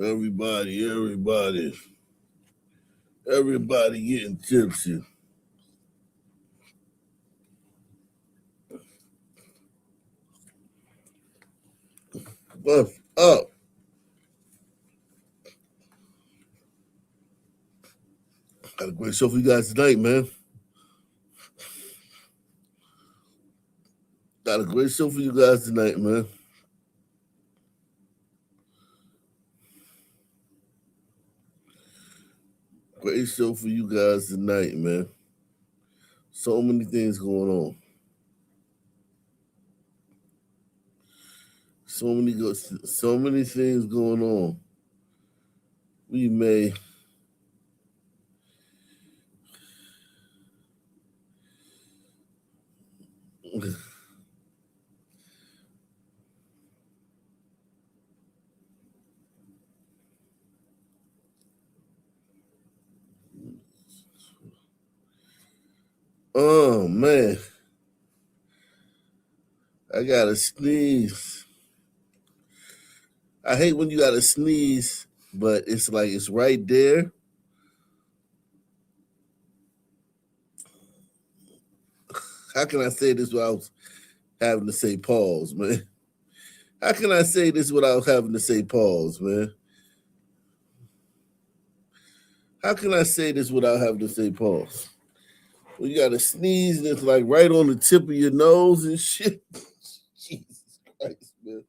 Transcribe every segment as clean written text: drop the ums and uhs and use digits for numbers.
Everybody getting tipsy. What's up? Got a great show for you guys tonight, man. Got a great show for you guys tonight, man. Great show for you guys tonight, man. So many things going on. So many things going on. We may Oh man, I gotta sneeze. I hate when you gotta sneeze, but it's like it's right there. How can I say this without having to say pause, man? How can I say this without having to say pause, man? How can I say this without having to say pause? Well, you gotta sneeze and it's like right on the tip of your nose and shit. Jesus Christ, man.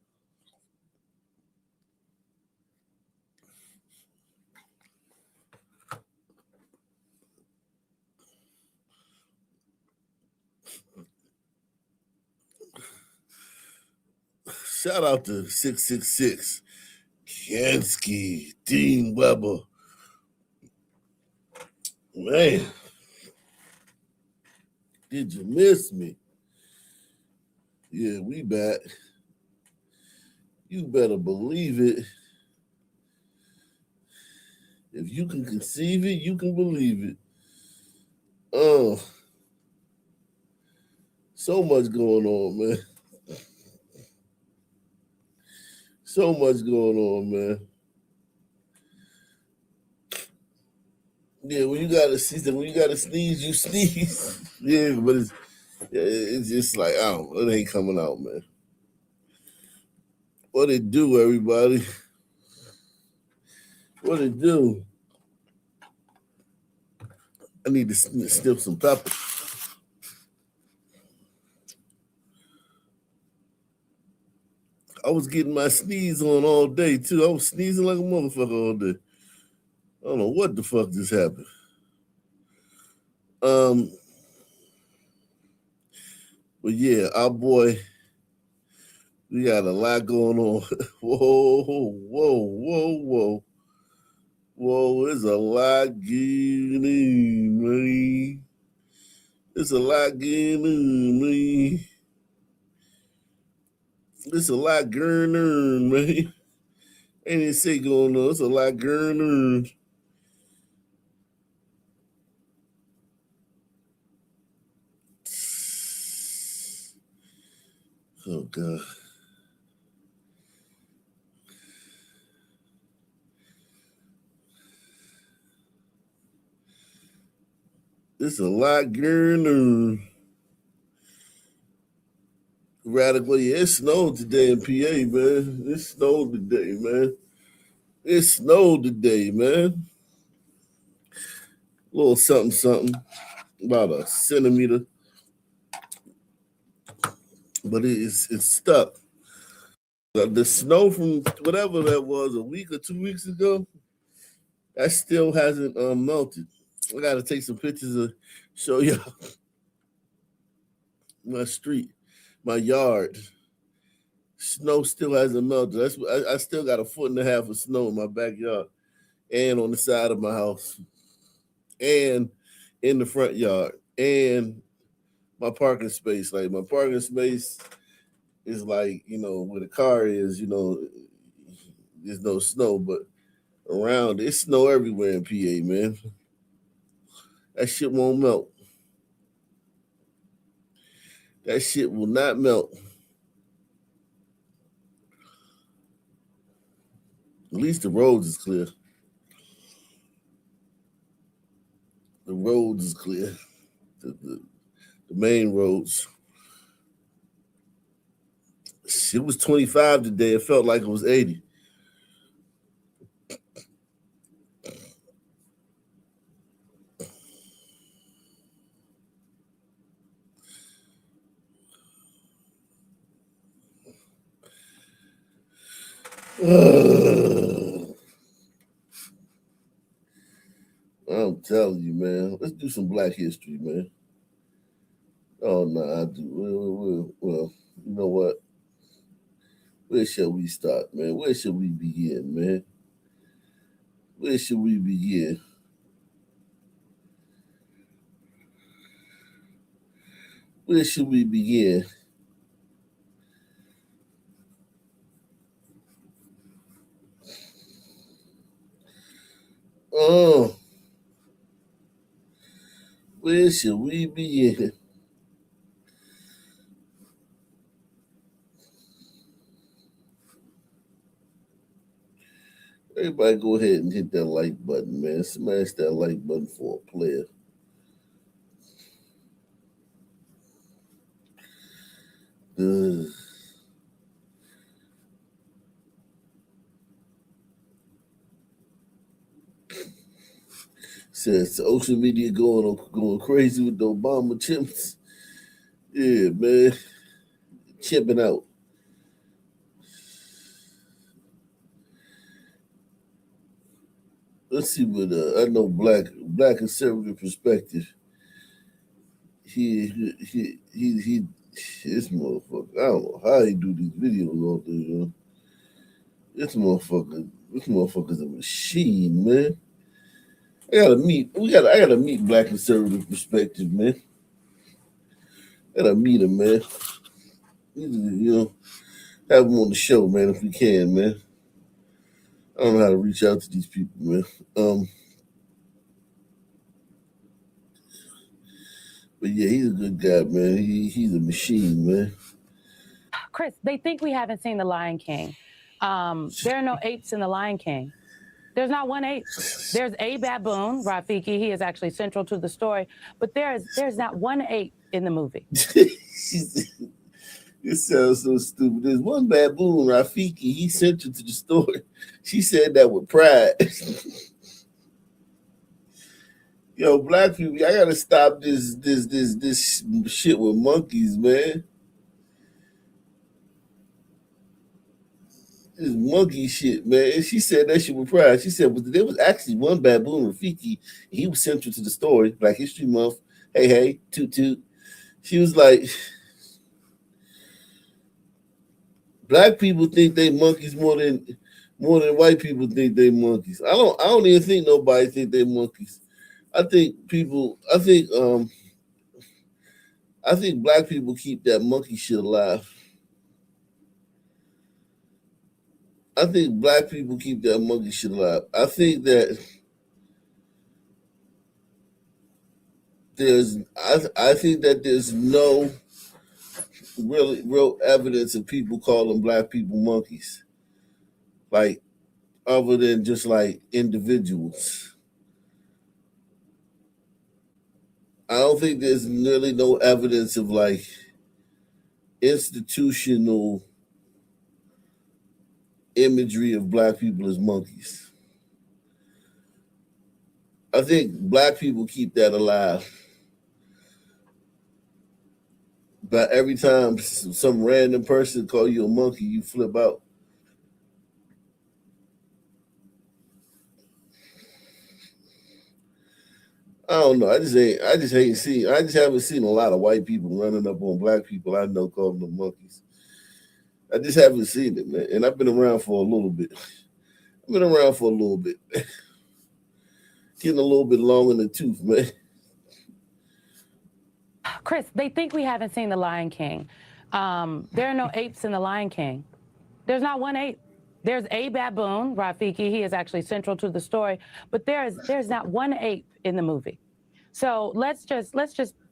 Shout out to 666, Kansky, Dean Weber. Man, did you miss me? Yeah, we back. You better believe it. If you can conceive it, you can believe it. Oh, so much going on, man. So much going on, man. Yeah, when you gotta sneeze, you sneeze. Yeah, but it's just like it ain't coming out, man. What it do, everybody? What it do? I need to sniff some pepper. I was getting my sneeze on all day too. I was sneezing like a motherfucker all day. I don't know what the fuck just happened. But yeah, our boy, we got a lot going on. Whoa, whoa, whoa, whoa. Whoa, there's a lot getting in, man. There's a lot getting in, man. There's a lot going on, man. Ain't it say going on? There's a lot going on. Oh, God. There's a lot going on. Radical, yeah, it snowed today in PA, man. It snowed today, man. It snowed today, man. A little something, something, about a centimeter, but it's stuck. The snow from whatever that was a week or 2 weeks ago, that still hasn't melted. I gotta take some pictures to show y'all my street, my yard. Snow still hasn't melted. I still got a foot and a half of snow in my backyard and on the side of my house and in the front yard and my parking space. Like my parking space is like, where the car is, there's no snow, but around it's snow everywhere in PA, man. That shit won't melt. That shit will not melt. At least the roads is clear. The roads is clear. The main roads. It was 25 today. It felt like it was 80. I'm telling you, man. Let's do some Black history, man. Oh no, I do. Well, you know what? Where shall we start, man? Where should we begin, man? Where should we begin? Where should we begin? Oh, where should we begin? Everybody go ahead and hit that like button, man. Smash that like button for a player. Says social media going crazy with the Obama chimps. Yeah, man. Chipping out. Let's see what I know. Black conservative perspective. He this motherfucker. I don't know how he do these videos all day, you know. This motherfucker's a machine, man. I gotta meet Black conservative perspective, man. I gotta meet him, man. You know, have him on the show, man, if we can, man. I don't know how to reach out to these people, man. But yeah, he's a good guy, man. He's a machine, man. Chris, they think we haven't seen The Lion King. There are no apes in The Lion King. There's not one ape. There's a baboon, Rafiki. He is actually central to the story, but there's not one ape in the movie. It sounds so stupid. There's one baboon, Rafiki. He's central to the story. She said that with pride. Yo, Black people, I gotta stop this shit with monkeys, man. This monkey shit, man. And she said that shit with pride. She said, but there was actually one baboon, Rafiki. He was central to the story. Black History Month. Hey, toot toot. She was like, Black people think they monkeys more than white people think they monkeys. I don't even think nobody think they monkeys. I think Black people keep that monkey shit alive. I think Black people keep that monkey shit alive. I think that there's no real evidence of people calling Black people monkeys, like other than just like individuals. I don't think there's really no evidence of like institutional imagery of Black people as monkeys. I think Black people keep that alive. But every time some random person call you a monkey, you flip out. I don't know. I just haven't seen a lot of white people running up on Black people I know calling them monkeys. I just haven't seen it, man. And I've been around for a little bit. Getting a little bit long in the tooth, man. Chris, they think we haven't seen The Lion King. There are no apes in The Lion King. There's not one ape. There's a baboon, Rafiki. He is actually central to the story, but there's not one ape in the movie. So let's just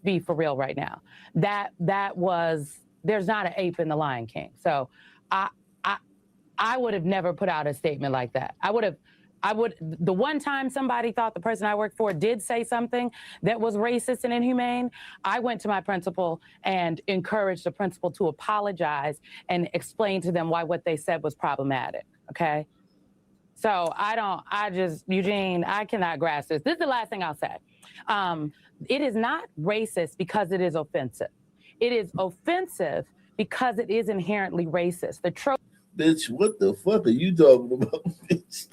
be for real right now. There's not an ape in The Lion King. So I would have never put out a statement like that. The one time somebody thought the person I worked for did say something that was racist and inhumane, I went to my principal and encouraged the principal to apologize and explain to them why what they said was problematic. Okay. So Eugene, I cannot grasp this. This is the last thing I'll say. It is not racist because it is offensive. It is offensive because it is inherently racist. The trope. Bitch, what the fuck are you talking about, bitch?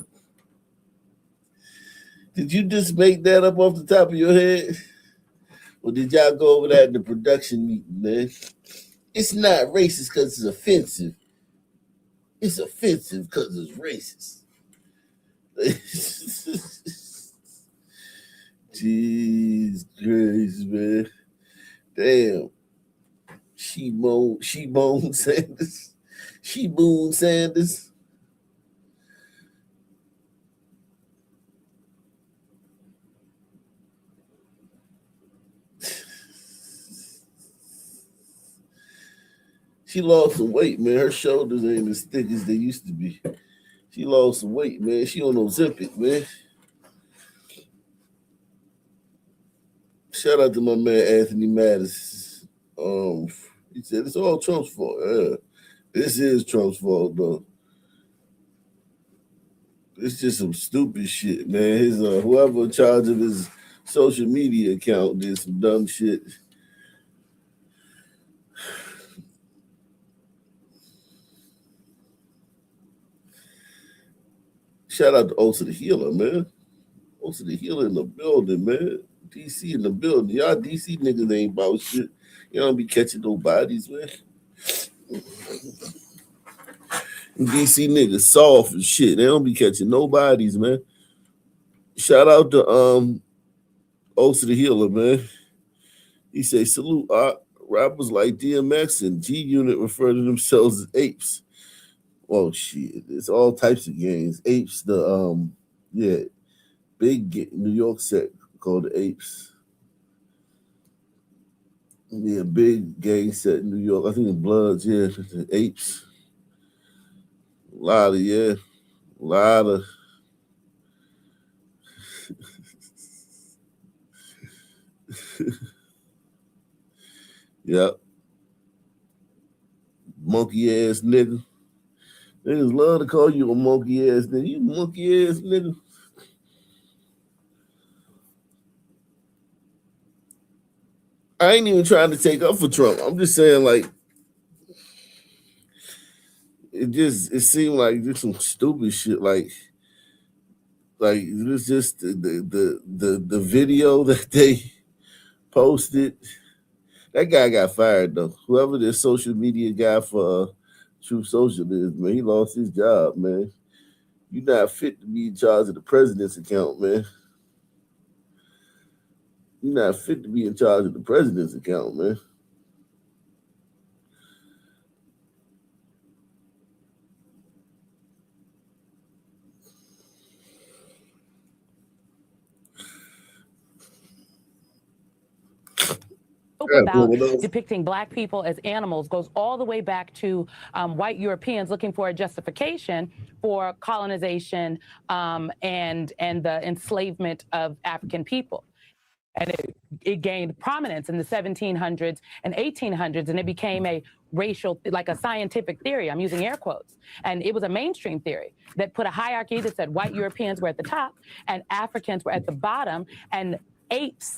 Did you just make that up off the top of your head? Or did y'all go over that in the production meeting, man? It's not racist because it's offensive. It's offensive because it's racist. Jeez Christ, man. Damn. She-Bone Sanders. She-Boone Sanders. She lost some weight, man. Her shoulders ain't as thick as they used to be. She lost some weight, man. She on Ozempic, man. Shout out to my man Anthony Mattis. He said it's all Trump's fault. Yeah, this is Trump's fault, though. It's just some stupid shit, man. His whoever in charge of his social media account did some dumb shit. Shout out to Osa the Healer, man. Osa the Healer in the building, man. DC in the building. Y'all DC niggas ain't about shit. Y'all don't be catching no bodies, man. DC niggas soft and shit. They don't be catching no bodies, man. Shout out to Osa the Healer, man. He say salute rappers like DMX and G Unit refer to themselves as apes. Oh shit, it's all types of gangs. Apes, big New York set called the Apes. Yeah, big gang set in New York. I think the Bloods, yeah, the Apes. A lot of yep. Monkey ass nigga. Niggas love to call you a monkey ass nigga. You monkey ass nigga. I ain't even trying to take up for Trump. I'm just saying, like, it seemed like just some stupid shit. Like it was just the video that they posted. That guy got fired though. Whoever the social media guy for True Social is, man, he lost his job, man. You're not fit to be in charge of the president's account, man. You're not fit to be in charge of the president's account, man. About depicting Black people as animals goes all the way back to white Europeans looking for a justification for colonization and the enslavement of African people. And it gained prominence in the 1700s and 1800s, and it became a racial, like a scientific theory. I'm using air quotes. And it was a mainstream theory that put a hierarchy that said white Europeans were at the top and Africans were at the bottom. And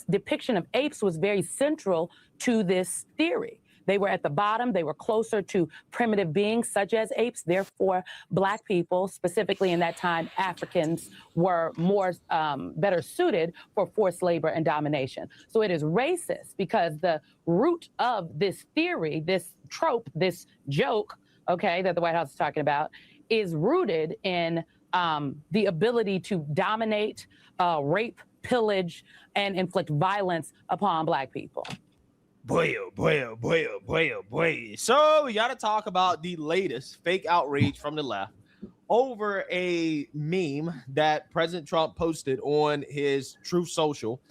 depiction of apes was very central to this theory. They were at the bottom. They were closer to primitive beings such as apes. Therefore, Black people, specifically in that time, Africans, were more better suited for forced labor and domination. So it is racist because the root of this theory, this trope, this joke, okay, that the White House is talking about, is rooted in the ability to dominate, rape, pillage, and inflict violence upon Black people. Boy. So we got to talk about the latest fake outrage from the left over a meme that President Trump posted on his Truth Social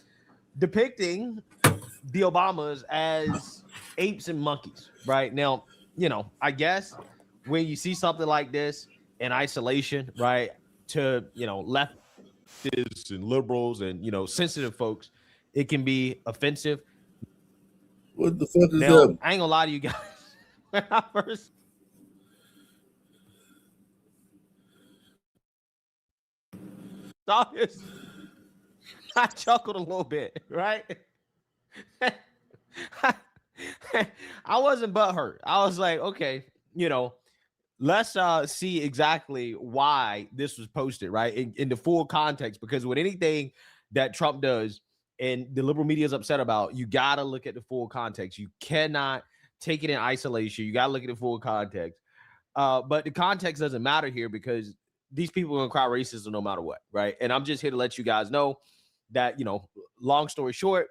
depicting the Obamas as apes and monkeys. Right now, I guess when you see something like this, in isolation, right, to, leftists and liberals and, sensitive folks, it can be offensive. What the fuck is Now, that? I ain't gonna lie to you guys. When I first saw this, I chuckled a little bit, right? I wasn't butthurt. I was like, okay, let's see exactly why this was posted, right? In the full context, because with anything that Trump does and the liberal media is upset about, you got to look at the full context. You cannot take it in isolation. You got to look at the full context. But the context doesn't matter here because these people are going to cry racism no matter what, right? And I'm just here to let you guys know that, long story short,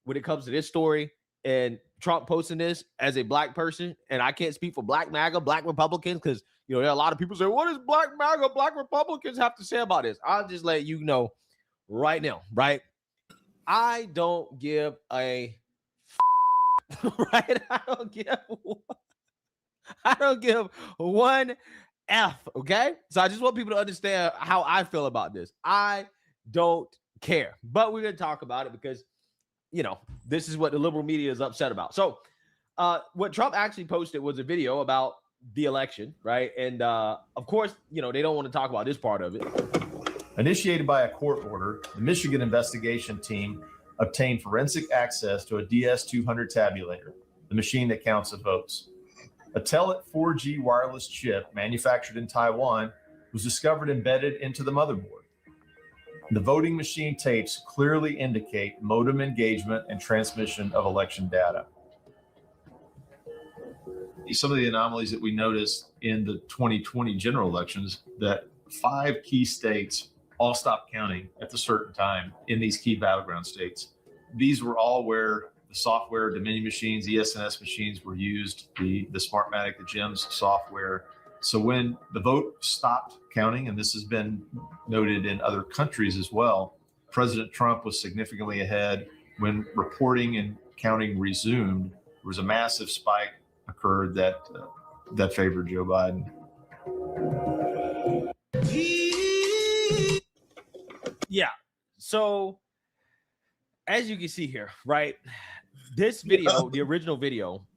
when it comes to this story and Trump posting this as a black person, and I can't speak for black MAGA, black Republicans, because, there are a lot of people say, what does black MAGA, black Republicans have to say about this? I'll just let you know right now, right? I don't give a right? I don't give one F, okay? So I just want people to understand how I feel about this. I don't care. But we're going to talk about it because, this is what the liberal media is upset about. So what Trump actually posted was a video about the election, right? And of course, they don't want to talk about this part of it. Initiated by a court order, the Michigan investigation team obtained forensic access to a DS-200 tabulator, the machine that counts the votes. A Telit 4G wireless chip manufactured in Taiwan was discovered embedded into the motherboard. The voting machine tapes clearly indicate modem engagement and transmission of election data. Some of the anomalies that we noticed in the 2020 general elections, that 5 key states all stopped counting at a certain time in these key battleground states. These were all where the software, Dominion machines, ESNS machines were used, the Smartmatic, the GEMS software. So when the vote stopped counting, and this has been noted in other countries as well, President Trump was significantly ahead. When reporting and counting resumed, there was a massive spike occurred that favored Joe Biden. Yeah. So as you can see here, right? This video, the original video.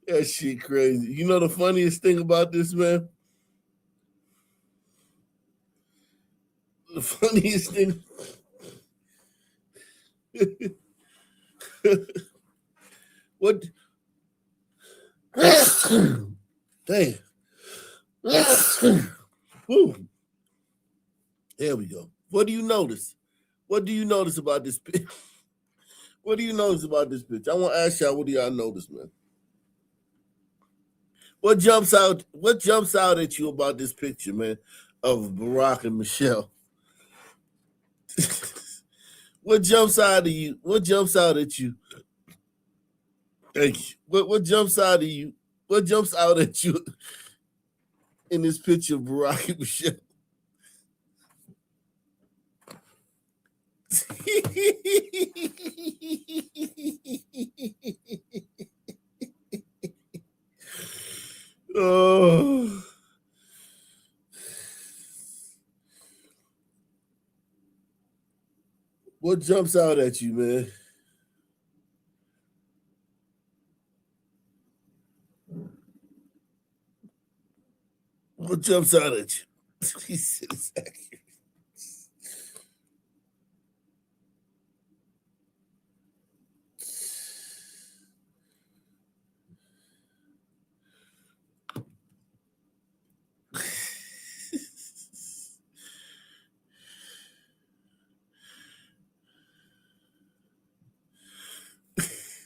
That shit crazy. You know the funniest thing about this, man? The funniest thing. What? Damn. Woo. There we go. What do you notice? What do you notice about this pitch? What do you notice about this pitch? I want to ask y'all, what do y'all notice, man? What jumps out? What jumps out at you about this picture, man, of Barack and Michelle? What jumps out of you? What jumps out at you? Thank you. What jumps out of you? What jumps out at you in this picture of Barack and Michelle? Oh. What jumps out at you, man? What jumps out at you? He said it's accurate.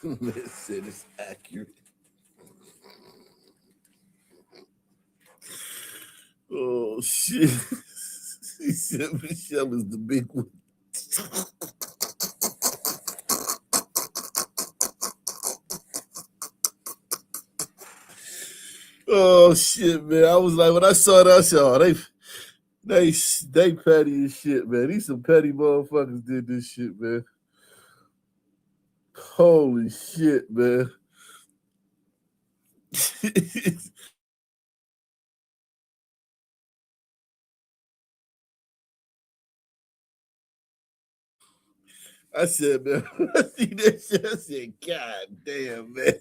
Man said it's accurate. Oh shit. He said Michelle is the big one. Oh shit, man. I was like, when I saw that, I said, oh, they petty as shit, man. These some petty motherfuckers did this shit, man. Holy shit, man. I said, man, I see that shit. I said, God damn, man.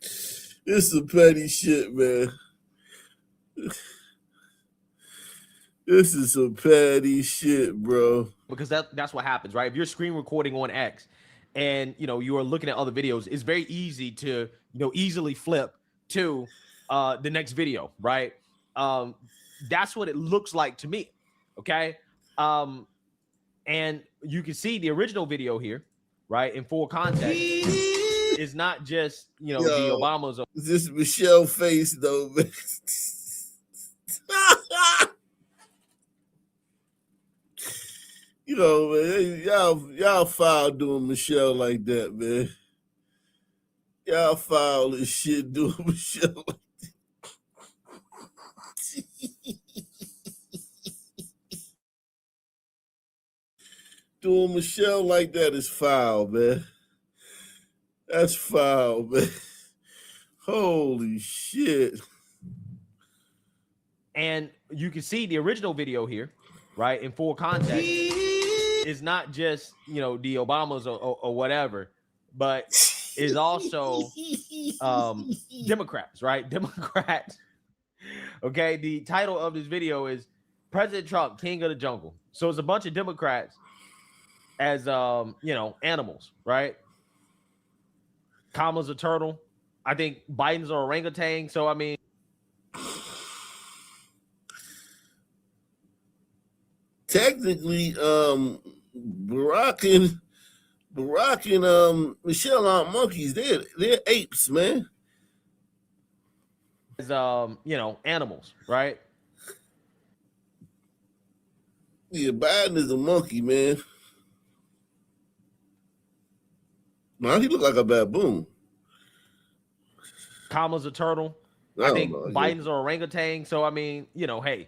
This is some petty shit, man. This is some petty shit, bro. Because that's what happens, right? If you're screen recording on X and you are looking at other videos, it's very easy to easily flip to the next video, right? That's what it looks like to me. Okay. And you can see the original video here, right? In full context. It's not just the Obamas. This Michelle face though, man. Man, y'all foul doing Michelle like that, man. Y'all foul as shit doing Michelle like that. Doing Michelle like that is foul, man. That's foul, man. Holy shit. And you can see the original video here, right? In full context. It's not just, the Obamas or whatever, but is also Democrats, right? Democrats. Okay. The title of this video is President Trump, King of the Jungle. So it's a bunch of Democrats as, animals, right? Kamala's a turtle. I think Biden's an orangutan. So, I mean, technically, Barack and Michelle aren't monkeys. They're apes, man. as animals, right? Yeah, Biden is a monkey, man. Now he look like a baboon. Kamala's a turtle. I think Biden's an orangutan. So, I mean, hey,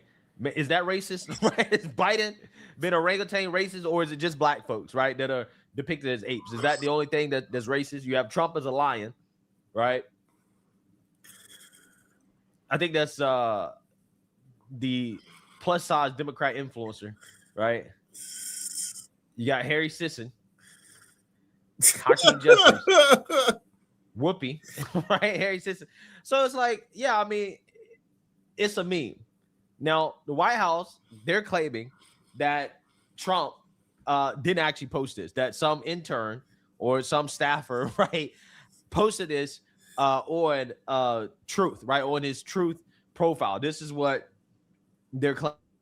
is that racist? Right? Is Biden been orangutan racist, or is it just black folks, right, that are depicted as apes? Is that the only thing that's racist? You have Trump as a lion, right? I think that's the plus size Democrat influencer, right? You got Harry Sisson, Hakeem Jeffries, Whoopi, right? Harry Sisson. So it's like, yeah, I mean, it's a meme. Now, the White House, they're claiming that Trump didn't actually post this, that some intern or some staffer, right, posted this on Truth, right, on his Truth profile. This is what they're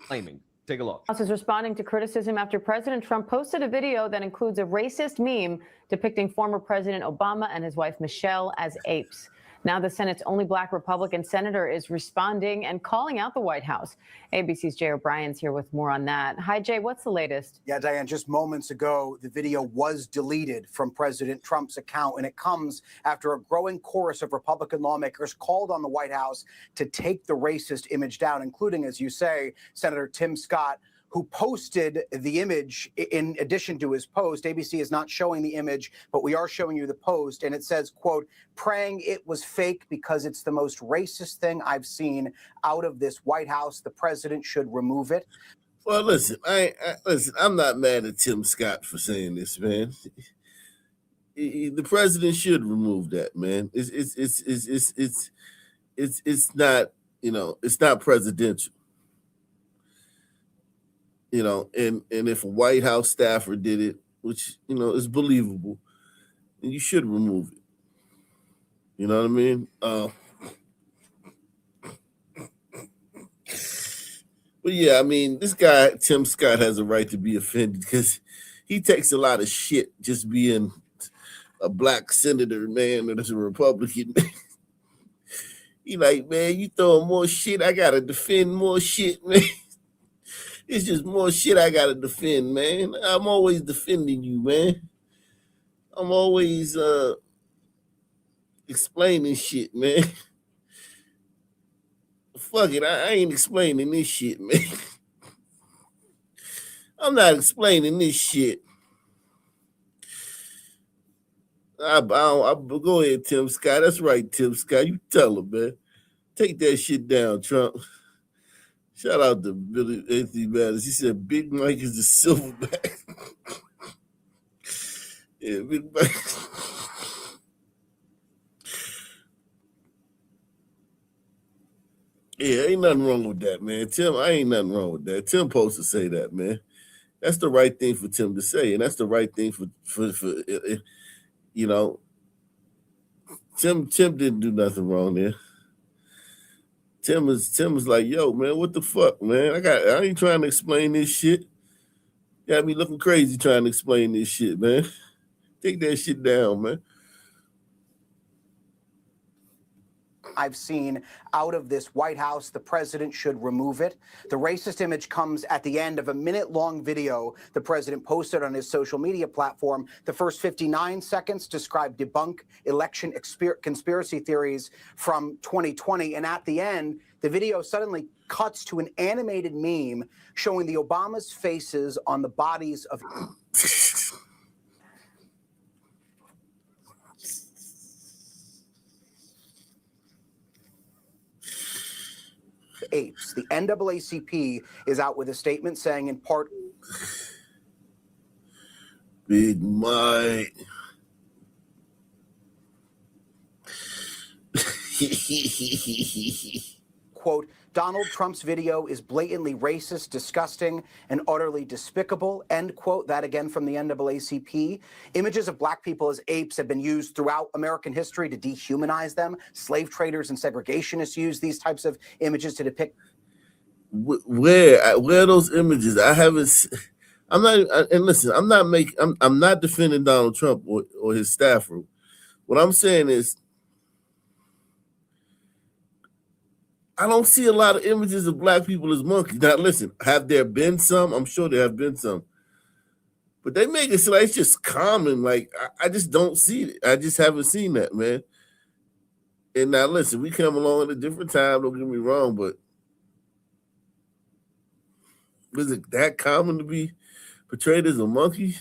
claiming. Take a look. House is responding to criticism after President Trump posted a video that includes a racist meme depicting former President Obama and his wife Michelle as apes. Now the Senate's only black Republican senator is responding and calling out the White House. ABC's Jay O'Brien's here with more on that. Hi, Jay, what's the latest? Yeah, Diane, just moments ago, the video was deleted from President Trump's account, and it comes after a growing chorus of Republican lawmakers called on the White House to take the racist image down, including, as you say, Senator Tim Scott, who posted the image in addition to his post. ABC is not showing the image, but we are showing you the post. And it says, quote, praying it was fake because it's the most racist thing I've seen out of this White House. The president should remove it. Well, listen, I'm not mad at Tim Scott for saying this, man. The president should remove that, man. It's not, it's not presidential. And if a White House staffer did it, which, is believable, then you should remove it. You know what I mean? But yeah, I mean, this guy, Tim Scott, has a right to be offended because he takes a lot of shit just being a black senator, man, that is a Republican. He like, man, you throwing more shit, I gotta defend more shit, man. It's just more shit I gotta defend, man. I'm always defending you, man. I'm always explaining shit, man. Fuck it, I ain't explaining this shit, man. I'm not explaining this shit. Go ahead, Tim Scott. That's right, Tim Scott. You tell him, man. Take that shit down, Trump. Shout out to Billy Anthony Mathis. He said Big Mike is the silverback. Yeah, yeah, ain't nothing wrong with that, man. Tim, I ain't nothing wrong with that. Tim supposed to say that, man. That's the right thing for Tim to say, and that's the right thing for you know. Tim didn't do nothing wrong there. Tim was like, yo, man, what the fuck, man? I ain't trying to explain this shit. Got me looking crazy trying to explain this shit, man. Take that shit down, man. I've seen out of this White House, the president should remove it. The racist image comes at the end of a minute-long video the president posted on his social media platform. The first 59 seconds describe debunk election conspiracy theories from 2020. And at the end, the video suddenly cuts to an animated meme showing the Obama's faces on the bodies of apes. The NAACP is out with a statement saying in part, Big Mike. quote, Donald Trump's video is blatantly racist, disgusting, and utterly despicable, end quote. That again from the NAACP. Images of black people as apes have been used throughout American history to dehumanize them. Slave traders and segregationists use these types of images to depict. Where are those images? I haven't. I'm not. And listen, I'm not defending Donald Trump or his staffer. What I'm saying is, I don't see a lot of images of black people as monkeys. Now, listen, have there been some? I'm sure there have been some. But they make it so like it's just common. Like, I just don't see it. I just haven't seen that, man. And now, listen, we come along at a different time. Don't get me wrong, but is it that common to be portrayed as a monkey?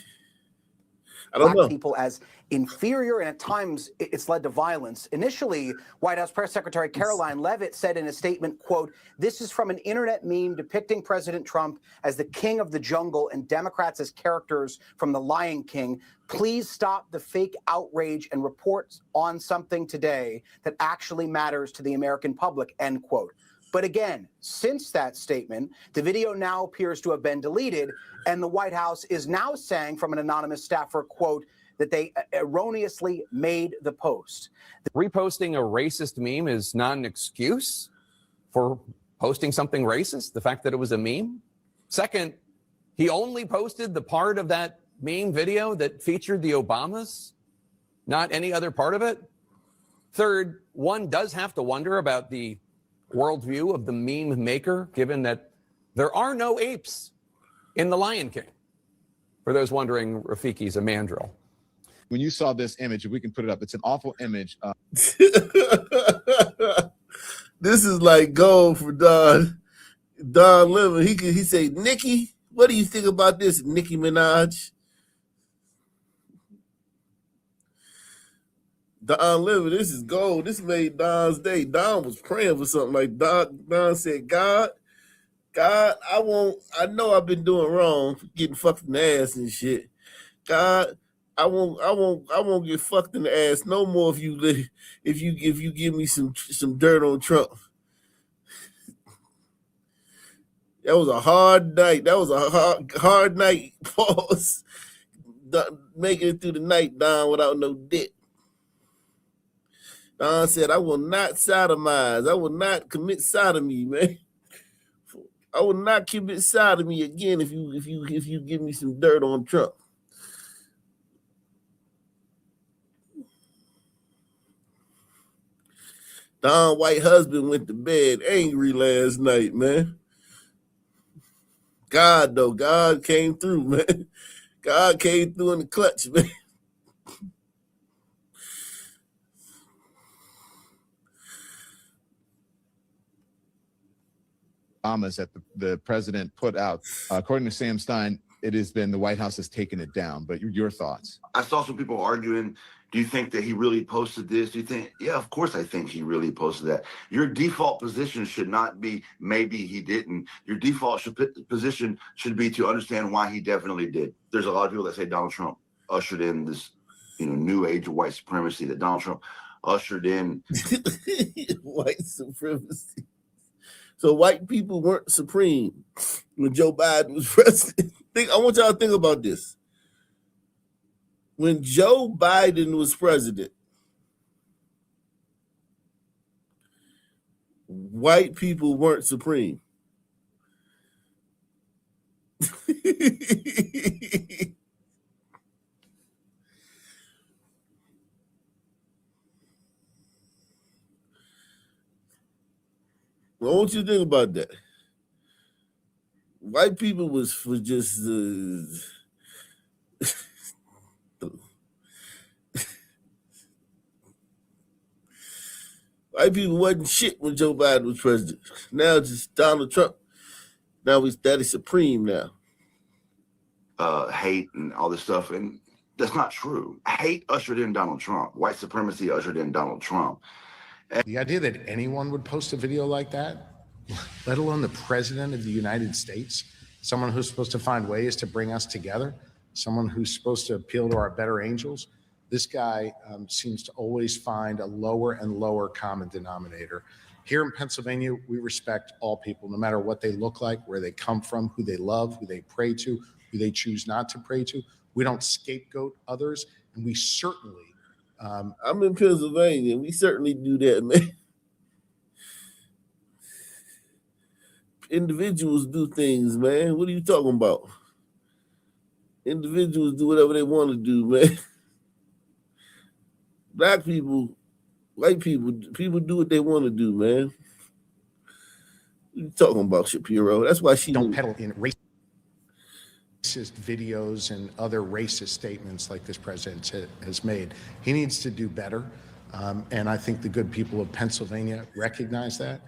I don't know. People as inferior, and at times it's led to violence. Initially, White House Press Secretary Caroline Leavitt said in a statement, quote, this is from an internet meme depicting President Trump as the king of the jungle and Democrats as characters from The Lion King. Please stop the fake outrage and report on something today that actually matters to the American public, end quote. But again, since that statement, the video now appears to have been deleted, and the White House is now saying from an anonymous staffer, quote, that they erroneously made the post. Reposting a racist meme is not an excuse for posting something racist, the fact that it was a meme. Second, he only posted the part of that meme video that featured the Obamas, not any other part of it. Third, one does have to wonder about the worldview of the meme maker, given that there are no apes in The Lion King. For those wondering, Rafiki's a mandrill. When you saw this image, if we can put it up, it's an awful image. This is like gold for Don Lemon. He say, Nicki, what do you think about this, Nicki Minaj? Don Lemon, this is gold. This made Don's day. Don was praying for something like Don said, God, I know I've been doing wrong, getting fucked in the ass and shit. God, I won't get fucked in the ass no more if you give me some dirt on Trump. That was a hard night. That was a hard night. Pause. Making it through the night, Don, without no dick. Don said, I will not sodomize. I will not commit sodomy, man. I will not commit sodomy again if you give me some dirt on Trump. Don White husband went to bed angry last night, man. God came through, man. God came through in the clutch, man. Obamas that the president put out. According to Sam Stein, it has been the White House has taken it down. But your thoughts? I saw some people arguing, do you think that he really posted this? Do you think, yeah, of course I think he really posted that. Your default position should not be maybe he didn't. Your default position should be to understand why he definitely did. There's a lot of people that say Donald Trump ushered in this, new age of white supremacy that Donald Trump ushered in. White supremacy. So white people weren't supreme when Joe Biden was president. I want y'all to think about this. When Joe Biden was president, white people weren't supreme. Well, what you think about that? White people was just white people wasn't shit when Joe Biden was president. Now it's just Donald Trump. Now that is supreme now. Hate and all this stuff, and that's not true. Hate ushered in Donald Trump. White supremacy ushered in Donald Trump. The idea that anyone would post a video like that, let alone the president of the United States, someone who's supposed to find ways to bring us together, someone who's supposed to appeal to our better angels, this guy seems to always find a lower and lower common denominator. Here in Pennsylvania, we respect all people, no matter what they look like, where they come from, who they love, who they pray to, who they choose not to pray to. We don't scapegoat others, and we certainly I'm in Pennsylvania. We certainly do that, man. Individuals do things, man. What are you talking about? Individuals do whatever they want to do, man. Black people, white people do what they want to do, man. What are you talking about, Shapiro? That's why she don't peddle in racist videos and other racist statements like this president has made. He needs to do better. And I think the good people of Pennsylvania recognize that.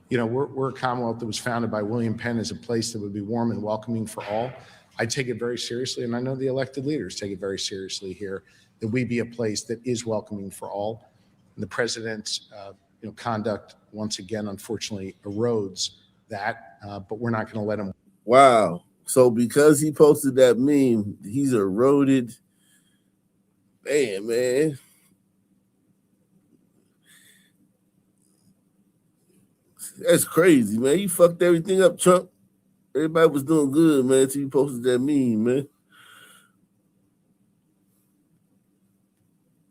We're a Commonwealth that was founded by William Penn as a place that would be warm and welcoming for all. I take it very seriously, and I know the elected leaders take it very seriously here, that we be a place that is welcoming for all. And the president's conduct, once again, unfortunately, erodes that, but we're not going to let him. Wow. So because he posted that meme, he's eroded. Man. That's crazy, man. You fucked everything up, Trump. Everybody was doing good, man, until you posted that meme, man.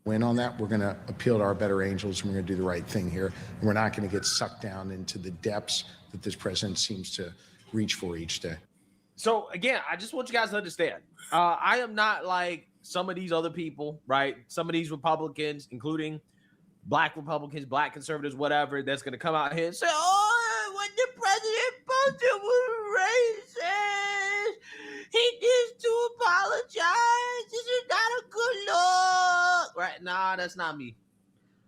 Win on that. We're going to appeal to our better angels, and we're going to do the right thing here. And we're not going to get sucked down into the depths that this president seems to reach for each day. So again, I just want you guys to understand, I am not like some of these other people, right? Some of these Republicans, including Black Republicans, Black conservatives, whatever, that's going to come out here and say, oh, what the president posted was racist. He needs to apologize. This is not a good look. Right? Nah, that's not me.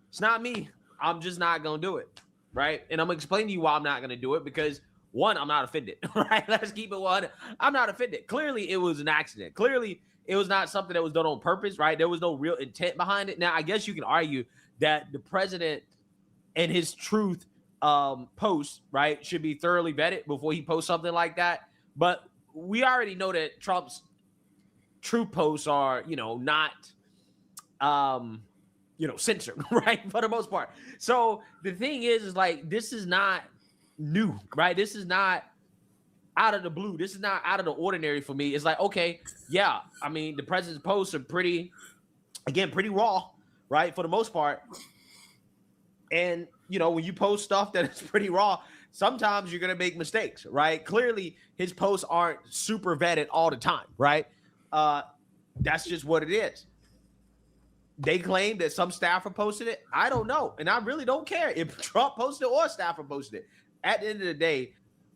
It's not me. I'm just not going to do it. Right? And I'm going to explain to you why I'm not going to do it, because one, I'm not offended, right? Let's keep it one. I'm not offended. Clearly, it was an accident. Clearly, it was not something that was done on purpose, right? There was no real intent behind it. Now, I guess you can argue that the president and his truth posts, right, should be thoroughly vetted before he posts something like that. But we already know that Trump's truth posts are, not, censored, right, for the most part. So the thing is like, this is not new, right? This is not out of the blue. This is not out of the ordinary for me. It's like, okay, yeah, I mean, the president's posts are pretty raw, right, for the most part. And, when you post stuff that is pretty raw, sometimes you're going to make mistakes, right? Clearly, his posts aren't super vetted all the time, right? That's just what it is. They claim that some staffer posted it. I don't know. And I really don't care if Trump posted it or staffer posted it. At the end of the day,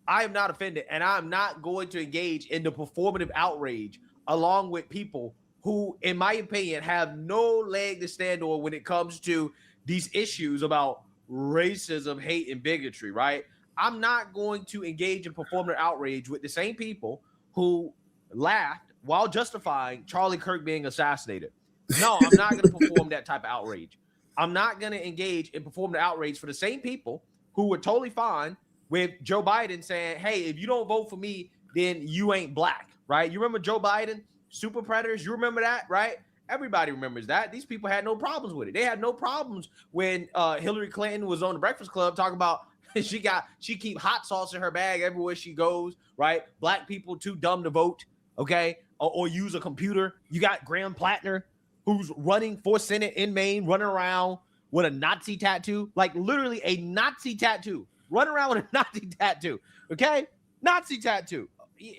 I am not offended, and I'm not going to engage in the performative outrage along with people who, in my opinion, have no leg to stand on when it comes to these issues about racism, hate, and bigotry, right? I'm not going to engage in performative outrage with the same people who laughed while justifying Charlie Kirk being assassinated. No, I'm not going to perform that type of outrage. I'm not going to engage in performative outrage for the same people who were totally fine with Joe Biden saying, hey, if you don't vote for me, then you ain't black, right? You remember Joe Biden super predators. You remember that, right? Everybody remembers that. These people had no problems with it. They had no problems when Hillary Clinton was on the Breakfast Club talking about she keep hot sauce in her bag everywhere she goes, right? Black people too dumb to vote, okay, or use a computer. You got Graham Plattner, who's running for Senate in Maine, running around with a Nazi tattoo, like literally a Nazi tattoo, running around with a Nazi tattoo, okay, Nazi tattoo. Yeah.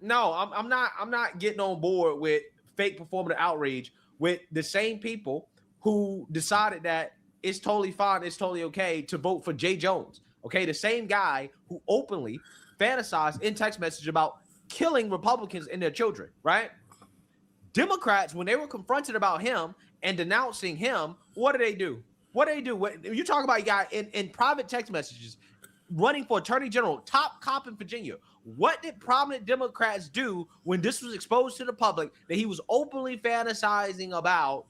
No, I'm not getting on board with fake performative outrage with the same people who decided that it's totally fine, it's totally okay to vote for Jay Jones. Okay, the same guy who openly fantasized in text message about killing Republicans and their children, right? Democrats, when they were confronted about him and denouncing him, what do they do? What do they do? What, you talk about a guy in private text messages running for attorney general, top cop in Virginia. What did prominent Democrats do when this was exposed to the public that he was openly fantasizing about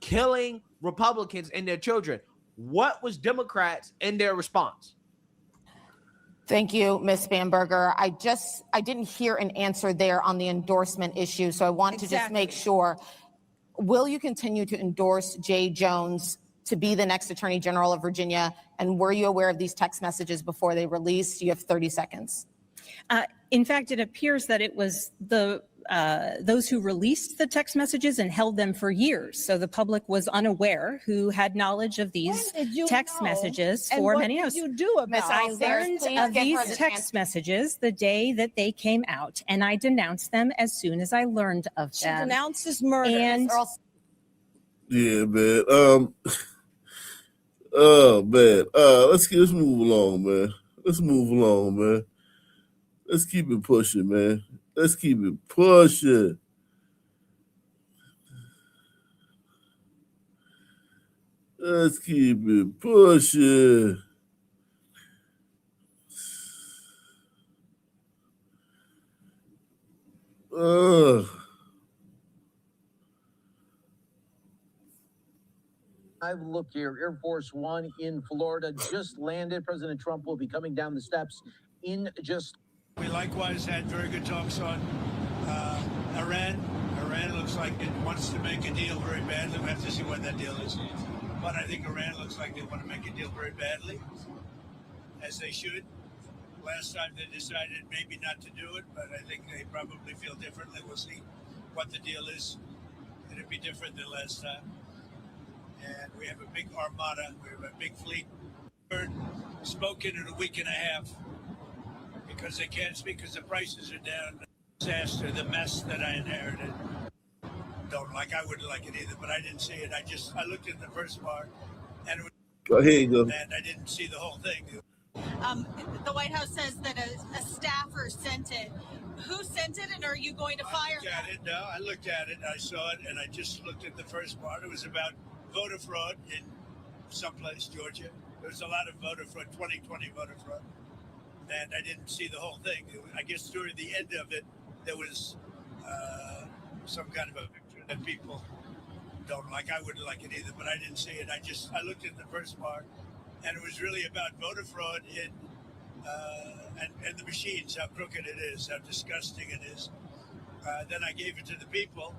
killing Republicans and their children? What was Democrats in their response? Thank you, Ms. Bamberger. I didn't hear an answer there on the endorsement issue, so I want to just make sure. Will you continue to endorse Jay Jones to be the next Attorney General of Virginia? And were you aware of these text messages before they released? You have 30 seconds. In fact, it appears that it was those who released the text messages and held them for years. So the public was unaware who had knowledge of these text messages for many years. What did you do about it? I learned of these text messages the day that they came out, and I denounced them as soon as I learned of them. She denounces murder. And Yeah, man. Oh man. Let's move along, man. Let's move along, man. Let's keep it pushing, man. Let's keep it pushing. Let's keep it pushing. Look here, Air Force One in Florida just landed. President Trump will be coming down the steps in just. We likewise had very good talks on Iran. Iran looks like it wants to make a deal very badly. We have to see what that deal is. But I think Iran looks like they want to make a deal very badly, as they should. Last time they decided maybe not to do it, but I think they probably feel differently. We'll see what the deal is. It'll be different than last time. And we have a big armada. We have a big fleet. Spoken in a week and a half because they can't speak because the prices are down. Disaster, the mess that I inherited. Don't like. I wouldn't like it either, but I didn't see it. I looked at the first part, and it was. Go ahead, go. And I didn't see the whole thing. The White House says that a staffer sent it. Who sent it, and are you going to fire them? No, I looked at it. I saw it, and I just looked at the first part. It was about voter fraud in someplace, Georgia. There was a lot of voter fraud, 2020 voter fraud. And I didn't see the whole thing. I guess during the end of it, there was some kind of a picture that people don't like. I wouldn't like it either, but I didn't see it. I looked at the first part, and it was really about voter fraud in and the machines, how crooked it is, how disgusting it is. Then I gave it to the people.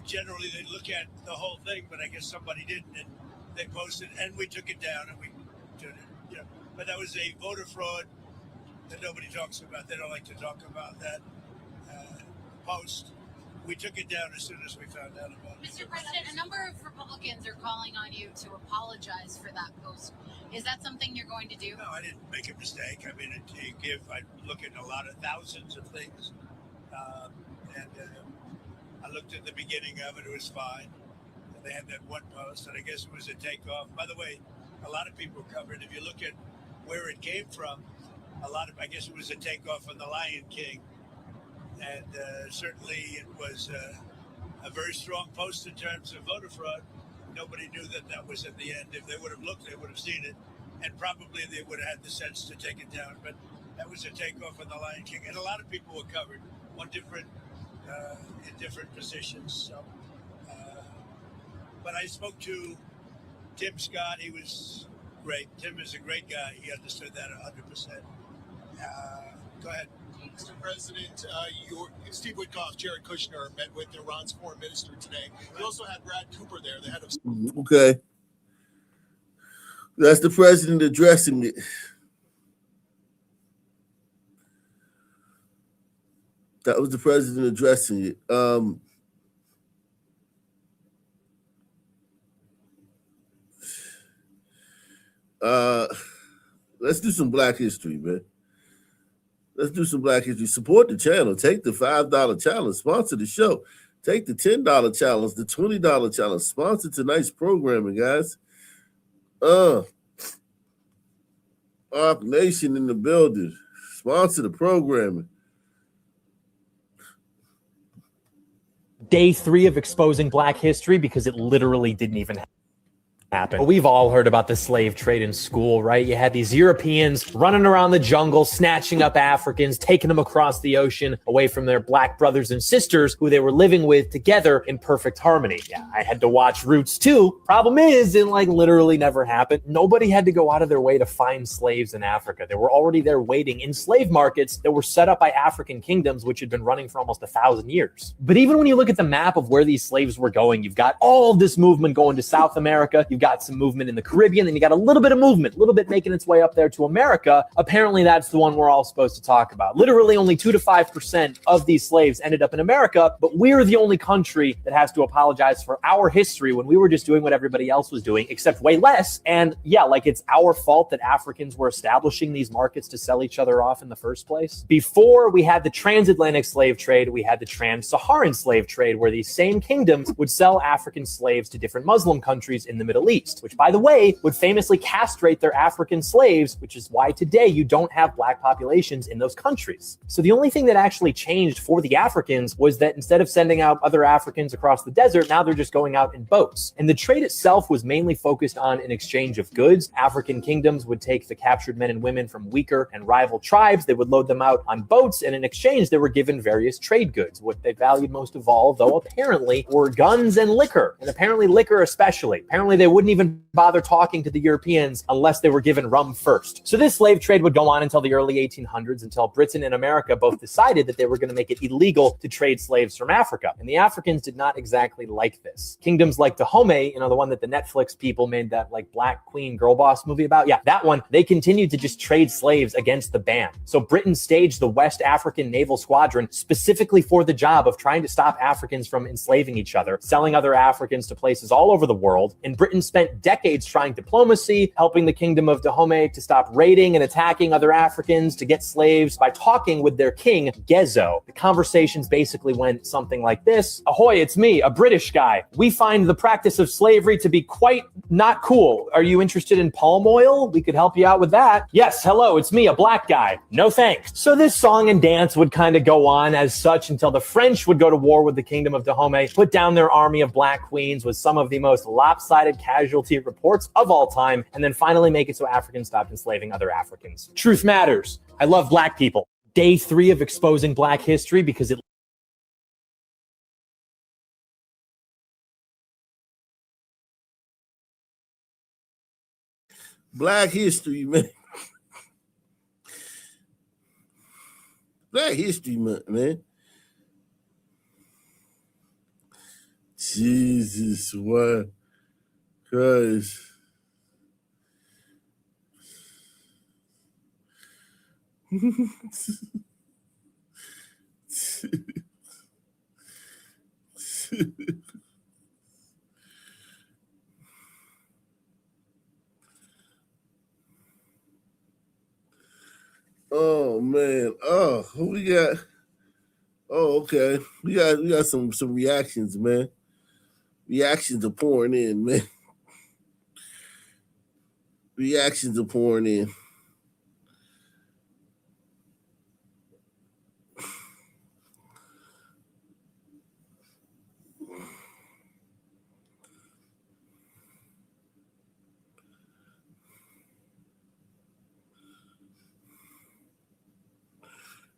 Generally, they look at the whole thing, but I guess somebody didn't, and they posted, and we took it down, and we did it. You know, but that was a voter fraud that nobody talks about. They don't like to talk about that post. We took it down as soon as we found out about it. Mr. President, a number of Republicans are calling on you to apologize for that post. Is that something you're going to do? No, I didn't make a mistake. I mean, I look at a lot of thousands of things, I looked at the beginning of it. It was fine. And they had that one post, and I guess it was a takeoff. By the way, a lot of people covered. If you look at where it came from, I guess it was a takeoff on The Lion King. And certainly it was a very strong post in terms of voter fraud. Nobody knew that was at the end. If they would have looked, they would have seen it. And probably they would have had the sense to take it down. But that was a takeoff on The Lion King. And a lot of people were covered on in different positions. So, but I spoke to Tim Scott. He was great. Tim is a great guy. He understood that 100%. Go ahead. Do you Mr. President, Steve Witkoff, Jared Kushner met with Iran's foreign minister today. You also had Brad Cooper there, the head of. Okay. That's the president addressing it. That was the president addressing it. Let's do some Black history, man. Let's do some Black history. Support the channel. Take the $5 challenge. Sponsor the show. Take the $10 challenge, the $20 challenge. Sponsor tonight's programming, guys. Arc Nation in the building. Sponsor the programming. Day 3 of exposing Black history because it literally didn't even happen. We've all heard about the slave trade in school, right? You had these Europeans running around the jungle, snatching up Africans, taking them across the ocean away from their Black brothers and sisters who they were living with together in perfect harmony. Yeah, I had to watch Roots too. Problem is, it literally never happened. Nobody had to go out of their way to find slaves in Africa. They were already there waiting in slave markets that were set up by African kingdoms, which had been running for almost 1,000 years. But even when you look at the map of where these slaves were going, you've got all this movement going to South America. You've got some movement in the Caribbean, then you got a little bit of movement, a little bit making its way up there to America. Apparently, that's the one we're all supposed to talk about. Literally, only 2 to 5% of these slaves ended up in America, but we're the only country that has to apologize for our history when we were just doing what everybody else was doing, except way less. And yeah, it's our fault that Africans were establishing these markets to sell each other off in the first place. Before we had the transatlantic slave trade, we had the trans-Saharan slave trade, where these same kingdoms would sell African slaves to different Muslim countries in the Middle East, which, by the way, would famously castrate their African slaves, which is why today you don't have Black populations in those countries. So the only thing that actually changed for the Africans was that instead of sending out other Africans across the desert, now they're just going out in boats. And the trade itself was mainly focused on an exchange of goods. African kingdoms would take the captured men and women from weaker and rival tribes. They would load them out on boats, and in exchange, they were given various trade goods. What they valued most of all, though, apparently, were guns and liquor, and apparently liquor especially. Apparently, they wouldn't even bother talking to the Europeans unless they were given rum first. So this slave trade would go on until the early 1800s, until Britain and America both decided that they were going to make it illegal to trade slaves from Africa. And the Africans did not exactly like this. Kingdoms like Dahomey, the one that the Netflix people made that Black Queen Girl Boss movie about, yeah, that one, they continued to just trade slaves against the ban. So Britain staged the West African Naval Squadron specifically for the job of trying to stop Africans from enslaving each other, selling other Africans to places all over the world. And Britain spent decades trying diplomacy, helping the kingdom of Dahomey to stop raiding and attacking other Africans, to get slaves by talking with their king, Gezo. The conversations basically went something like this. Ahoy, it's me, a British guy. We find the practice of slavery to be quite not cool. Are you interested in palm oil? We could help you out with that. Yes, hello, it's me, a Black guy. No thanks. So this song and dance would kind of go on as such until the French would go to war with the kingdom of Dahomey, put down their army of Black queens with some of the most lopsided casualty reports of all time, and then finally make it so Africans stopped enslaving other Africans. Truth matters. I love Black people. Day 3 of exposing Black history because it Black history, man. Black History Month, man. Jesus, what? Christ. Oh man. Oh, who we got? Oh, okay. We got some reactions, man. Reactions are pouring in, man. Reactions are pouring in.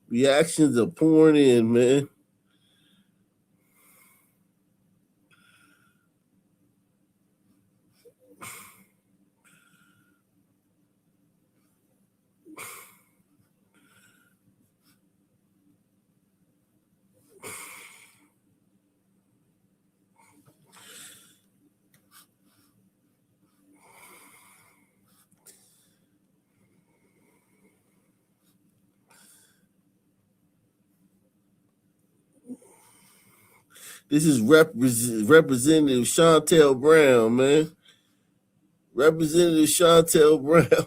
Reactions are pouring in, man. This is Representative Chantel Brown, man. Representative Chantel Brown.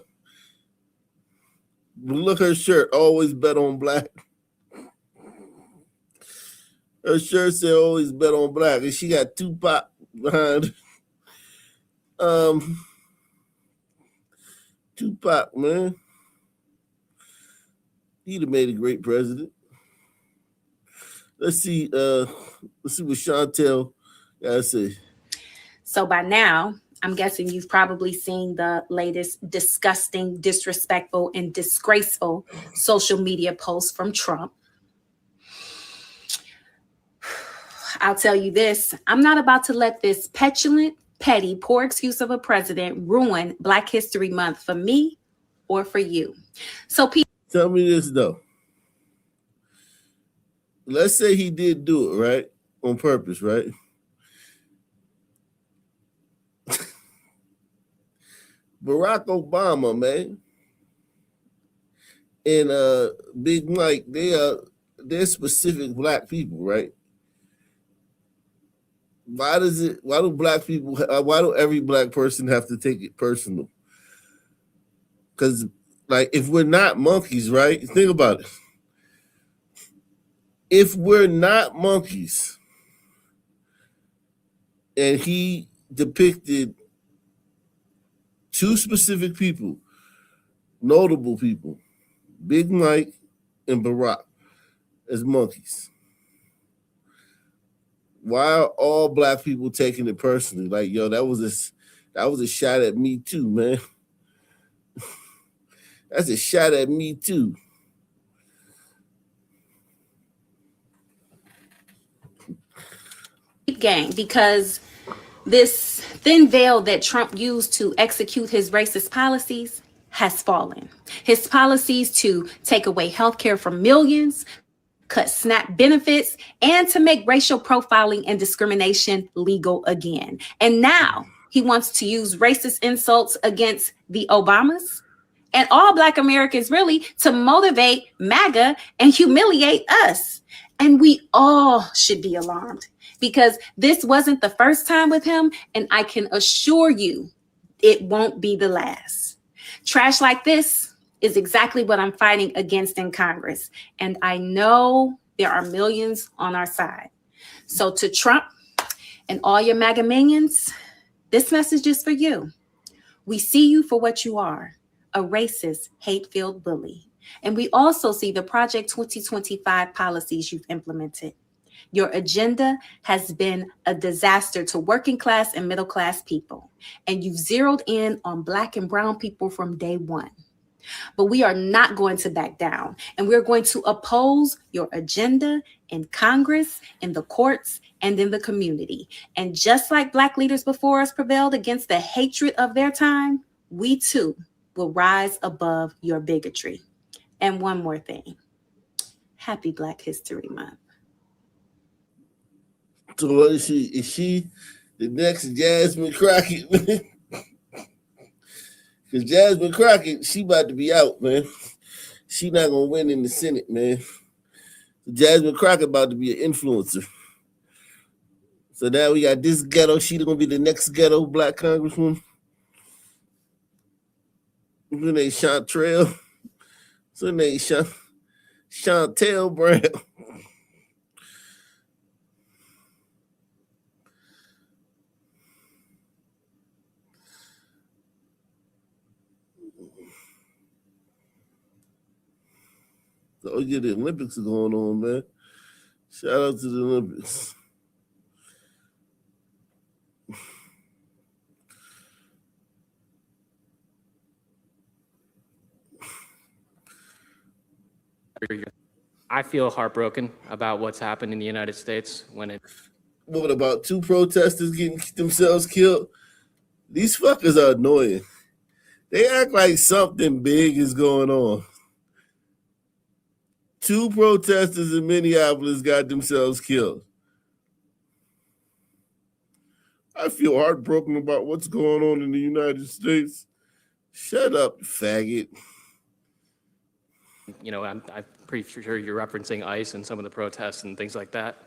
Look, her shirt, always bet on black. Her shirt said always bet on black, and she got Tupac behind her. Tupac, man. He'd have made a great president. Let's see what Chantel gotta say. So by now, I'm guessing you've probably seen the latest disgusting, disrespectful, and disgraceful social media posts from Trump. I'll tell you this, I'm not about to let this petulant, petty, poor excuse of a president ruin Black History Month for me or for you. So tell me this though. Let's say he did do it, right? On purpose, right? Barack Obama, man, and Big Mike, they're specific black people, right? Why do black people, why do every black person have to take it personal? Because, like, if we're not monkeys, right? Think about it. If we're not monkeys, and he depicted two specific people, notable people, Big Mike and Barack, as monkeys, why are all black people taking it personally? Like, yo, that was a shot at me too, man. That's a shot at me too. gang, because this thin veil that Trump used to execute his racist policies has fallen. His policies to take away health care from millions, cut SNAP benefits, and to make racial profiling and discrimination legal again. And now he wants to use racist insults against the Obamas and all Black Americans, really, to motivate MAGA and humiliate us. And we all should be alarmed, because this wasn't the first time with him, and I can assure you it won't be the last. Trash like this is exactly what I'm fighting against in Congress, and I know there are millions on our side. So to Trump and all your MAGA minions, this message is for you. We see you for what you are, a racist, hate-filled bully. And we also see the Project 2025 policies you've implemented. Your agenda has been a disaster to working class and middle class people, and you've zeroed in on Black and brown people from day one. But we are not going to back down, and we're going to oppose your agenda in Congress, in the courts, and in the community. And just like Black leaders before us prevailed against the hatred of their time, we too will rise above your bigotry. And one more thing. Happy Black History Month. So what is she? Is she the next Jasmine Crockett? Because Jasmine Crockett, she about to be out, man. She not gonna win in the Senate, man. Jasmine Crockett about to be an influencer. So now we got this ghetto. She's gonna be the next ghetto Black congresswoman. Her name Chantrell. So her name Chantel Brown. Oh yeah, the Olympics are going on, man. Shout out to the Olympics. I feel heartbroken about what's happened in the United States when it. What about two protesters getting themselves killed? These fuckers are annoying. They act like something big is going on. Two protesters in Minneapolis got themselves killed. I feel heartbroken about what's going on in the United States. Shut up, faggot. You know, I'm pretty sure you're referencing ICE and some of the protests and things like that.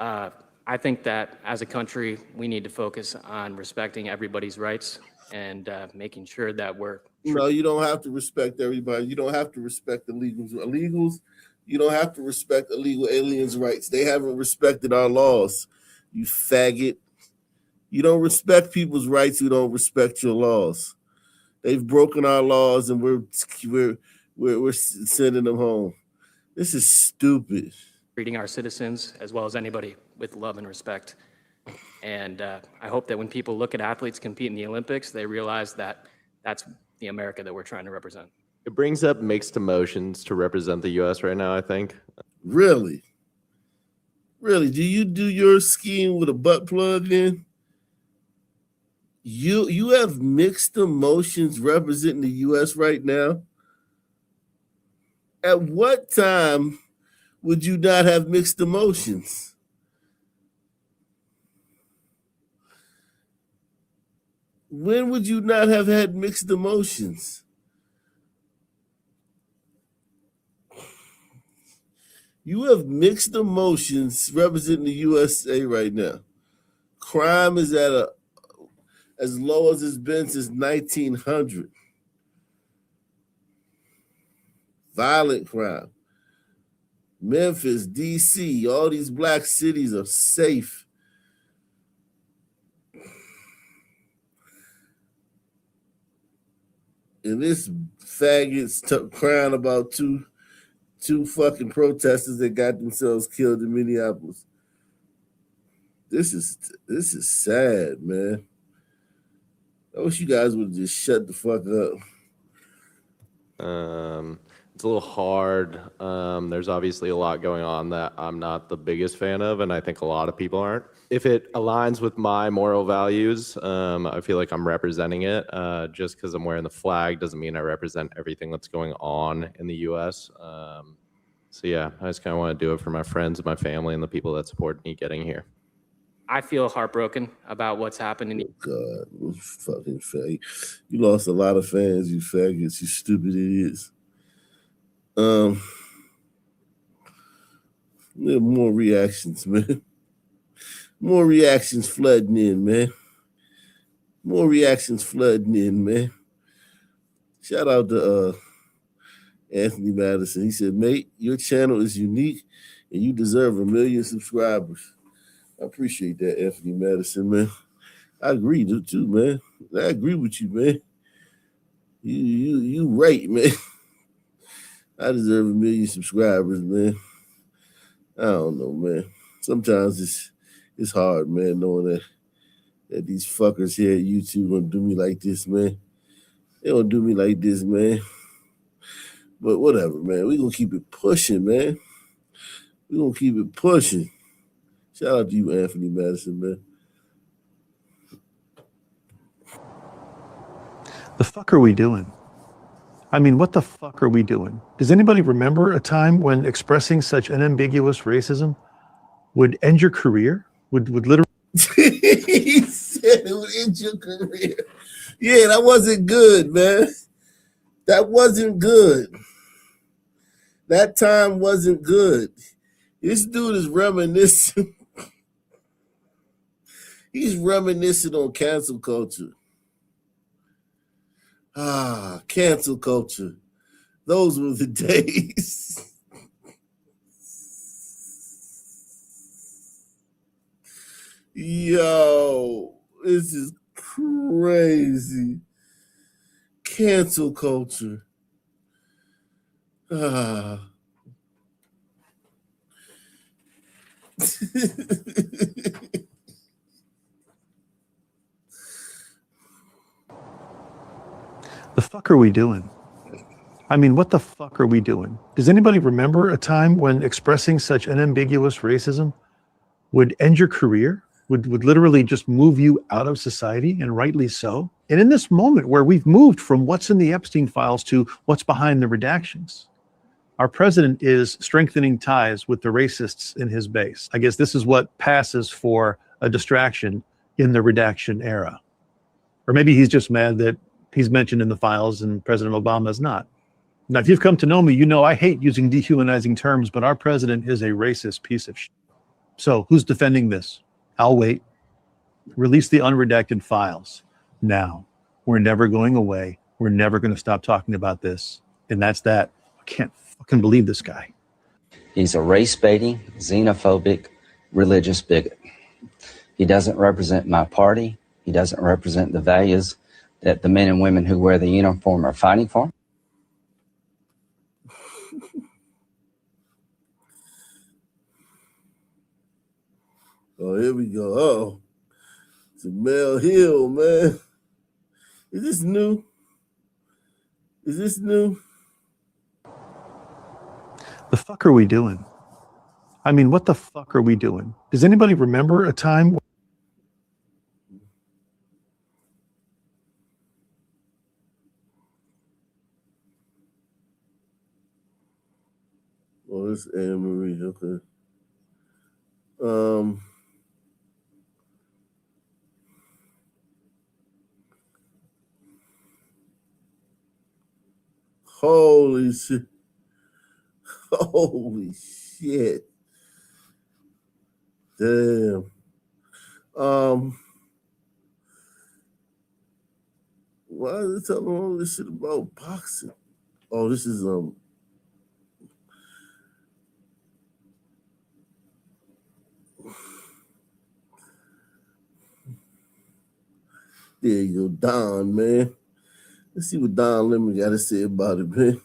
I think that as a country, we need to focus on respecting everybody's rights and making sure that we're. No, you don't have to respect everybody. You don't have to respect illegals. Illegals, you don't have to respect illegal aliens' rights. They haven't respected our laws, you faggot. You don't respect people's rights who don't respect your laws. They've broken our laws, and we're sending them home. This is stupid. Treating our citizens as well as anybody with love and respect. And I hope that when people look at athletes compete in the Olympics, they realize that that's the America that we're trying to represent. It brings up mixed emotions to represent the U.S. right now, I think. Really? Really? Do you do your skiing with a butt plug in? You have mixed emotions representing the U.S. right now? At what time would you not have mixed emotions? When would you not have had mixed emotions? You have mixed emotions representing the USA right now. Crime is at as low as it's been since 1900. Violent crime. Memphis, DC, all these black cities are safe. And this faggot's crying about two fucking protesters that got themselves killed in Minneapolis. This is sad, man. I wish you guys would just shut the fuck up. It's a little hard. There's obviously a lot going on that I'm not the biggest fan of, and I think a lot of people aren't. If it aligns with my moral values, I feel like I'm representing it. Just because I'm wearing the flag doesn't mean I represent everything that's going on in the U.S. So yeah, I just kind of want to do it for my friends and my family and the people that support me getting here. I feel heartbroken about what's happened in. God, you fucking faggot. You lost a lot of fans, you faggots, you stupid idiots. More reactions, man. More reactions flooding in, man. More reactions flooding in, man. Shout out to Anthony Madison. He said, mate, your channel is unique and you deserve 1 million subscribers. I appreciate that, Anthony Madison, man. I agree too, man. I agree with you, man. You right, man. I deserve 1 million subscribers, man. I don't know, man. Sometimes it's hard, man, knowing that these fuckers here at YouTube gonna do me like this, man. They gonna do me like this, man. But whatever, man. We gonna keep it pushing, man. We gonna keep it pushing. Shout out to you, Anthony Madison, man. The fuck are we doing? I mean, what the fuck are we doing? Does anybody remember a time when expressing such unambiguous racism would end your career? Would literally... He said it would end your career. Yeah, that wasn't good, man. That wasn't good. That time wasn't good. This dude is reminiscing. He's reminiscing on cancel culture. Cancel culture. Those were the days. Yo, this is crazy. Cancel culture. The fuck are we doing? I mean, what the fuck are we doing? Does anybody remember a time when expressing such unambiguous racism would end your career? Would literally just move you out of society, and rightly so? And in this moment where we've moved from what's in the Epstein files to what's behind the redactions, our president is strengthening ties with the racists in his base. I guess this is what passes for a distraction in the redaction era. Or maybe he's just mad that he's mentioned in the files and President Obama is not. Now, if you've come to know me, you know I hate using dehumanizing terms, but our president is a racist piece of shit. So who's defending this? I'll wait. Release the unredacted files now. We're never going away. We're never going to stop talking about this. And that's that. I can't fucking believe this guy. He's a race-baiting, xenophobic, religious bigot. He doesn't represent my party. He doesn't represent the values that the men and women who wear the uniform are fighting for. Oh, here we go. Oh, it's a Mel Hill, man. Is this new? Is this new? The fuck are we doing? I mean, what the fuck are we doing? Does anybody remember a time? Oh, this is Anne Marie. Okay. Holy shit. Holy shit. Damn. Why are they telling all this shit about boxing? Oh, this is there you go, Don, man. Let's see what Don Lemon got to say about it, man.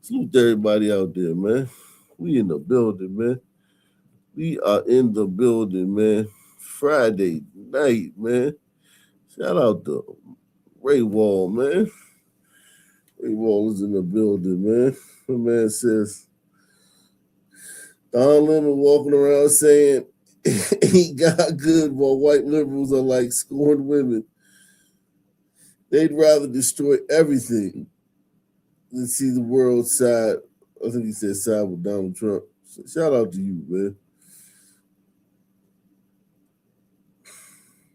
Salute to everybody out there, man. We in the building, man. We are in the building, man. Friday night, man. Shout out to Ray Wall, man. Ray Wall is in the building, man. My man says, Don Lemon walking around saying he got good while white liberals are like scorned women. They'd rather destroy everything than see the world side. I think he said side with Donald Trump. So shout out to you, man.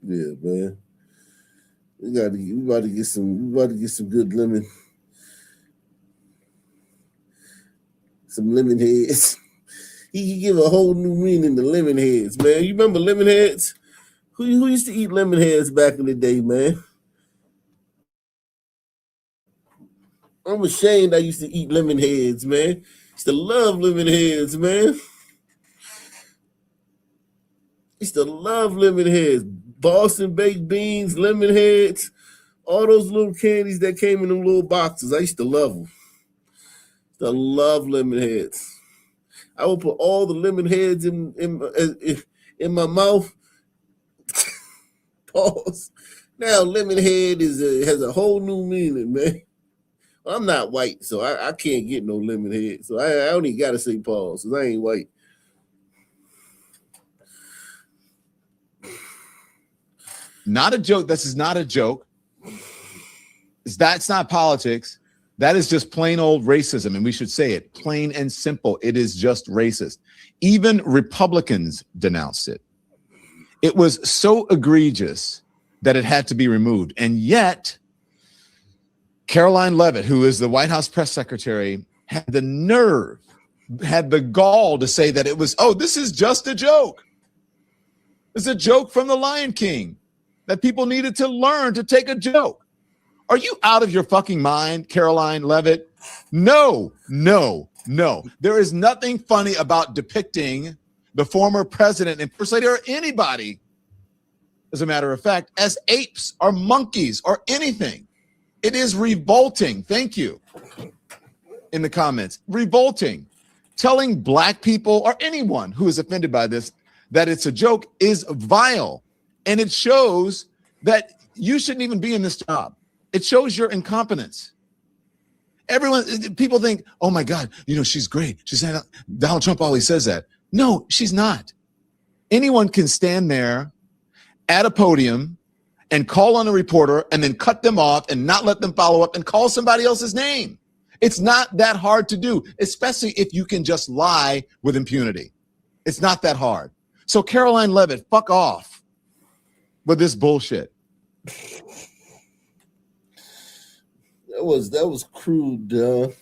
Yeah, man. We about to get some good lemon. Some lemon heads. He can give a whole new meaning to lemon heads, man. You remember lemon heads? Who used to eat lemon heads back in the day, man? I'm ashamed I used to eat lemon heads, man. Used to love lemon heads, man. Used to love lemon heads. Boston baked beans, lemon heads, all those little candies that came in them little boxes. I used to love them. I love lemon heads. I would put all the lemon heads in my mouth. Pause. Now lemon head has a whole new meaning, man. I'm not white, so I can't get no lemon head. So I only got to say pause because I ain't white. Not a joke. This is not a joke. That's not politics. That is just plain old racism, and we should say it plain and simple. It is just racist. Even Republicans denounced it. It was so egregious that it had to be removed. And yet, Caroline Leavitt, who is the White House press secretary, had the nerve, had the gall to say that it was, oh, this is just a joke. It's a joke from the Lion King that people needed to learn to take a joke. Are you out of your fucking mind, Caroline Leavitt? No. There is nothing funny about depicting the former president and first lady or anybody, as a matter of fact, as apes or monkeys or anything. It is revolting. Thank you. In the comments, revolting. Telling black people or anyone who is offended by this that it's a joke is vile. And it shows that you shouldn't even be in this job. It shows your incompetence. People think, oh my God, she's great. She's Donald Trump always says that. No, she's not. Anyone can stand there at a podium and call on a reporter and then cut them off and not let them follow up and call somebody else's name. It's not that hard to do, especially if you can just lie with impunity. It's not that hard. So Caroline Leavitt, fuck off with this bullshit. That was crude, Don.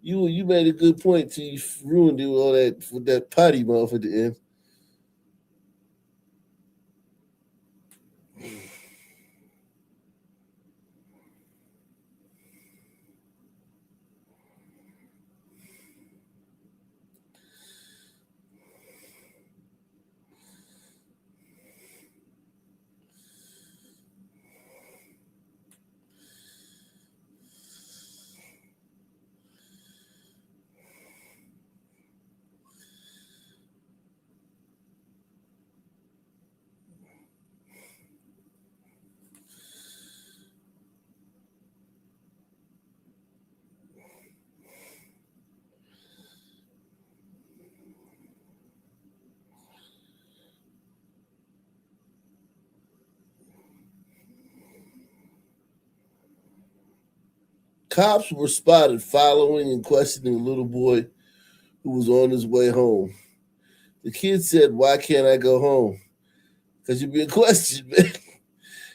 You made a good point till you ruined it with all that with that potty mouth at the end. Cops were spotted following and questioning a little boy who was on his way home. The kid said, "Why can't I go home?" Because you're being questioned, man.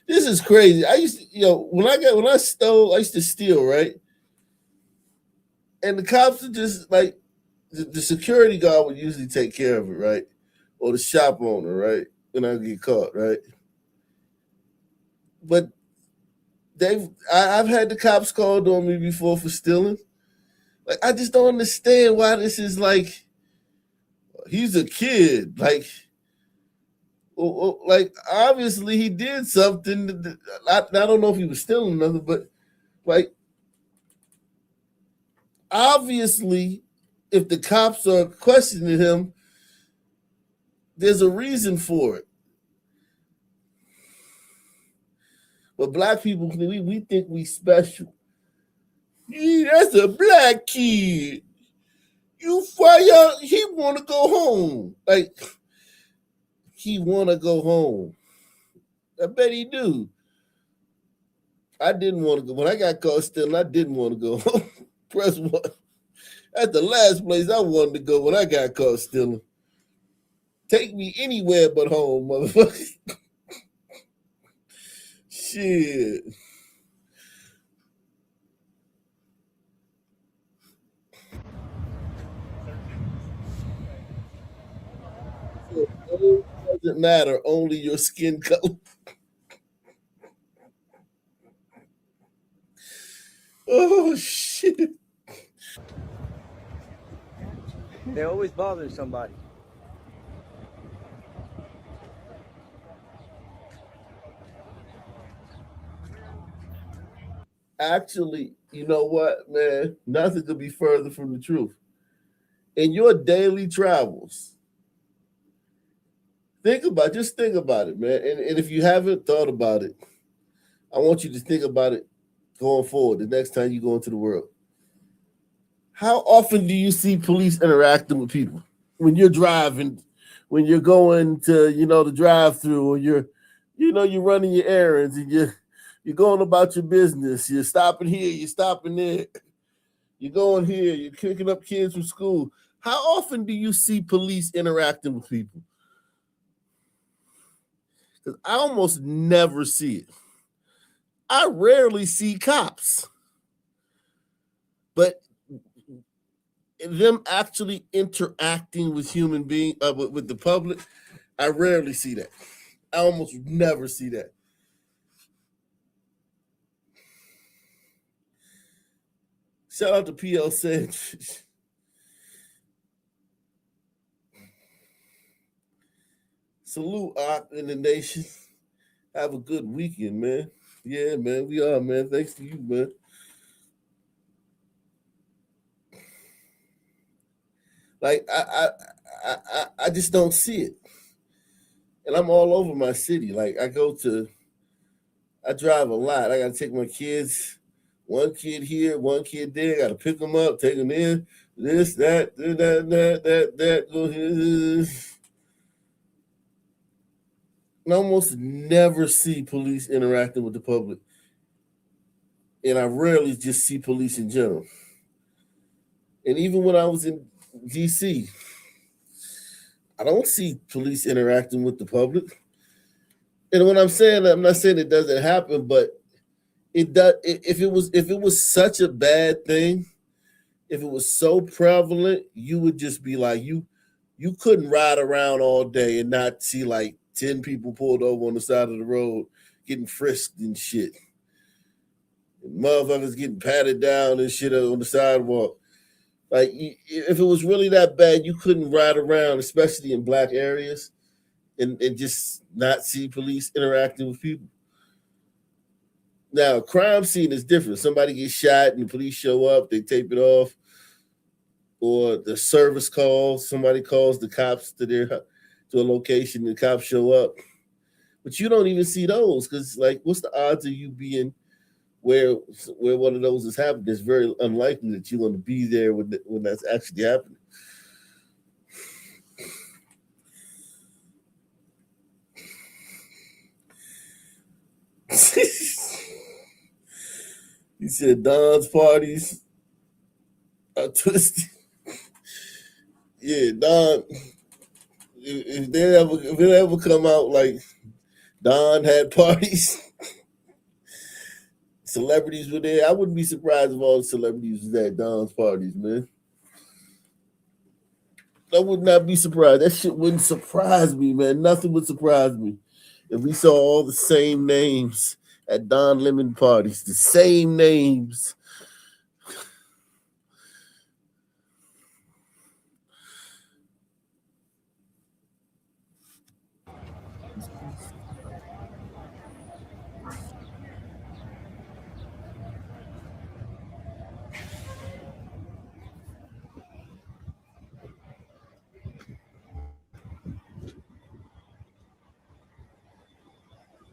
This is crazy. I used to, when I stole, I used to steal, right? And the cops are just like the security guard would usually take care of it, right? Or the shop owner, right? When I get caught, right? But I've had the cops called on me before for stealing. Like, I just don't understand why this is like, he's a kid. Like obviously he did something. I don't know if he was stealing nothing, but like obviously, if the cops are questioning him, there's a reason for it. But black people, we think we special. Yeah, that's a black kid. You fire. He want to go home. Like, he want to go home. I bet he do. I didn't want to go. When I got caught stealing, I didn't want to go home. Press 1. That's the last place I wanted to go when I got caught stealing. Take me anywhere but home, motherfucker. Shit. It doesn't matter, only your skin color. Oh, shit. They're always bothering somebody. Actually, you know what, man? Nothing could be further from the truth. In your daily travels, think about it, man. And if you haven't thought about it, I want you to think about it going forward the next time you go into the world. How often do you see police interacting with people when you're driving, when you're going to, the drive-through, or you're running your errands and you're going about your business. You're stopping here, you're stopping there. You're going here, you're picking up kids from school. How often do you see police interacting with people? Because I almost never see it. I rarely see cops. But them actually interacting with human beings, with the public, I rarely see that. I almost never see that. Shout out to PL Sandridge. Salute in the nation. Have a good weekend, man. Yeah, man, we are, man. Thanks to you, man. Like I just don't see it, and I'm all over my city. Like I drive a lot. I got to take my kids. One kid here, one kid there. Got to pick them up, take them in. This, that, that. Go here. I almost never see police interacting with the public, and I rarely just see police in general. And even when I was in DC, I don't see police interacting with the public. And when I'm saying that, I'm not saying it doesn't happen, but it does. If it was such a bad thing if it was so prevalent, you would just be like, you couldn't ride around all day and not see like 10 people pulled over on the side of the road getting frisked and shit. And motherfuckers getting patted down and shit on the sidewalk. Like, if it was really that bad, you couldn't ride around, especially in black areas, and just not see police interacting with people. Now, a crime scene is different. Somebody gets shot and the police show up, they tape it off, or the service calls, somebody calls the cops to a location, the cops show up. But you don't even see those because, like, what's the odds of you being where one of those is happening? It's very unlikely that you're going to be there when that's actually happening. He said Don's parties are twisted. Yeah, Don. If it ever come out like Don had parties, celebrities were there, I wouldn't be surprised if all the celebrities was at Don's parties, man. I would not be surprised. That shit wouldn't surprise me, man. Nothing would surprise me if we saw all the same names at Don Lemon parties. The same names.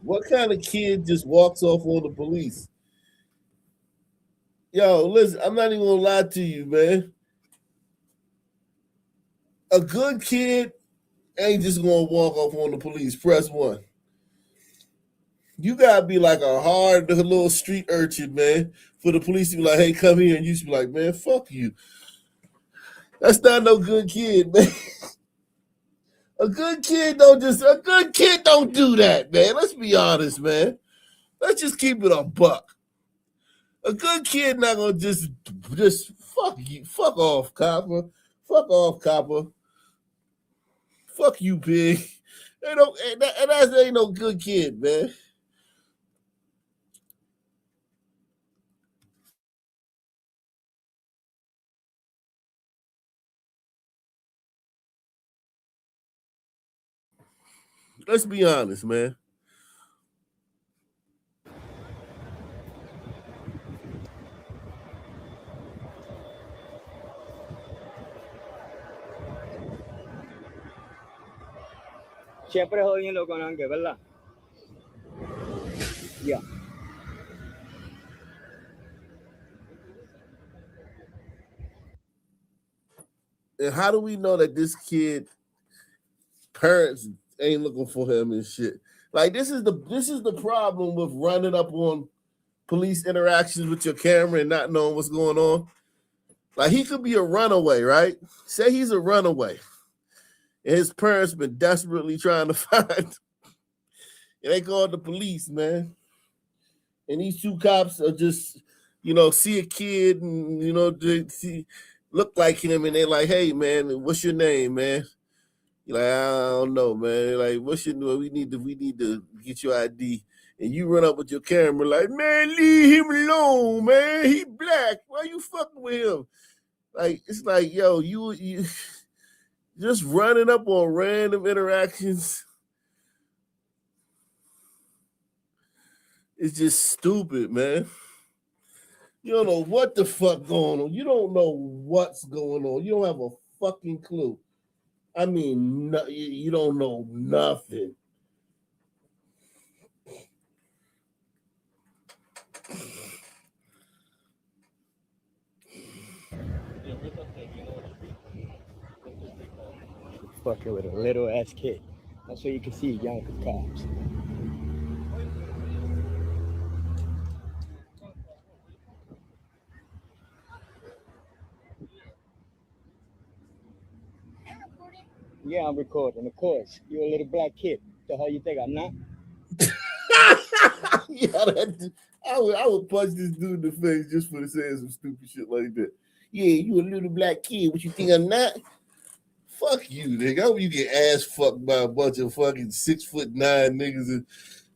What kind of kid just walks off on the police? Yo, listen, I'm not even gonna lie to you, man. A good kid ain't just gonna walk off on the police. Press 1. You gotta be like a hard little street urchin, man, for the police to be like, hey, come here, and you should be like, man, fuck you. That's not no good kid, man. A good kid don't do that, man. Let's be honest, man. Let's just keep it a buck. A good kid not gonna just fuck you. Fuck off, copper. Fuck off, copper. Fuck you, pig. That ain't no good kid, man. Let's be honest, man. Siempre jodiendo con Ángel, ¿verdad? Yeah. And how do we know that this kid parents ain't looking for him and shit? Like, this is the problem with running up on police interactions with your camera and not knowing what's going on. Like, he could be a runaway, right? Say he's a runaway, and his parents been desperately trying to find him. And they called the police, man. And these two cops are just, see a kid and, they look like him, and they're like, hey, man, what's your name, man? You're like, I don't know, man. They're like, what's your name? We need to get your ID. And you run up with your camera like, man, leave him alone, man. He black. Why you fucking with him? Like, it's like, yo, you just running up on random interactions. It's just stupid, man. You don't know what the fuck going on. You don't know what's going on. You don't have a fucking clue. I mean, you don't know nothing. Fucking with a little ass kid. That's what you can see Yonkers cops. Yeah, I'm recording. Of course. You're a little black kid. The hell you think I'm not? Yeah, I would punch this dude in the face just for saying some stupid shit like that. Yeah, you a little black kid. What you think I'm not? Fuck you, nigga. I hope you get ass fucked by a bunch of fucking 6'9" niggas. And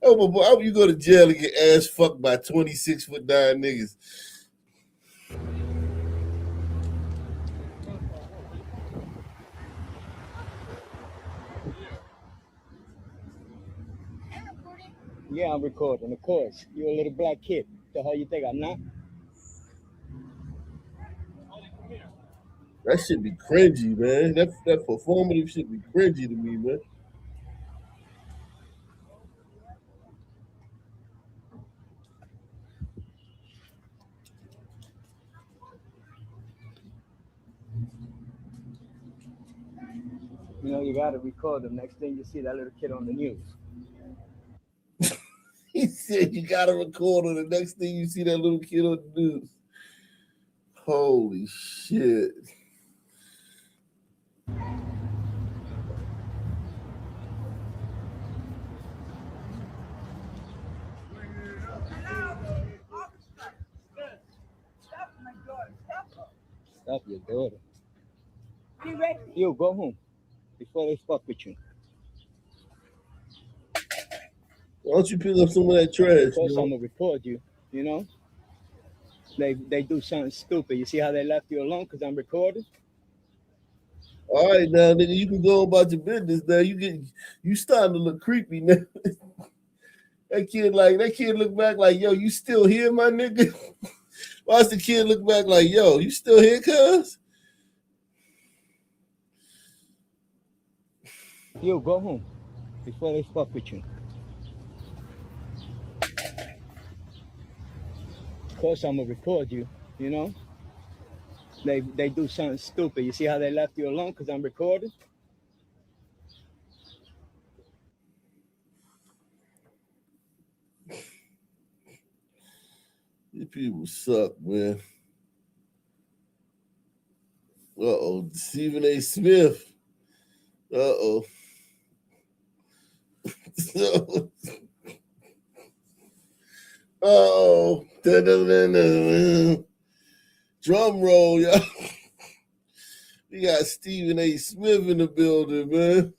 I hope you go to jail and get ass fucked by 26'9" niggas. Yeah, I'm recording, of course. You're a little black kid. The hell you think I'm not? That shit be cringy, man. That performative shit be cringy to me, man. You know, you gotta record them. Next thing you see that little kid on the news. He said you gotta record on the next thing you see that little kid on the news. Holy shit. Stop your daughter. You go home before they fuck with you. Why don't you pick up some of that trash? Of course, I'm gonna record you. You know, they do something stupid. You see how they left you alone because I'm recording? All right, now, nigga, you can go about your business now. You starting to look creepy now. That kid look back like, yo, you still here, my nigga? Watch the kid look back like, yo, you still here, cuz? You go home before they fuck with you. Of course, I'm gonna record you. You know, they do something stupid. You see how they left you alone because I'm recording? These people suck, man. Uh-oh, Stephen A. Smith. Uh-oh. Uh-oh. Drum roll, y'all. We got Stephen A. Smith in the building, man.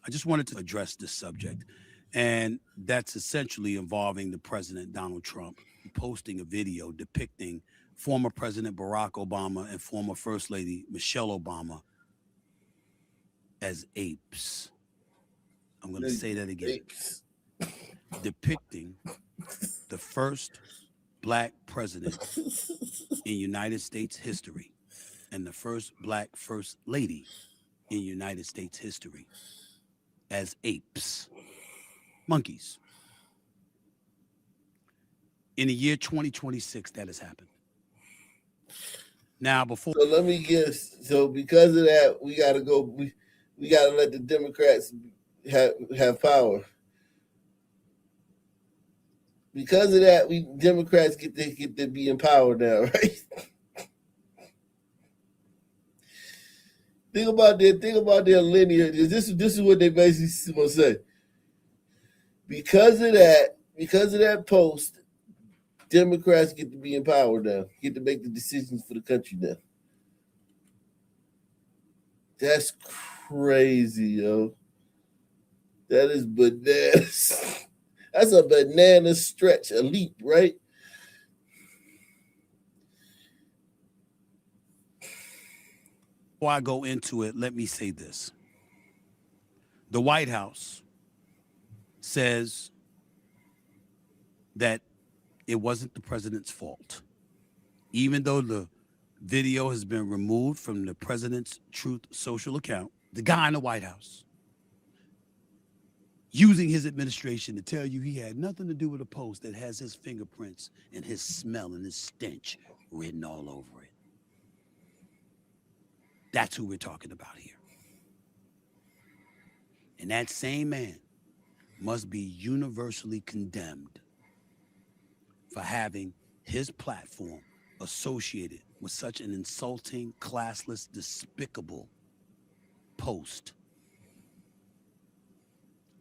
I just wanted to address this subject, and that's essentially involving the President Donald Trump posting a video depicting former President Barack Obama and former First Lady Michelle Obama as apes. I'm going to say that again. Apes. Depicting the first black president in United States history and the first black First Lady in United States history as apes, monkeys. In the year 2026, that has happened. Now, before. So let me guess. So because of that, we got to go. We got to let the Democrats have power. Because of that, we Democrats get to be in power now, right? Think about their lineage. This is what they basically want to say. Because of that post, Democrats get to be in power now. Get to make the decisions for the country now. That's crazy, yo. That is bananas. That's a banana stretch, a leap, right? Before I go into it, let me say this. The White House says that it wasn't the president's fault, even though the video has been removed from the president's Truth Social account. The guy in the White House using his administration to tell you he had nothing to do with a post that has his fingerprints and his smell and his stench written all over it. That's who we're talking about here. And that same man must be universally condemned for having his platform associated with such an insulting, classless, despicable post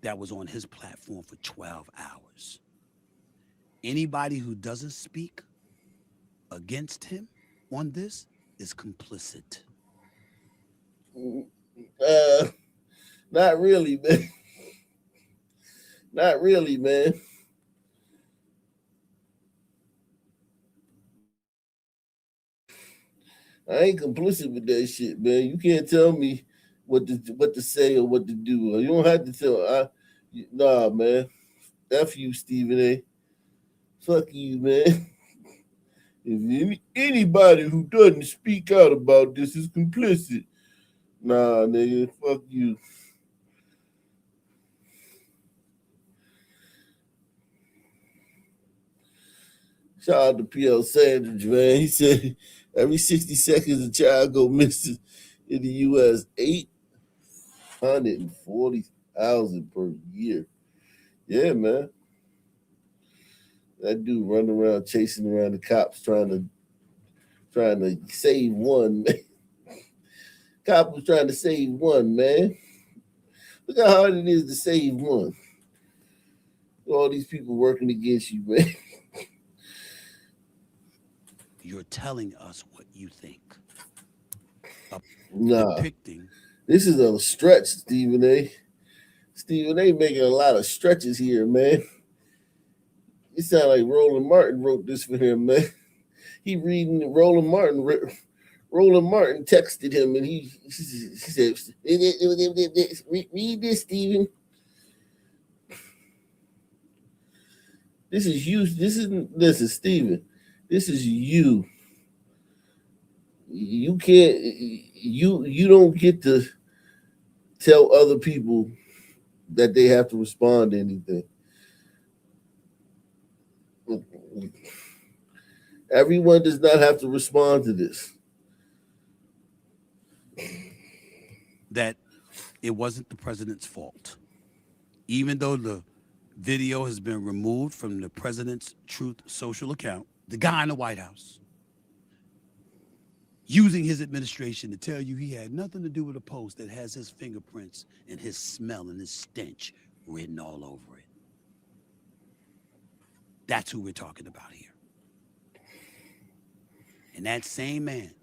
that was on his platform for 12 hours. Anybody who doesn't speak against him on this is complicit. Not really, man. Not really, man. I ain't complicit with that shit, man. You can't tell me what to say or what to do. You don't have to tell. Nah, man. F you, Stephen A. Fuck you, man. If anybody who doesn't speak out about this is complicit. Nah, nigga. Fuck you. Shout out to P.L. Sanders, man. He said every 60 seconds a child go missing in the U.S. 840,000 per year. Yeah, man. That dude running around chasing around the cops trying to save one, man. Cop was trying to save one, man. Look how hard it is to save one. All these people working against you, man. You're telling us what you think. Nah. Depicting. This is a stretch, Stephen A. Stephen A. making a lot of stretches here, man. It sounds like Roland Martin wrote this for him, man. He reading Roland Martin texted him and he said, read this, Stephen. This is you. This is Stephen. This is you. You can't, you don't get to tell other people that they have to respond to anything. Everyone does not have to respond to this. That it wasn't the president's fault. Even though the video has been removed from the president's Truth Social account, the guy in the White House using his administration to tell you he had nothing to do with a post that has his fingerprints and his smell and his stench written all over it. That's who we're talking about here. And that same man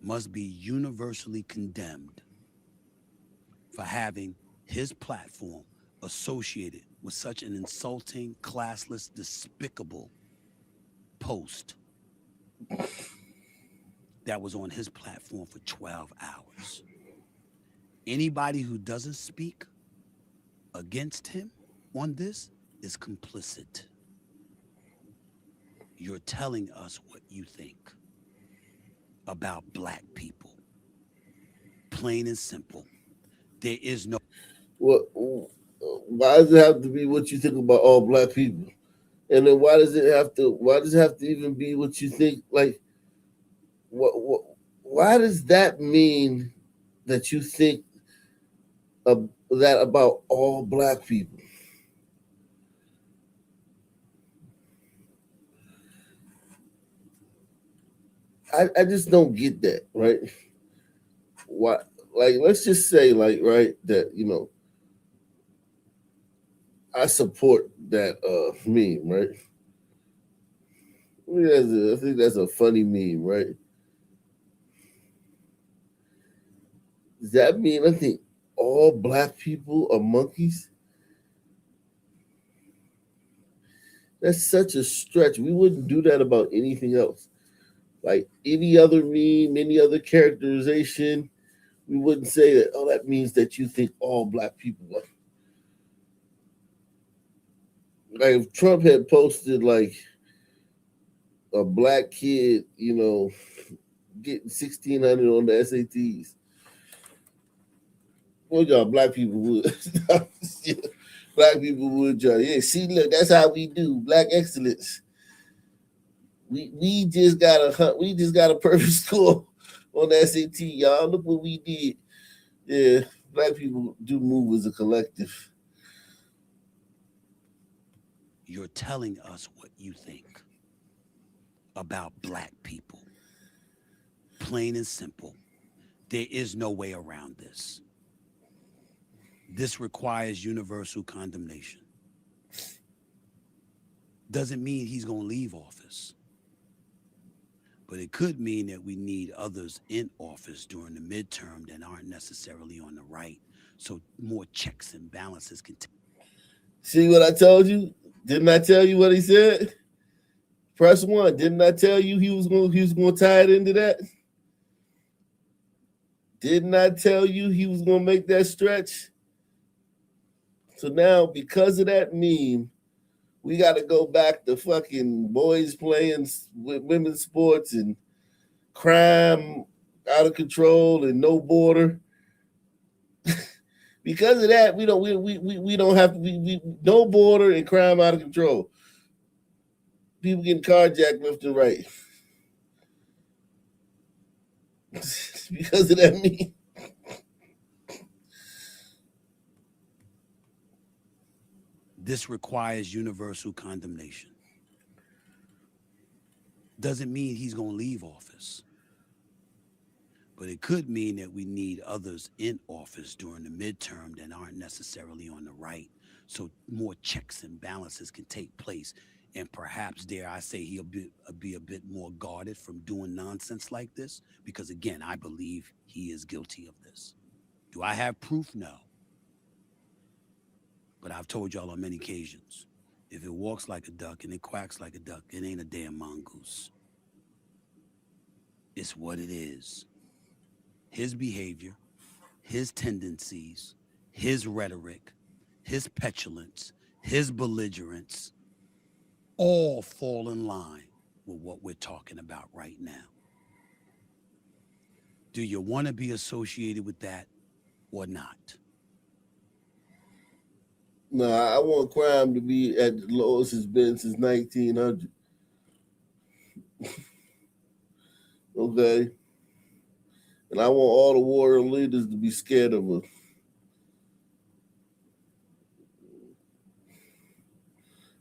must be universally condemned for having his platform associated with such an insulting, classless, despicable post that was on his platform for 12 hours. Anybody who doesn't speak against him on this is complicit. You're telling us what you think about black people. Plain and simple. There is no... Why does it have to be what you think about all black people? And then why does it have to even be what you think? Like, why does that mean that you think that about all black people? I just don't get that, right? Why? Like, let's just say, like, right, that, you know, I support that meme, right? I think that's a funny meme, right? Does that mean I think all black people are monkeys? That's such a stretch. We wouldn't do that about anything else. Like any other meme, any other characterization, we wouldn't say that, oh, that means that you think all black people are. Like if Trump had posted like a black kid, you know, getting 1,600 on the SATs, well, y'all black people would. Black people would try. Yeah, see, look, that's how we do black excellence. We just got a perfect score on the SAT, y'all. Look what we did. Yeah, black people do move as a collective. You're telling us what you think about black people. Plain and simple. There is no way around this. This requires universal condemnation. Doesn't mean he's going to leave office, but it could mean that we need others in office during the midterm that aren't necessarily on the right, so more checks and balances can See what I told you? Didn't I tell you what he said? Press one. Didn't I tell you he was going to tie it into that? Didn't I tell you he was going to make that stretch? So now, because of that meme, we got to go back to fucking boys playing with women's sports and crime out of control and no border. Because of that, we don't have no border and crime out of control. People getting carjacked left and right. Because of that meme. This requires universal condemnation. Doesn't mean he's going to leave office, but it could mean that we need others in office during the midterm that aren't necessarily on the right, so more checks and balances can take place, and perhaps, dare I say, he'll be a bit more guarded from doing nonsense like this, because again, I believe he is guilty of this. Do I have proof? No. But I've told y'all on many occasions, if it walks like a duck and it quacks like a duck, it ain't a damn mongoose. It's what it is. His behavior, his tendencies, his rhetoric, his petulance, his belligerence, all fall in line with what we're talking about right now. Do you want to be associated with that or not? No, I want crime to be at the lowest it's been since 1900. Okay? And I want all the warrior leaders to be scared of us.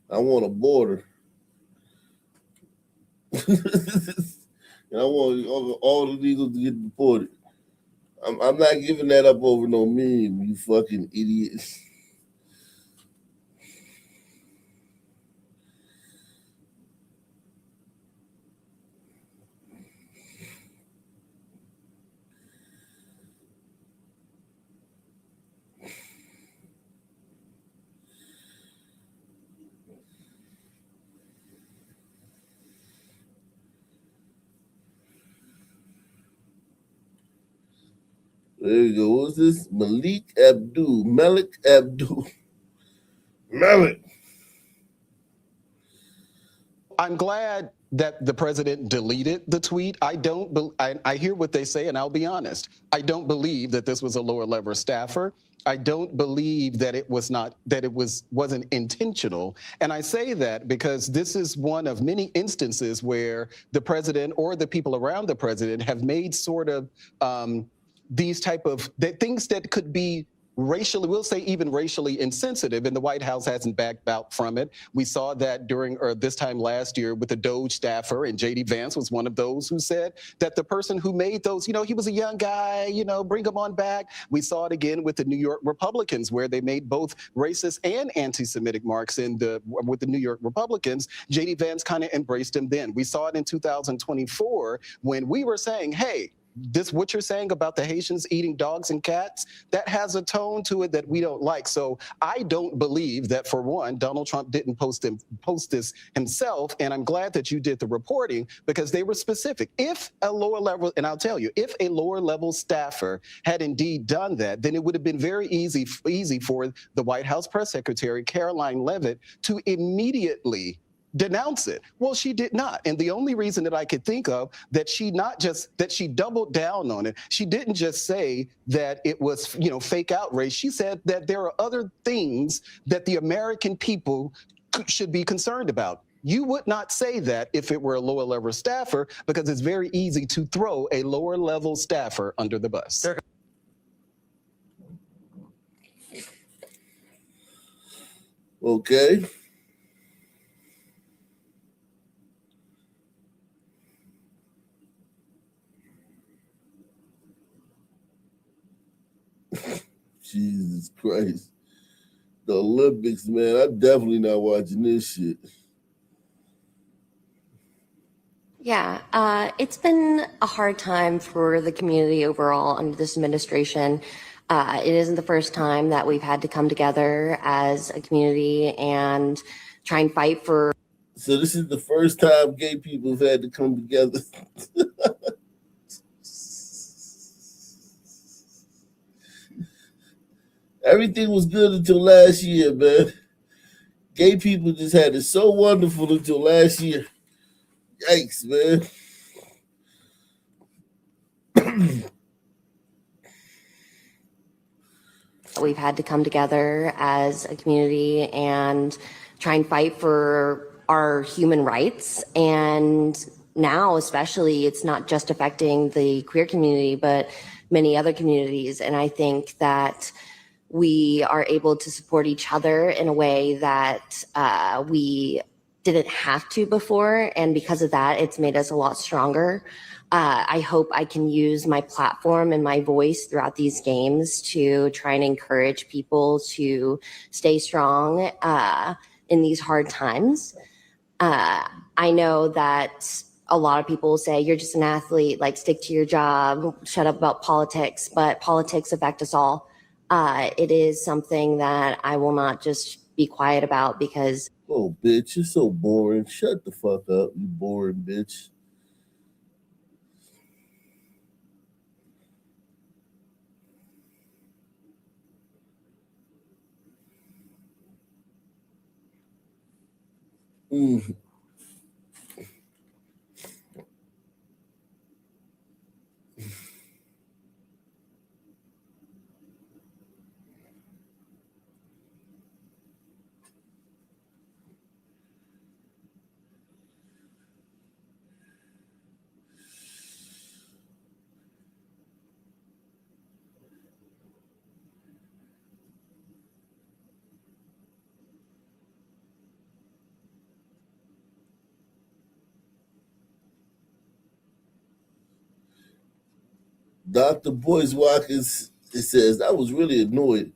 I want a border. And I want all the leaders to get deported. I'm not giving that up over no meme, you fucking idiots. There you go. What's this? Malik Abdul. Malik. I'm glad that the president deleted the tweet. I hear what they say, and I'll be honest. I don't believe that this was a lower level staffer. I don't believe that it wasn't intentional. And I say that because this is one of many instances where the president or the people around the president have made sort of these type of things that could be racially, we'll say even racially insensitive, and the White House hasn't backed out from it. We saw that during this time last year with the Doge staffer, and J.D. Vance was one of those who said that the person who made those, he was a young guy, bring him on back. We saw it again with the New York Republicans, where they made both racist and anti-Semitic marks with the New York Republicans. J.D. Vance kind of embraced him then. We saw it in 2024 when we were saying, hey, what you're saying about the Haitians eating dogs and cats, that has a tone to it that we don't like. So I don't believe that, for one, Donald Trump didn't post this himself. And I'm glad that you did the reporting, because they were specific. If a lower level, and I'll tell you, if a lower level staffer had indeed done that, then it would have been very easy for the White House press secretary, Caroline Leavitt, to immediately denounce it. Well, she did not. And the only reason that I could think of that she doubled down on it, she didn't just say that it was, fake outrage. She said that there are other things that the American people should be concerned about. You would not say that if it were a lower level staffer, because it's very easy to throw a lower level staffer under the bus. Okay. Jesus Christ. The Olympics, man. I'm definitely not watching this shit. Yeah, it's been a hard time for the community overall under this administration. It isn't the first time that we've had to come together as a community and try and fight for. So this is the first time gay people have had to come together. Everything was good until last year, man. Gay people just had it so wonderful until last year. Yikes, man. We've had to come together as a community and try and fight for our human rights. And now, especially, it's not just affecting the queer community, but many other communities. And I think that we are able to support each other in a way that we didn't have to before. And because of that, it's made us a lot stronger. I hope I can use my platform and my voice throughout these games to try and encourage people to stay strong in these hard times. I know that a lot of people say, you're just an athlete, like stick to your job, shut up about politics, but politics affect us all. It is something that I will not just be quiet about because. Oh, bitch, you're so boring. Shut the fuck up, you boring bitch. Dr. Boyce Watkins, it says, I was really annoyed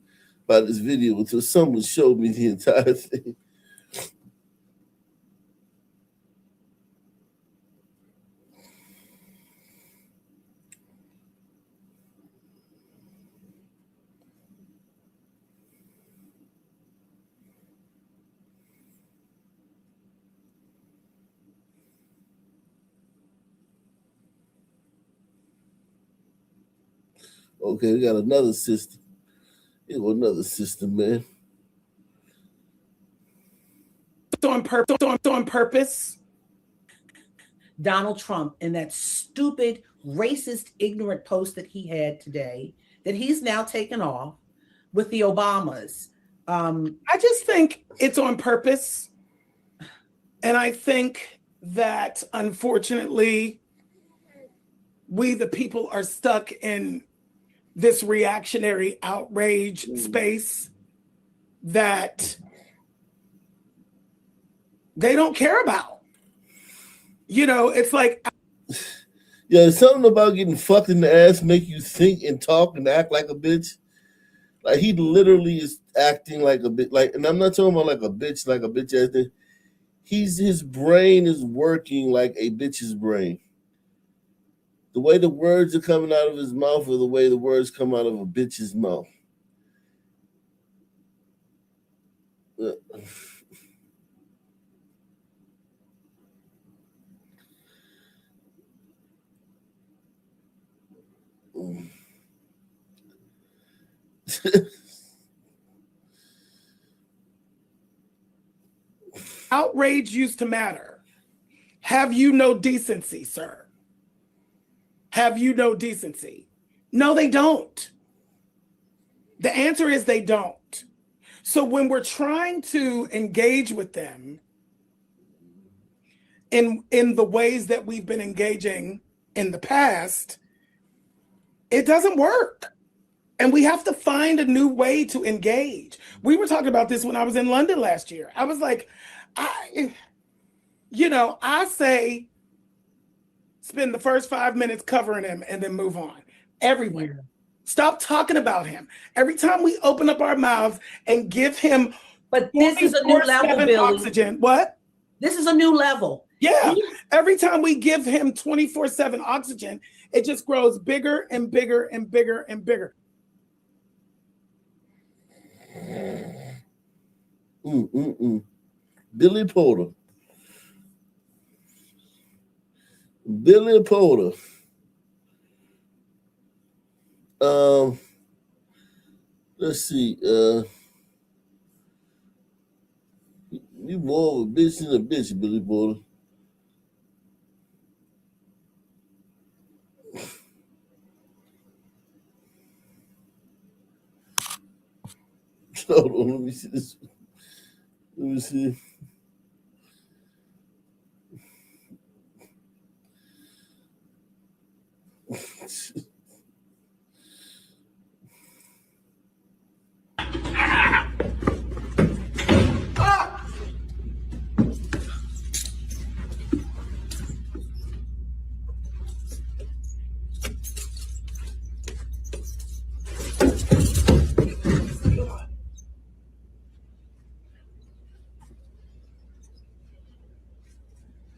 by this video until someone showed me the entire thing. Okay, we got another system. Here go another system, man. On purpose. Donald Trump and that stupid, racist, ignorant post that he had today that he's now taken off with the Obamas. I just think it's on purpose. And I think that, unfortunately, we, the people, are stuck in this reactionary outrage space that they don't care about. You know, it's like. Yeah, something about getting fucked in the ass make you think and talk and act like a bitch. Like, he literally is acting like a bitch. Like, and I'm not talking about like a bitch ass thing. His brain is working like a bitch's brain. The way the words are coming out of his mouth or the way the words come out of a bitch's mouth. Outrage used to matter. Have you no decency, sir? Have you no decency? No, they don't. The answer is they don't. So when we're trying to engage with them in the ways that we've been engaging in the past, it doesn't work. And we have to find a new way to engage. We were talking about this when I was in London last year. I was like, I say spend the first 5 minutes covering him and then move on everywhere. Stop talking about him. Every time we open up our mouths and give him But this is a new level, 24/7 Billy. oxygen. What? This is a new level. Yeah. Every time we give him 24/7 oxygen, it just grows bigger and bigger and bigger and bigger. Billy Porter. Billy Porter. Let's see. You more of a bitch than a bitch, Billy Porter. Hold on, let me see this. Let me see.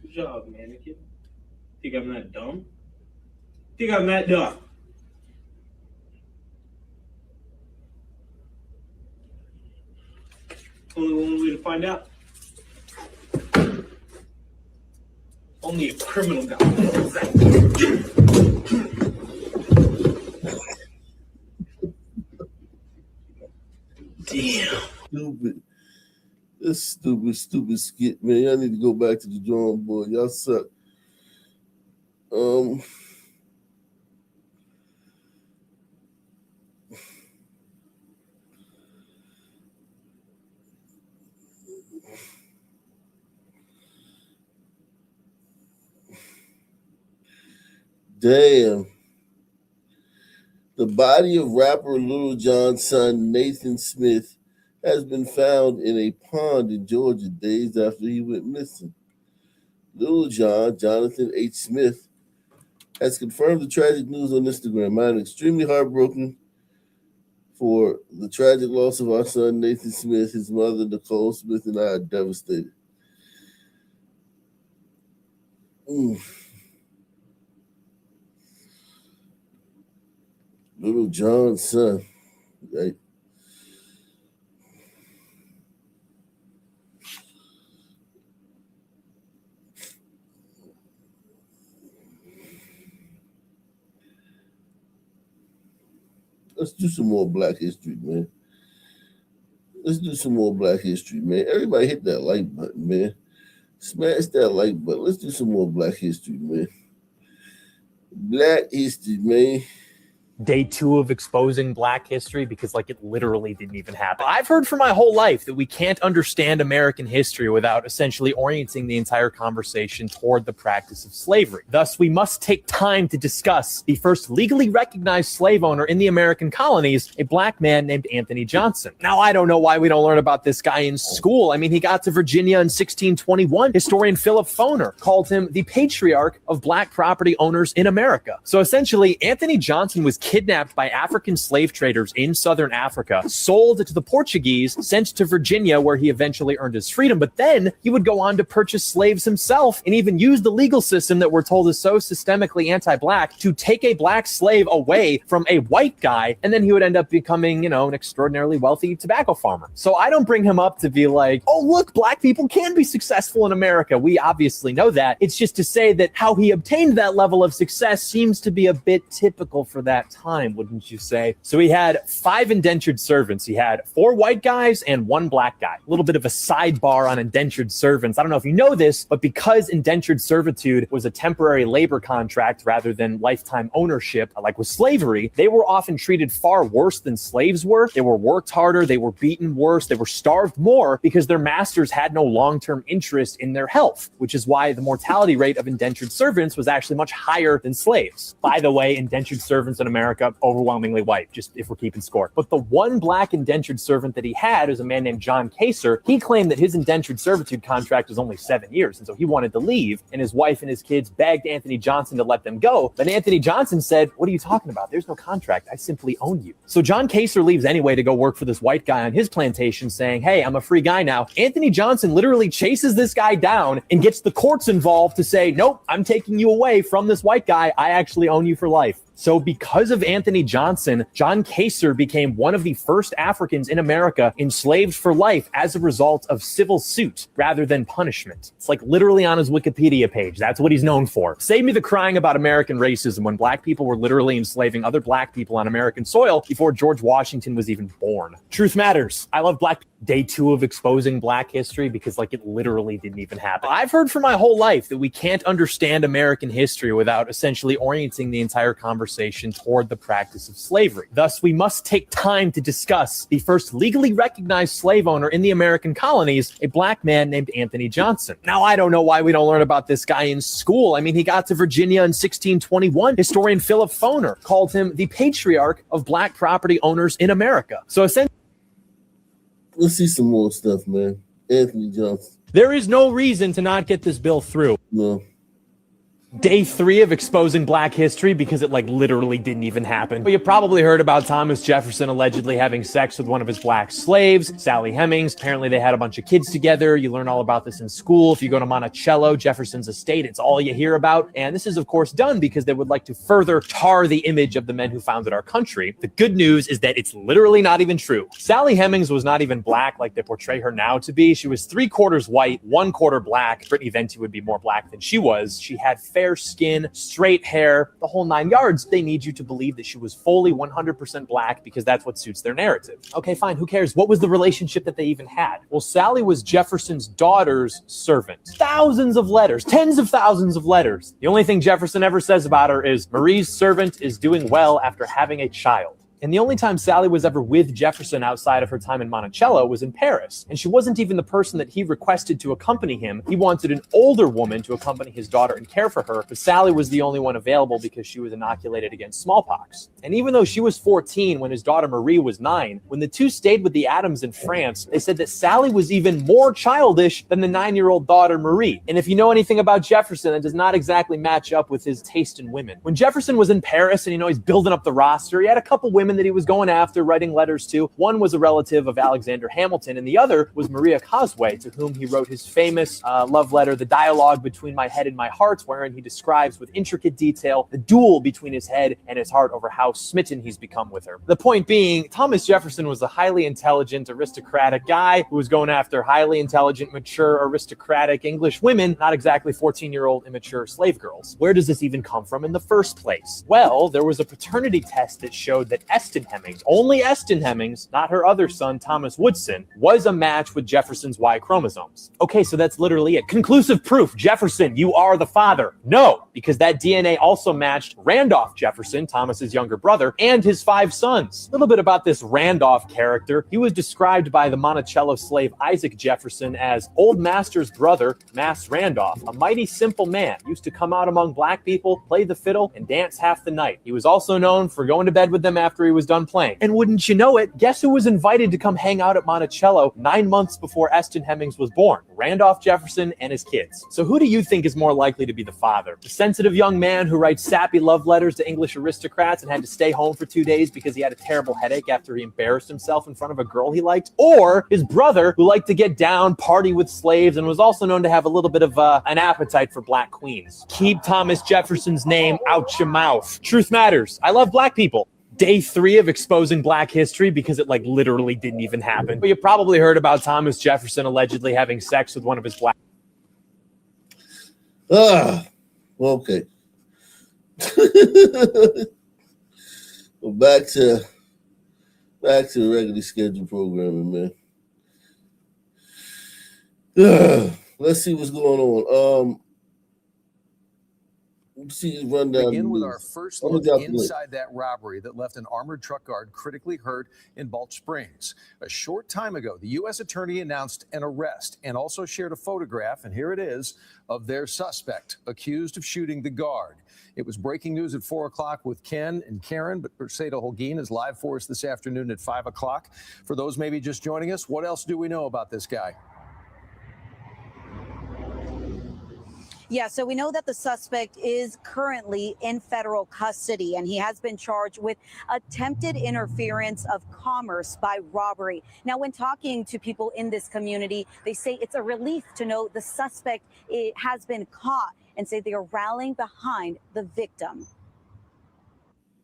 Good job, mannequin. Think I'm that dumb? Think I'm that dumb? Only one way to find out. Only a criminal got Damn. Stupid. This stupid skit, man. Y'all need to go back to the drawing board. Y'all suck. Damn. The body of rapper Lil Jon's son, Nathan Smith, has been found in a pond in Georgia days after he went missing. Lil Jon, Jonathan H. Smith, has confirmed the tragic news on Instagram. I am extremely heartbroken for the tragic loss of our son, Nathan Smith. His mother, Nicole Smith, and I are devastated. Lil Jon's son. Right? Let's do some more Black History, man. Let's do some more Black History, man. Everybody hit that like button, man. Smash that like button. Let's do some more Black History, man. Black History, man. Day 2 of exposing Black history because like it literally didn't even happen. I've heard for my whole life that we can't understand American history without essentially orienting the entire conversation toward the practice of slavery. Thus, we must take time to discuss the first legally recognized slave owner in the American colonies, a Black man named Anthony Johnson. Now, I don't know why we don't learn about this guy in school. I mean, he got to Virginia in 1621. Historian Philip Foner called him the patriarch of Black property owners in America. So essentially, Anthony Johnson was kidnapped by African slave traders in Southern Africa, sold to the Portuguese, sent to Virginia, where he eventually earned his freedom. But then he would go on to purchase slaves himself and even use the legal system that we're told is so systemically anti-Black to take a Black slave away from a white guy. And then he would end up becoming, an extraordinarily wealthy tobacco farmer. So I don't bring him up to be like, oh, look, Black people can be successful in America. We obviously know that. It's just to say that how he obtained that level of success seems to be a bit typical for that time, wouldn't you say? So he had 5 indentured servants. He had 4 white guys and 1 Black guy. A little bit of a sidebar on indentured servants. I don't know if you know this, but because indentured servitude was a temporary labor contract rather than lifetime ownership, like with slavery, they were often treated far worse than slaves were. They were worked harder, they were beaten worse, they were starved more because their masters had no long-term interest in their health, which is why the mortality rate of indentured servants was actually much higher than slaves. By the way, indentured servants in America America, overwhelmingly white, just if we're keeping score. But the one black indentured servant that he had is a man named John Kaser. He claimed that his indentured servitude contract was only 7 years, and so he wanted to leave, and his wife and his kids begged Anthony Johnson to let them go. But Anthony Johnson said, "What are you talking about? There's no contract. I simply own you." So John Kaser leaves anyway to go work for this white guy on his plantation saying, "Hey, I'm a free guy now." Anthony Johnson literally chases this guy down and gets the courts involved to say, "Nope, I'm taking you away from this white guy. I actually own you for life." So because of Anthony Johnson, John Kaser became one of the first Africans in America enslaved for life as a result of civil suit rather than punishment. It's like literally on his Wikipedia page. That's what he's known for. Save me the crying about American racism when black people were literally enslaving other black people on American soil before George Washington was even born. Truth matters. I love Black Day 2 of exposing black history because like it literally didn't even happen. I've heard for my whole life that we can't understand American history without essentially orienting the entire conversation toward the practice of slavery. Thus, we must take time to discuss the first legally recognized slave owner in the American colonies, a black man named Anthony Johnson. Now, I don't know why we don't learn about this guy in school. I mean, he got to Virginia in 1621. Historian Philip Foner called him the patriarch of black property owners in America. So essentially, let's see some more stuff, man. Anthony Johnson. there is no reason to not get this bill through. No. Day 3 of exposing black history because it like literally didn't even happen. But you probably heard about Thomas Jefferson allegedly having sex with one of his black slaves, Sally Hemings. Apparently they had a bunch of kids together. You learn all about this in school. If you go to Monticello, Jefferson's estate, it's all you hear about. And this is of course done because they would like to further tar the image of the men who founded our country. The good news is that it's literally not even true. Sally Hemings was not even black like they portray her now to be. She was 3/4 white, 1/4 black. Brittany Venti would be more black than she was. She had fair skin, straight hair, the whole 9 yards. They need you to believe that she was fully 100% black because that's what suits their narrative. Okay, fine. Who cares? What was the relationship that they even had? Well, Sally was Jefferson's daughter's servant. Thousands of letters, tens of thousands of letters. The only thing Jefferson ever says about her is Marie's servant is doing well after having a child. And the only time Sally was ever with Jefferson outside of her time in Monticello was in Paris. And she wasn't even the person that he requested to accompany him. He wanted an older woman to accompany his daughter and care for her, but Sally was the only one available because she was inoculated against smallpox. And even though she was 14 when his daughter Marie was 9, when the two stayed with the Adams in France, they said that Sally was even more childish than the 9-year-old daughter Marie. And if you know anything about Jefferson, it does not exactly match up with his taste in women. When Jefferson was in Paris and, he's building up the roster, he had a couple women that he was going after, writing letters to. One was a relative of Alexander Hamilton, and the other was Maria Cosway, to whom he wrote his famous love letter, The Dialogue Between My Head and My Heart, wherein he describes with intricate detail the duel between his head and his heart over how smitten he's become with her. The point being, Thomas Jefferson was a highly intelligent, aristocratic guy who was going after highly intelligent, mature, aristocratic English women, not exactly 14-year-old immature slave girls. Where does this even come from in the first place? Well, there was a paternity test that showed that Eston Hemings, only Eston Hemings, not her other son, Thomas Woodson, was a match with Jefferson's Y chromosomes. Okay, so that's literally it. Conclusive proof, Jefferson, you are the father. No, because that DNA also matched Randolph Jefferson, Thomas's younger brother, and his 5 sons. A little bit about this Randolph character. He was described by the Monticello slave Isaac Jefferson as old master's brother, Mass Randolph, a mighty simple man, used to come out among black people, play the fiddle, and dance half the night. He was also known for going to bed with them after he was done playing. And wouldn't you know it, guess who was invited to come hang out at Monticello 9 months before Eston Hemings was born? Randolph Jefferson and his kids. So who do you think is more likely to be the father? The sensitive young man who writes sappy love letters to English aristocrats and had to stay home for 2 days because he had a terrible headache after he embarrassed himself in front of a girl he liked? Or his brother who liked to get down, party with slaves, and was also known to have a little bit of an appetite for black queens? Keep Thomas Jefferson's name out your mouth. Truth matters. I love black people. Day 3 of exposing black history because it like literally didn't even happen. But you probably heard about Thomas Jefferson allegedly having sex with one of his black. Okay. Well, back to the regularly scheduled programming, man. Let's see what's going on. See this rundown. Begin with our first I'm gonna look drop the link. inside that robbery that left an armored truck guard critically hurt in Balch Springs. A short time ago, the U.S. attorney announced an arrest and also shared a photograph, and here it is, of their suspect accused of shooting the guard. It was breaking news at 4 o'clock with Ken and Karen, but Perseda Holguin is live for us this afternoon at 5 o'clock. For those maybe just joining us, what else do we know about this guy? Yeah, so we know that the suspect is currently in federal custody, and he has been charged with attempted interference of commerce by robbery. Now, when talking to people in this community, they say it's a relief to know the suspect has been caught and say they are rallying behind the victim.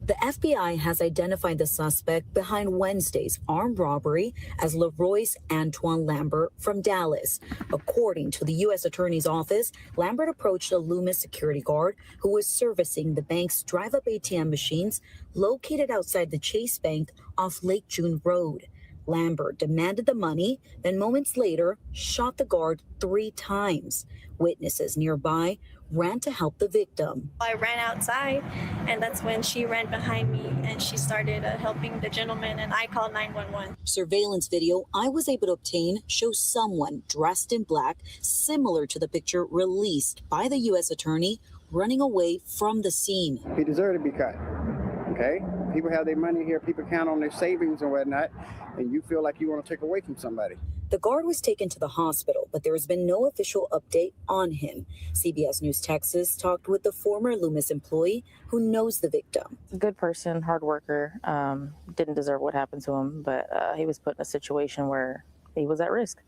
The FBI has identified the suspect behind Wednesday's armed robbery as Leroyce Antoine Lambert from Dallas. According to the U.S. Attorney's Office, Lambert approached a Loomis security guard who was servicing the bank's drive-up ATM machines located outside the Chase Bank off Lake June Road. Lambert demanded the money, then moments later shot the guard 3 times. Witnesses nearby ran to help the victim. I ran outside, and that's when she ran behind me and she started helping the gentleman, and I called 911. Surveillance video I was able to obtain shows someone dressed in black, similar to the picture released by the U.S. attorney, running away from the scene. He deserved to be cut. Okay? People have their money here, people count on their savings and whatnot, and you feel like you want to take away from somebody. The guard was taken to the hospital, but there has been no official update on him. CBS News Texas talked with the former Loomis employee who knows the victim. Good person, hard worker, didn't deserve what happened to him, but he was put in a situation where he was at risk.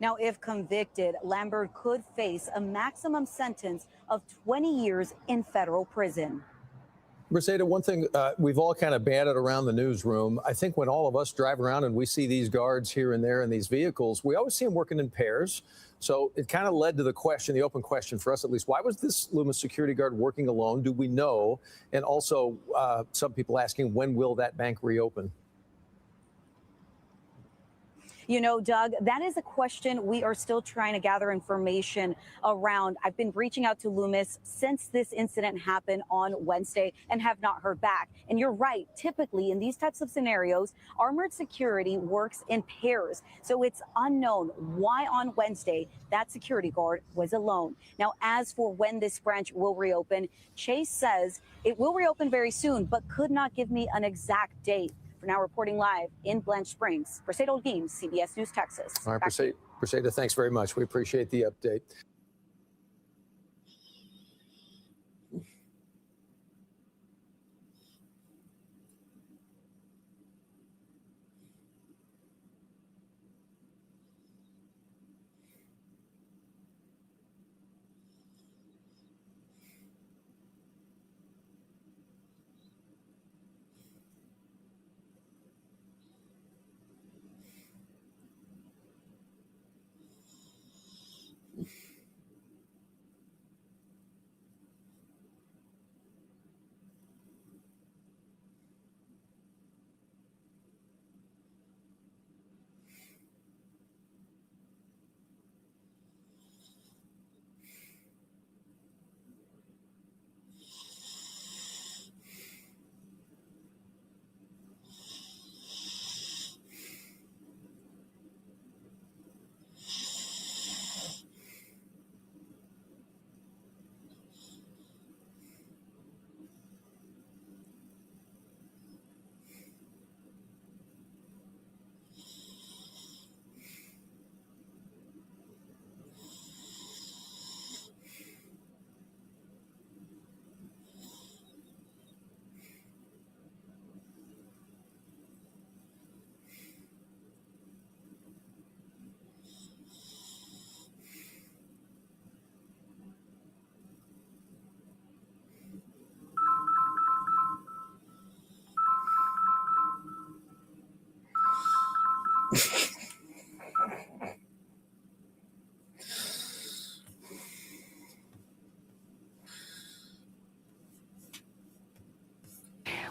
Now, if convicted, Lambert could face a maximum sentence of 20 years in federal prison. Perseda, one thing we've all kind of batted around the newsroom. I think when all of us drive around and we see these guards here and there in these vehicles, we always see them working in pairs. So it kind of led to the question, the open question for us at least, why was this Loomis security guard working alone? Do we know? And also some people asking, when will that bank reopen? You know, Doug, that is a question we are still trying to gather information around. I've been reaching out to Loomis since this incident happened on Wednesday and have not heard back. And you're right, typically in these types of scenarios, armored security works in pairs. So it's unknown why on Wednesday that security guard was alone. Now, as for when this branch will reopen, Chase says it will reopen very soon, but could not give me an exact date. Now reporting live in Blanche Springs, Perseda Holguin, CBS News Texas. All right, Perseda, thanks very much. We appreciate the update.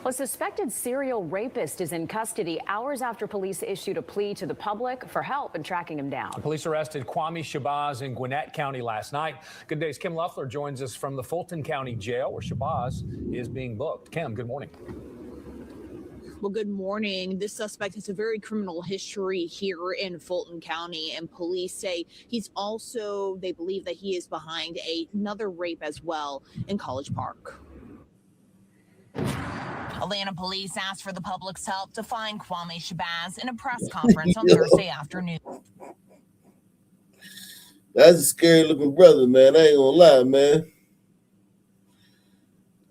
A suspected serial rapist is in custody hours after police issued a plea to the public for help in tracking him down. Police arrested Kwame Shabazz in Gwinnett County last night. Good Day's Kim Luffler joins us from the Fulton County Jail, where Shabazz is being booked. Kim, good morning. Well, good morning. This suspect has a very criminal history here in Fulton County, and police say they believe that he is behind another rape as well in College Park. Atlanta police asked for the public's help to find Kwame Shabazz in a press conference on Thursday afternoon. That's a scary looking brother, man. I ain't gonna lie, man.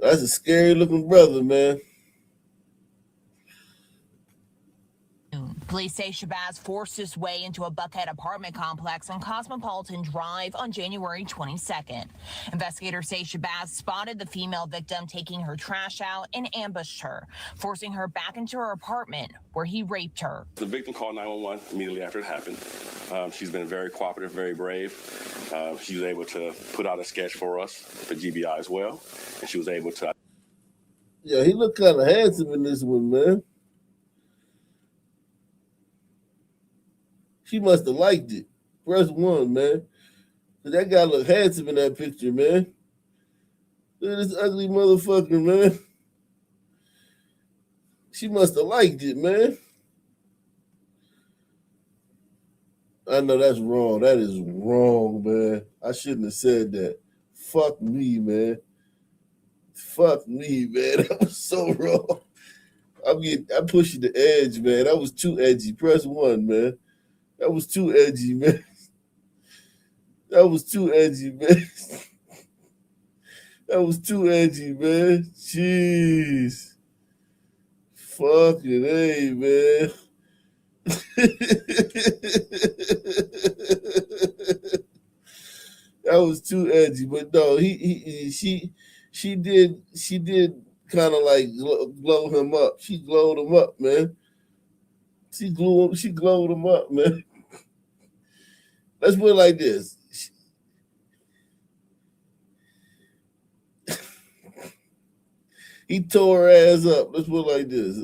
That's a scary looking brother, man. Police say Shabazz forced his way into a Buckhead apartment complex on Cosmopolitan Drive on January 22nd. Investigators say Shabazz spotted the female victim taking her trash out and ambushed her, forcing her back into her apartment where he raped her. The victim called 911 immediately after it happened. She's been very cooperative, very brave. She was able to put out a sketch for us for GBI as well, and she was able to... Yeah, he looked kind of handsome in this one, man. She must have liked it. Press 1, man. That guy look handsome in that picture, man. Look at this ugly motherfucker, man. She must have liked it, man. I know that's wrong. That is wrong, man. I shouldn't have said that. Fuck me, man. Fuck me, man. That was so wrong. I'm pushing the edge, man. That was too edgy. Press 1, man. That was too edgy, man. That was too edgy, man. That was too edgy, man. Jeez. Fucking A, man. That was too edgy, but no, she did kind of like glow him up. She glowed him up, man. She glowed him up, man. Let's put it like this. He tore her ass up. Let's put it like this.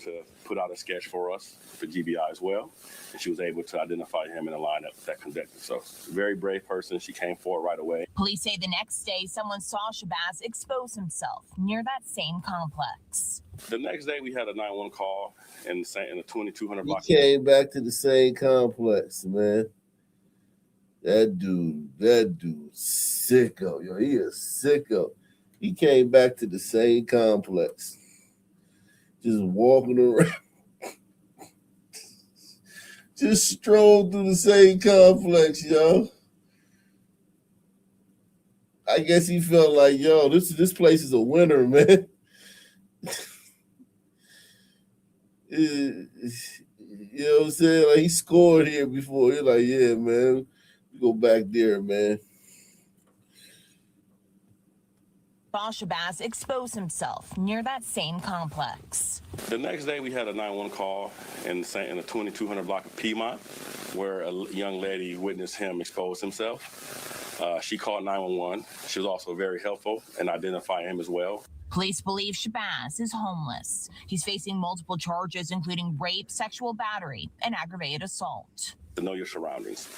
to put out a sketch for us for GBI as well, and she was able to identify him in a lineup that conducted. So, very brave person. She came forward right away. Police say the next day, someone saw Shabazz expose himself near that same complex. The next day, we had a 911 call in the 2200 block. He came back to the same complex, man. That dude, sicko. Yo, he a sicko. He came back to the same complex. Just walking around. Just strolled through the same complex, yo. I guess he felt like, yo, this place is a winner, man. You know what I'm saying? Like, he scored here before. He's like, yeah, man. We go back there, man. Shabazz exposed himself near that same complex. The next day, we had a 911 call in the 2200 block of Piedmont, where a young lady witnessed him expose himself. She called 911. She was also very helpful in identifying him as well. Police believe Shabazz is homeless. He's facing multiple charges, including rape, sexual battery, and aggravated assault. To know your surroundings.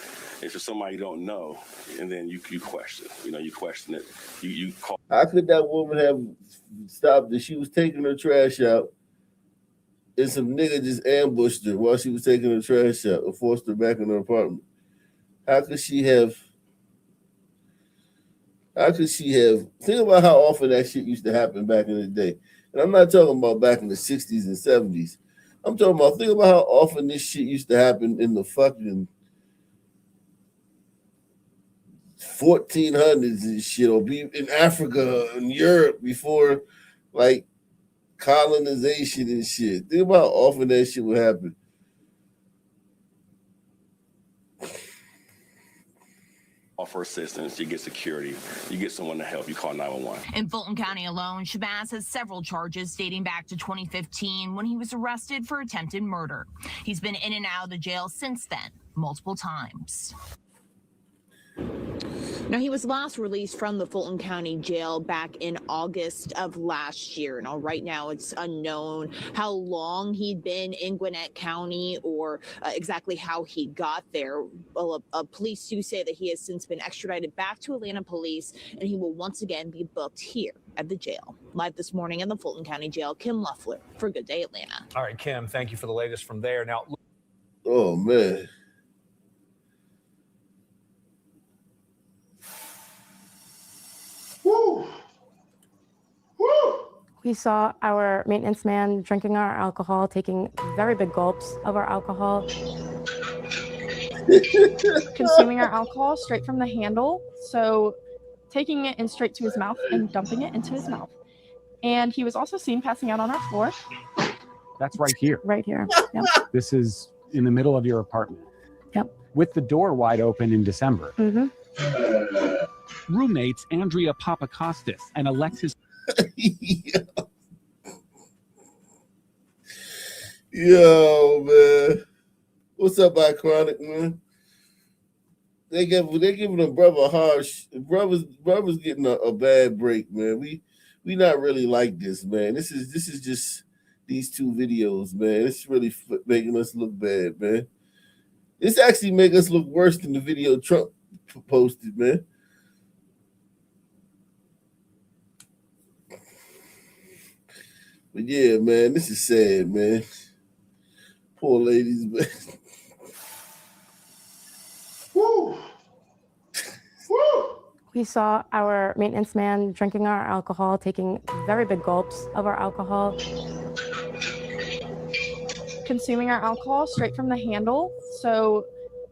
If you're somebody you don't know, and then you question, you question it. You call. How could that woman have stopped her? She was taking her trash out, and some nigga just ambushed her while she was taking her trash out and forced her back in her apartment. How could she have? Think about how often that shit used to happen back in the day. And I'm not talking about back in the 60s and 70s. I'm talking about, think about how often this shit used to happen in the fucking 1400s and shit, or be in Africa and Europe before, like, colonization and shit. Think about how often that shit would happen. Offer assistance, you get security, you get someone to help, you call 911. In Fulton County alone, Shabazz has several charges dating back to 2015 when he was arrested for attempted murder. He's been in and out of the jail since then, multiple times. Now, he was last released from the Fulton County Jail back in August of last year. Now, right now, it's unknown how long he'd been in Gwinnett County or exactly how he got there. Well, police do say that he has since been extradited back to Atlanta police, and he will once again be booked here at the jail. Live this morning in the Fulton County Jail, Kim Luffler for Good Day Atlanta. All right, Kim, thank you for the latest from there. Now, oh, man. Woo. Woo. We saw our maintenance man drinking our alcohol, taking very big gulps of our alcohol, consuming our alcohol straight from the handle. So taking it in straight to his mouth and dumping it into his mouth. And he was also seen passing out on our floor. That's right here. Right here. Yep. This is in the middle of your apartment. Yep. With the door wide open in December. Mm-hmm. Roommates Andrea Papakostas and Alexis. Yo, man. What's up, Iconic, man? They giving a brother a hard brother's getting a bad break, man. We not really like this, man. This is just these two videos, man. It's really making us look bad, man. This actually make us look worse than the video Trump posted, man. But yeah, man, this is sad, man. Poor ladies, man. Woo. We saw our maintenance man drinking our alcohol, taking very big gulps of our alcohol, consuming our alcohol straight from the handle. So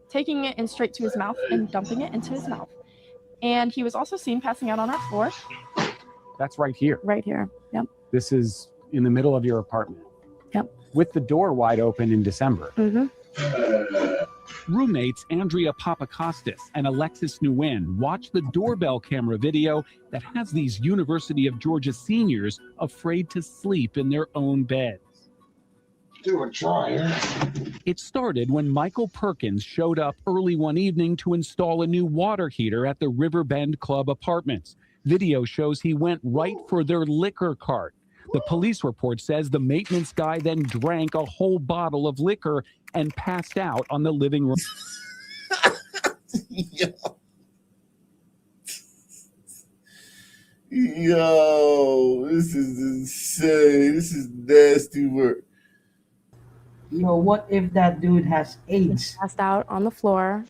taking it in straight to his mouth and dumping it into his mouth. And he was also seen passing out on our floor. That's right here. Right here. Yep. This is in the middle of your apartment. Yep. With the door wide open in December. Mm-hmm. Roommates Andrea Papakostas and Alexis Nguyen watch the doorbell camera video that has these University of Georgia seniors afraid to sleep in their own beds. Do a try. It started when Michael Perkins showed up early one evening to install a new water heater at the Riverbend Club Apartments. Video shows he went right for their liquor cart. The police report says the maintenance guy then drank a whole bottle of liquor and passed out on the living room. Yo, this is insane. This is nasty work. So what if that dude has AIDS? Passed out on the floor.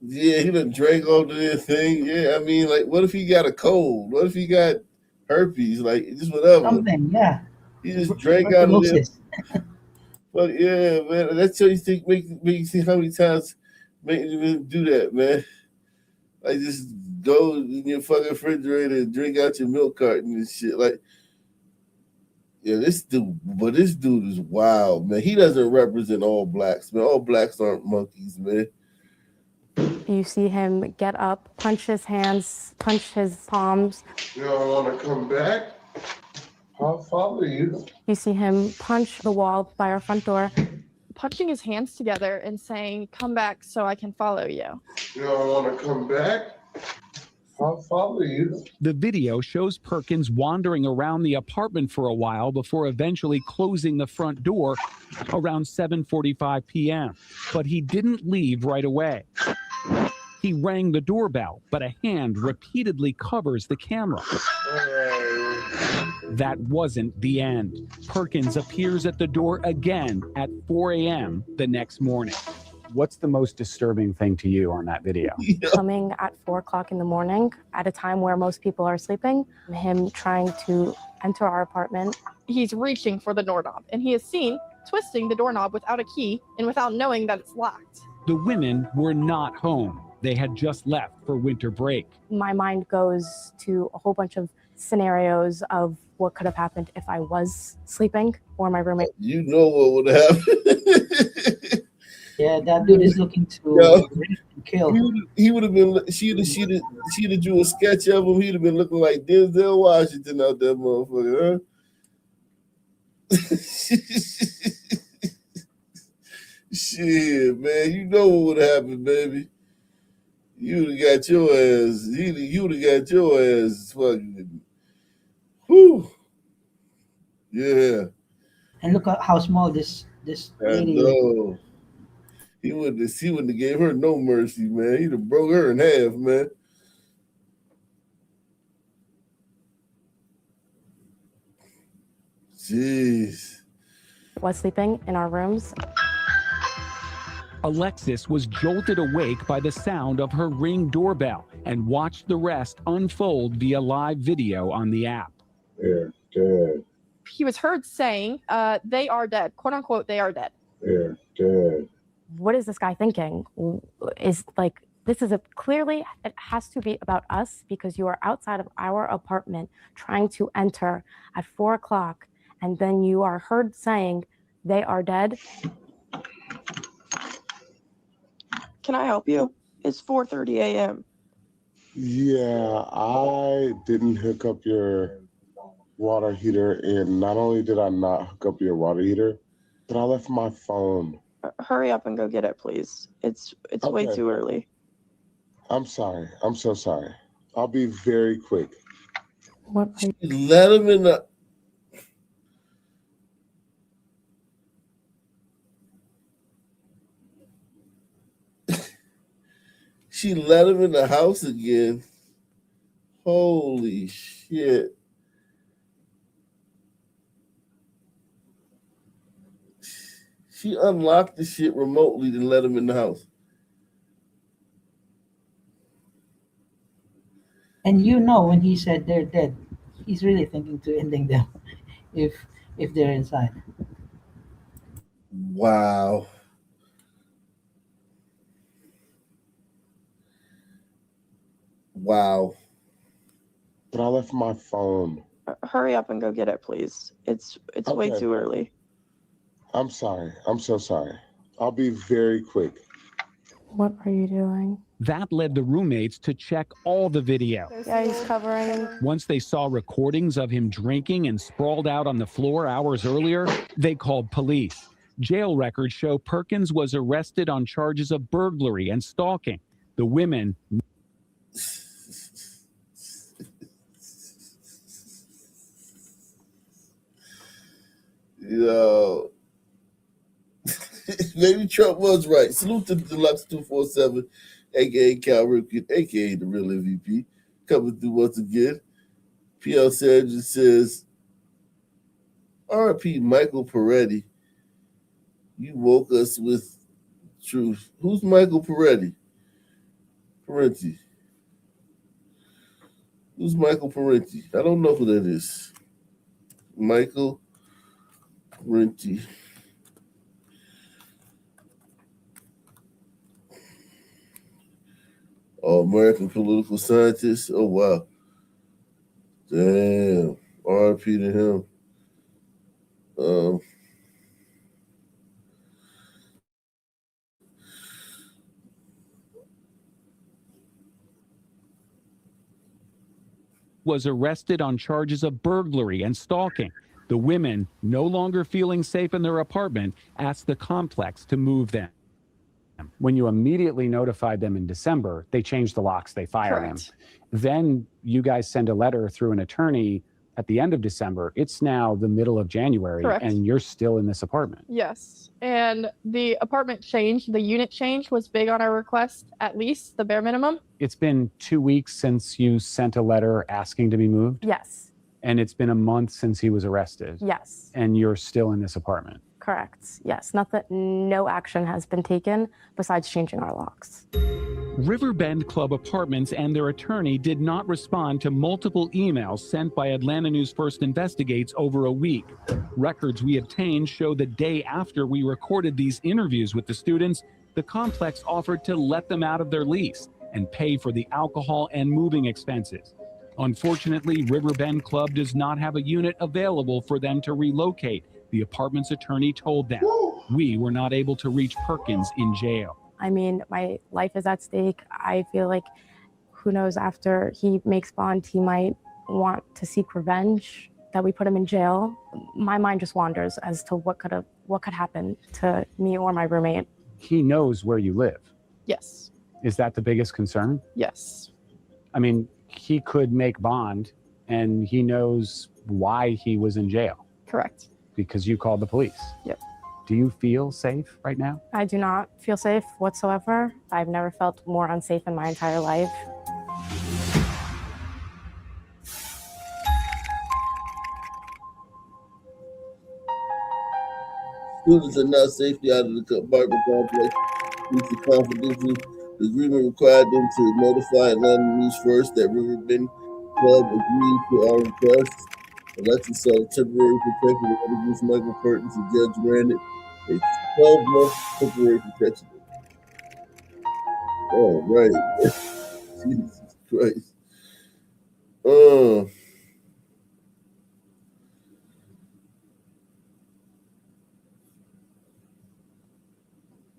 Yeah, he done drank all the their thing. Yeah, I mean, like, what if he got a cold? What if he got herpes? Like, just whatever. Something, yeah. He just drank out of there. But yeah, man, that's what you think. Make you see how many times make you do that, man. Like, just go in your fucking refrigerator and drink out your milk carton and shit. Like, yeah, this dude is wild, man. He doesn't represent all blacks, man. All blacks aren't monkeys, man. You see him get up, punch his hands, punch his palms. You don't want to come back? I'll follow you. You see him punch the wall by our front door, punching his hands together and saying, "Come back so I can follow you." You don't want to come back? I'll follow you. The video shows Perkins wandering around the apartment for a while before eventually closing the front door around 7:45 p.m. But he didn't leave right away. He rang the doorbell, but a hand repeatedly covers the camera. That wasn't the end. Perkins appears at the door again at 4 a.m. the next morning. What's the most disturbing thing to you on that video? Coming at 4 o'clock in the morning at a time where most people are sleeping, him trying to enter our apartment. He's reaching for the doorknob, and he is seen twisting the doorknob without a key and without knowing that it's locked. The women were not home. They had just left for winter break. My mind goes to a whole bunch of scenarios of what could have happened if I was sleeping or my roommate. You know what would happen. Yeah, that dude is looking to kill. He would have been. She'd have drew a sketch of him. He'd have been looking like Denzel Washington out there, motherfucker. Huh? Shit, man. You know what would happen, baby. You'd have got your ass. You'd have got your ass fucking. Whew. Yeah. And look at how small this I lady is. know. He wouldn't have gave her no mercy, man. He'd have broke her in half, man. Jeez. Was sleeping in our rooms. Alexis was jolted awake by the sound of her Ring doorbell and watched the rest unfold via live video on the app. They're dead. He was heard saying, they are dead, quote unquote, they are dead. They're dead. What is this guy thinking? Is like, this is clearly, it has to be about us because you are outside of our apartment trying to enter at 4 o'clock and then you are heard saying they are dead. Can I help you? It's 4:30 a.m. Yeah, I didn't hook up your water heater, and not only did I not hook up your water heater, but I left my phone. Hurry up and go get it, please. It's way Okay. too early. I'm sorry. I'm so sorry. I'll be very quick. What? Let him in the. She let him in the house again. Holy shit. She unlocked the shit remotely to let him in the house. And you know, when he said they're dead, he's really thinking to ending them if they're inside. Wow. Wow. But I left my phone. Hurry up and go get it, please. It's way Okay. too early. I'm sorry. I'm so sorry. I'll be very quick. What are you doing? That led the roommates to check all the video. Yeah, he's covering. Once they saw recordings of him drinking and sprawled out on the floor hours earlier, they called police. Jail records show Perkins was arrested on charges of burglary and stalking. The women Yo. Maybe Trump was right. Salute to Deluxe 247, aka Cal Ripken, aka the real MVP. Coming through once again. PL Sanders says, RIP Michael Peretti. You woke us with truth. Who's Michael Peretti? Parenti. Who's Michael Parenti? I don't know who that is. Michael Parenti. Oh, American political scientist. Oh, wow. Damn. RIP to him. was arrested on charges of burglary and stalking. The women, no longer feeling safe in their apartment, asked the complex to move them. When you immediately notified them in December, they changed the locks, they fired him. Then you guys send a letter through an attorney at the end of December. It's now the middle of January, Correct. and you're still in this apartment. Yes. And the apartment change, the unit change was big on our request, at least the bare minimum. It's been 2 weeks since you sent a letter asking to be moved, Yes. and it's been a month since he was arrested. Yes. And you're still in this apartment. Correct. Yes. No action has been taken besides changing our locks. Riverbend Club Apartments and their attorney did not respond to multiple emails sent by Atlanta News First Investigates over a week. Records we obtained show the day after we recorded these interviews with the students, the complex offered to let them out of their lease and pay for the alcohol and moving expenses. Unfortunately, Riverbend Club does not have a unit available for them to relocate, the apartment's attorney told them. We were not able to reach Perkins in jail. I mean, my life is at stake. I feel like, who knows, after he makes bond, he might want to seek revenge that we put him in jail. My mind just wanders as to what could happen to me or my roommate. He knows where you live. Yes. Is that the biggest concern? Yes. I mean, he could make bond and he knows why he was in jail. Correct. Because you called the police. Yep. Do you feel safe right now? I do not feel safe whatsoever. I've never felt more unsafe in my entire life. Students are now safely out of the apartment complex due to confidential. The agreement required them to notify Atlanta News First that Riverbend Club agreed to our request. Alexis sought temporary protective order against Michael Perkins. The judge granted a 12-month temporary protection. Oh, right. Jesus Christ.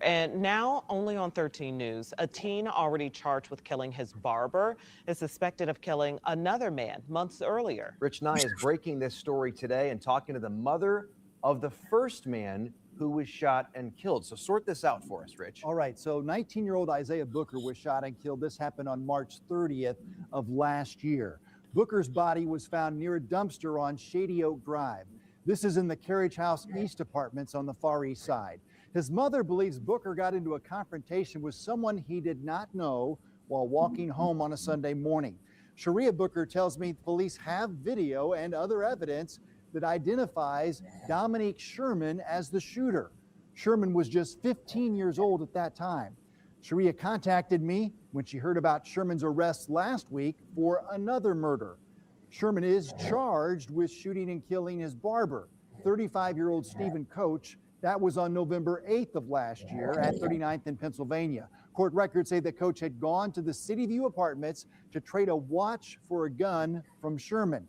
And now, only on 13 News, a teen already charged with killing his barber is suspected of killing another man months earlier. Rich Nye is breaking this story today and talking to the mother of the first man who was shot and killed. So sort this out for us, Rich. All right, so 19-year-old Isaiah Booker was shot and killed. This happened on March 30th of last year. Booker's body was found near a dumpster on Shady Oak Drive. This is in the Carriage House East apartments on the Far East Side. His mother believes Booker got into a confrontation with someone he did not know while walking home on a Sunday morning. Sharia Booker tells me police have video and other evidence that identifies Dominique Sherman as the shooter. Sherman was just 15 years old at that time. Sharia contacted me when she heard about Sherman's arrest last week for another murder. Sherman is charged with shooting and killing his barber, 35-year-old Stephen Coach. That was on November 8th of last year at 39th in Pennsylvania. Court records say that Coach had gone to the City View apartments to trade a watch for a gun from Sherman.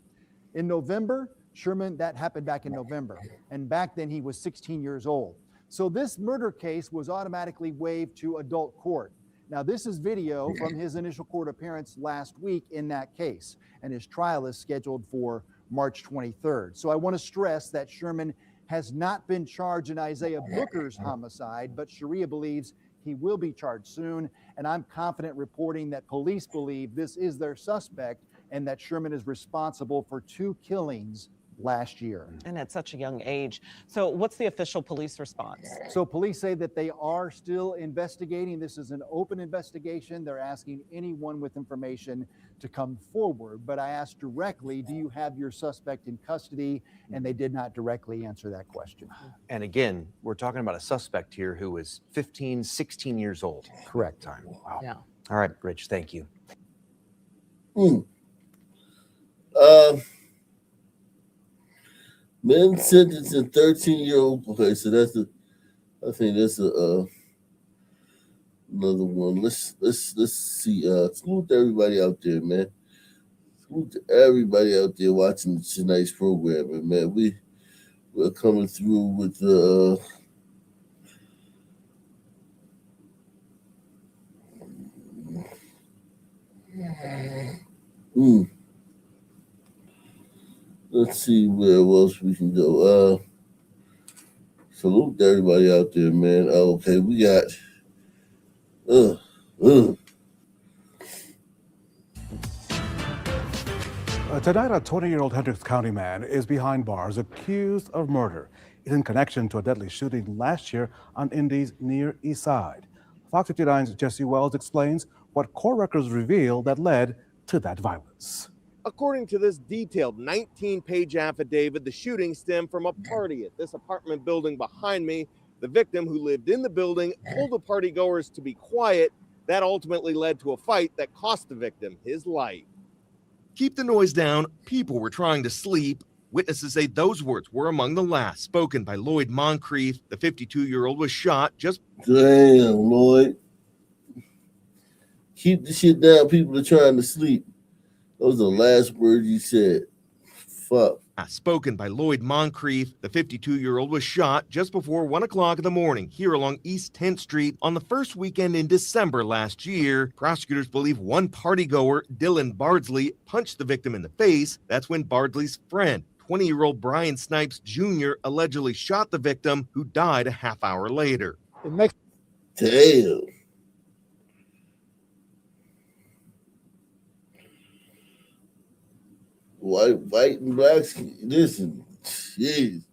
In November, that happened back in November, and back then he was 16 years old. So this murder case was automatically waived to adult court. Now, this is video from his initial court appearance last week in that case, and his trial is scheduled for March 23rd. So I want to stress that Sherman has not been charged in Isaiah Booker's homicide, but Sharia believes he will be charged soon, and I'm confident reporting that police believe this is their suspect and that Sherman is responsible for 2 killings last year. And at such a young age. So what's the official police response? So police say that they are still investigating. This is an open investigation. They're asking anyone with information to come forward. But I asked directly, do you have your suspect in custody? And they did not directly answer that question. And again, we're talking about a suspect here who was 15, 16 years old. Correct. Time. Wow. Yeah. All right, Rich, thank you. Men sentencing 13-year-old. Okay, so I think that's another one. Let's see. Salute to everybody out there, man. Salute to everybody out there watching tonight's program, and man, we're coming through with Let's see where else we can go. Salute to everybody out there, man. Okay, we got Tonight, a 20-year-old Hendricks County man is behind bars accused of murder. It's in connection to a deadly shooting last year on Indy's Near East Side. Fox 59's Jesse Wells explains what court records reveal that led to that violence. According to this detailed 19-page affidavit, the shooting stemmed from a party at this apartment building behind me. The victim, who lived in the building, told the partygoers to be quiet. That ultimately led to a fight that cost the victim his life. Keep the noise down. People were trying to sleep. Witnesses say those words were among the last spoken by Lloyd Moncrief. The 52-year-old was shot just... Damn, Lloyd. Keep the shit down. People are trying to sleep. Those are the last words you said. Fuck. Spoken by Lloyd Moncrief. The 52-year-old was shot just before 1 o'clock in the morning here along East 10th Street on the first weekend in December last year. Prosecutors believe one partygoer, Dylan Bardsley, punched the victim in the face. That's when Bardsley's friend, 20-year-old Brian Snipes Jr., allegedly shot the victim, who died a half hour later. Damn. White and blacks, listen, jeez.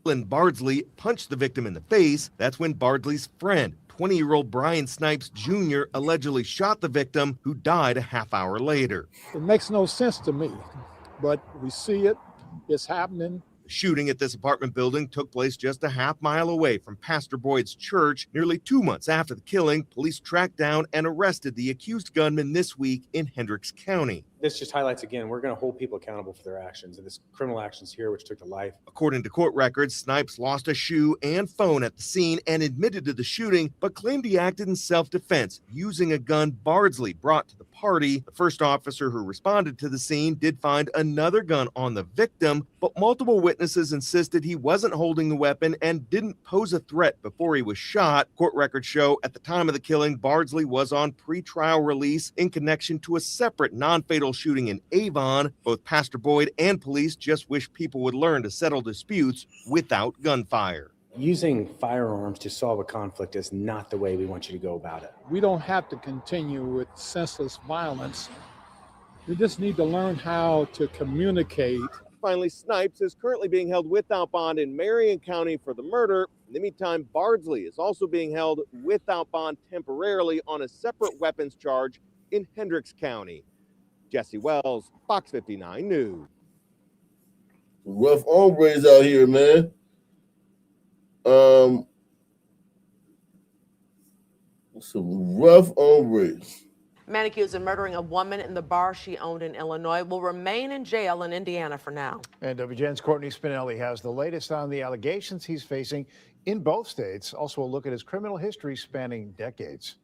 When Bardsley punched the victim in the face, that's when Bardsley's friend, 20-year-old Brian Snipes Jr., allegedly shot the victim, who died a half hour later. It makes no sense to me, but we see it. It's happening. The shooting at this apartment building took place just a half mile away from Pastor Boyd's church. Nearly 2 months after the killing, police tracked down and arrested the accused gunman this week in Hendricks County. This just highlights again, we're going to hold people accountable for their actions, and this criminal actions here, which took to life. According to court records, Snipes lost a shoe and phone at the scene and admitted to the shooting, but claimed he acted in self-defense, using a gun Bardsley brought to the party. The first officer who responded to the scene did find another gun on the victim, but multiple witnesses insisted he wasn't holding the weapon and didn't pose a threat before he was shot. Court records show at the time of the killing, Bardsley was on pretrial release in connection to a separate non-fatal shooting in Avon. Both Pastor Boyd and police just wish people would learn to settle disputes without gunfire. Using firearms to solve a conflict is not the way we want you to go about it. We don't have to continue with senseless violence. We just need to learn how to communicate. Finally, Snipes is currently being held without bond in Marion County for the murder. In the meantime, Bardsley is also being held without bond temporarily on a separate weapons charge in Hendricks County. Jesse Wells, Fox 59 News. Rough hombres out here, man. Some rough hombres. Man accused of murdering a woman in the bar she owned in Illinois will remain in jail in Indiana for now. And WGN's Courtney Spinelli has the latest on the allegations he's facing in both states. Also a look at his criminal history spanning decades.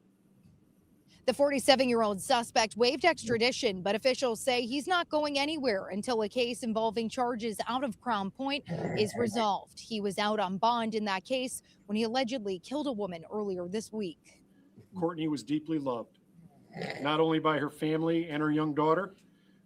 The 47-year-old suspect waived extradition, but officials say he's not going anywhere until a case involving charges out of Crown Point is resolved. He was out on bond in that case when he allegedly killed a woman earlier this week. Courtney was deeply loved, not only by her family and her young daughter,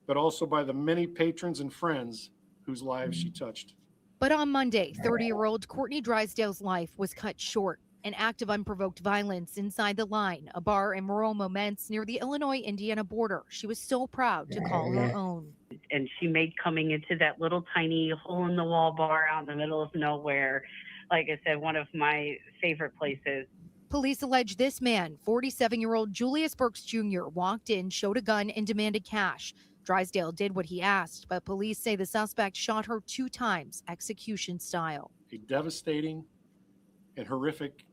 but also by the many patrons and friends whose lives she touched. But on Monday, 30-year-old Courtney Drysdale's life was cut short. An act of unprovoked violence inside the Line, a bar in rural Moments near the Illinois-Indiana border. She was so proud to call her own. And she made coming into that little tiny hole-in-the-wall bar out in the middle of nowhere, like I said, one of my favorite places. Police allege this man, 47-year-old Julius Burks Jr., walked in, showed a gun, and demanded cash. Drysdale did what he asked, but police say the suspect shot her 2 times, execution style. A devastating and horrific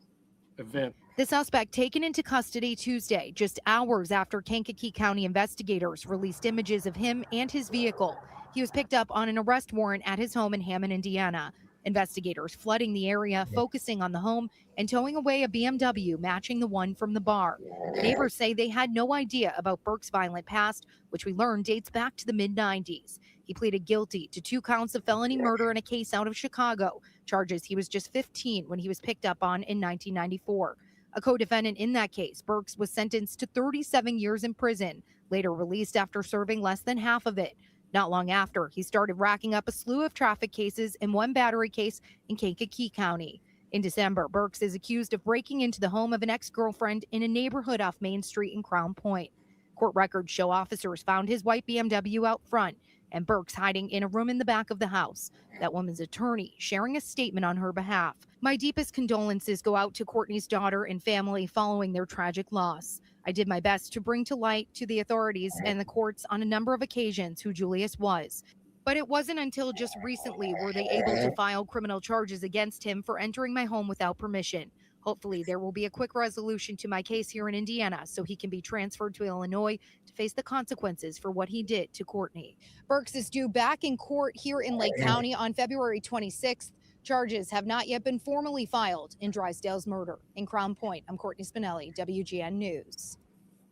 event. The suspect taken into custody Tuesday, just hours after Kankakee County investigators released images of him and his vehicle. He was picked up on an arrest warrant at his home in Hammond, Indiana. Investigators flooding the area, focusing on the home and towing away a BMW matching the one from the bar. Neighbors say they had no idea about Burke's violent past, which we learned dates back to the mid-90s. He pleaded guilty to 2 counts of felony murder in a case out of Chicago, charges he was just 15 when he was picked up on in 1994. A co-defendant in that case, Burks, was sentenced to 37 years in prison, later released after serving less than half of it. Not long after, he started racking up a slew of traffic cases and 1 battery case in Kankakee County. In December, Burks is accused of breaking into the home of an ex-girlfriend in a neighborhood off Main Street in Crown Point. Court records show officers found his white BMW out front and Burks hiding in a room in the back of the house. That woman's attorney sharing a statement on her behalf. My deepest condolences go out to Courtney's daughter and family following their tragic loss. I did my best to bring to light to the authorities and the courts on a number of occasions who Julius was. But it wasn't until just recently were they able to file criminal charges against him for entering my home without permission. Hopefully there will be a quick resolution to my case here in Indiana so he can be transferred to Illinois to face the consequences for what he did to Courtney. Burks is due back in court here in Lake County on February 26th. Charges have not yet been formally filed in Drysdale's murder. In Crown Point, I'm Courtney Spinelli, WGN News.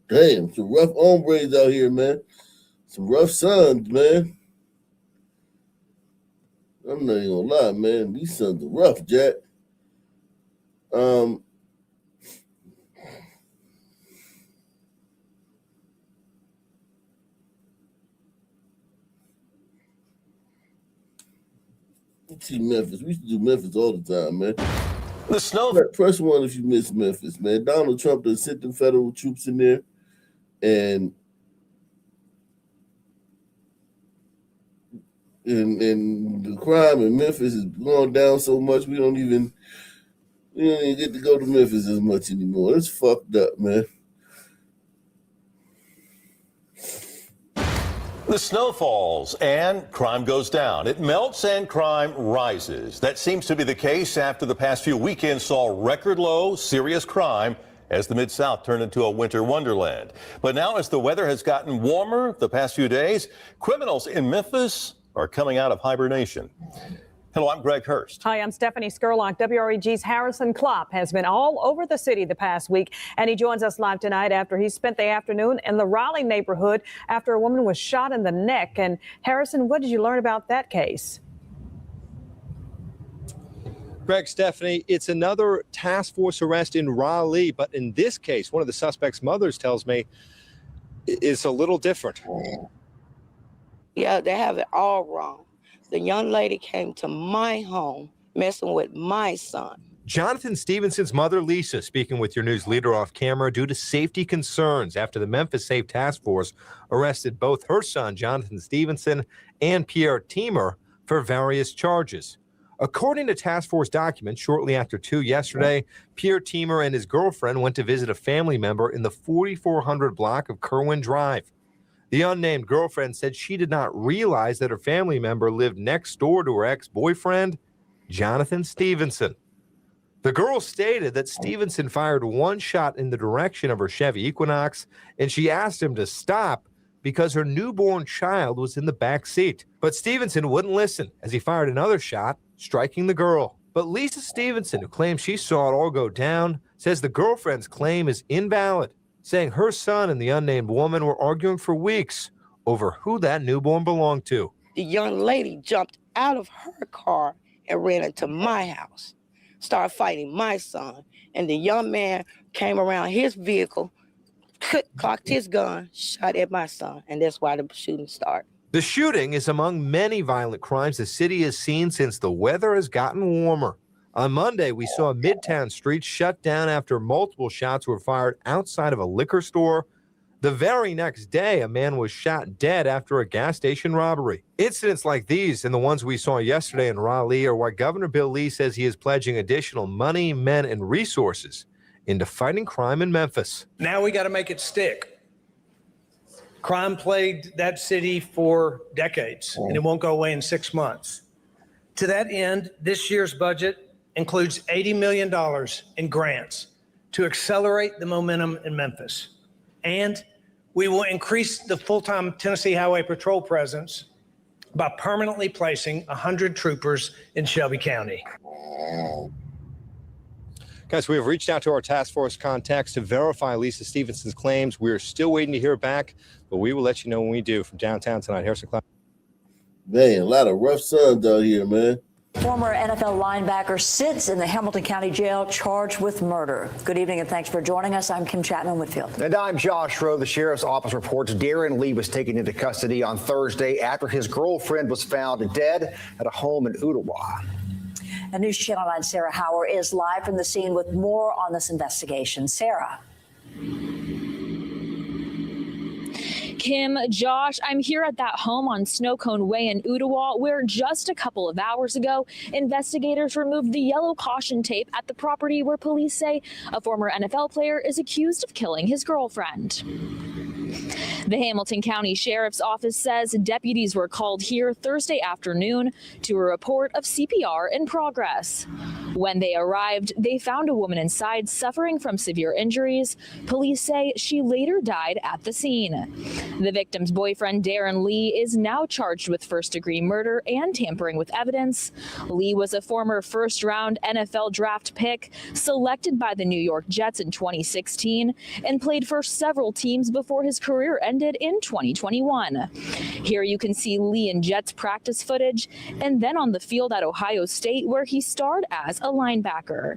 Damn, some rough hombres out here, man. Some rough sons, man. I'm not even gonna lie, man. These sons are rough, Jack. See Memphis. We used to do Memphis all the time, man. The snow. Press 1 if you miss Memphis, man. Donald Trump done sent the federal troops in there, and And the crime in Memphis is going down so much we don't even get to go to Memphis as much anymore. It's fucked up, man. The snow falls and crime goes down. It melts and crime rises. That seems to be the case after the past few weekends saw record low serious crime as the Mid-South turned into a winter wonderland. But now as the weather has gotten warmer the past few days, criminals in Memphis are coming out of hibernation. Hello, I'm Greg Hurst. Hi, I'm Stephanie Skurlock. WREG's Harrison Klopp has been all over the city the past week, and he joins us live tonight after he spent the afternoon in the Raleigh neighborhood after a woman was shot in the neck. And Harrison, what did you learn about that case? Greg, Stephanie, it's another task force arrest in Raleigh, but in this case, one of the suspect's mothers tells me it's a little different. Yeah, they have it all wrong. The young lady came to my home messing with my son. Jonathan Stevenson's mother, Lisa, speaking with your news leader off camera due to safety concerns after the Memphis Safe Task Force arrested both her son, Jonathan Stevenson, and Pierre Teamer for various charges. According to task force documents, shortly after 2 yesterday, Pierre Teamer and his girlfriend went to visit a family member in the 4400 block of Kerwin Drive. The unnamed girlfriend said she did not realize that her family member lived next door to her ex-boyfriend, Jonathan Stevenson. The girl stated that Stevenson fired one shot in the direction of her Chevy Equinox, and she asked him to stop because her newborn child was in the back seat. But Stevenson wouldn't listen as he fired another shot, striking the girl. But Lisa Stevenson, who claims she saw it all go down, says the girlfriend's claim is invalid, saying her son and the unnamed woman were arguing for weeks over who that newborn belonged to. The young lady jumped out of her car and ran into my house, started fighting my son, and the young man came around his vehicle, cocked his gun, shot at my son, and that's why the shooting started. The shooting is among many violent crimes the city has seen since the weather has gotten warmer. On Monday, we saw Midtown Street shut down after multiple shots were fired outside of a liquor store. The very next day, a man was shot dead after a gas station robbery. Incidents like these and the ones we saw yesterday in Raleigh are why Governor Bill Lee says he is pledging additional money, men, and resources into fighting crime in Memphis. Now we got to make it stick. Crime plagued that city for decades, and it won't go away in 6 months. To that end, this year's budget includes $80 million in grants to accelerate the momentum in Memphis. And we will increase the full-time Tennessee Highway Patrol presence by permanently placing 100 troopers in Shelby County. Guys, we have reached out to our task force contacts to verify Lisa Stevenson's claims. We're still waiting to hear back, but we will let you know when we do. From downtown tonight, Harrison Cloud. Man, a lot of rough sons out here, man. Former NFL linebacker sits in the Hamilton County Jail charged with murder. Good evening and thanks for joining us. I'm Kim Chapman-Whitfield. And I'm Josh Rowe. The sheriff's office reports Darren Lee was taken into custody on Thursday after his girlfriend was found dead at a home in Ottawa. And News Channel 9's Sarah Hauer is live from the scene with more on this investigation. Sarah. Kim, Josh, I'm here at that home on Snow Cone Way in Ottawa, where just a couple of hours ago, investigators removed the yellow caution tape at the property where police say a former NFL player is accused of killing his girlfriend. The Hamilton County Sheriff's Office says deputies were called here Thursday afternoon to a report of CPR in progress. When they arrived, they found a woman inside suffering from severe injuries. Police say she later died at the scene. The victim's boyfriend, Darren Lee, is now charged with first-degree murder and tampering with evidence. Lee was a former first-round NFL draft pick selected by the New York Jets in 2016 and played for several teams before his career ended in 2021. Here you can see Lee in Jets practice footage and then on the field at Ohio State where he starred as a linebacker.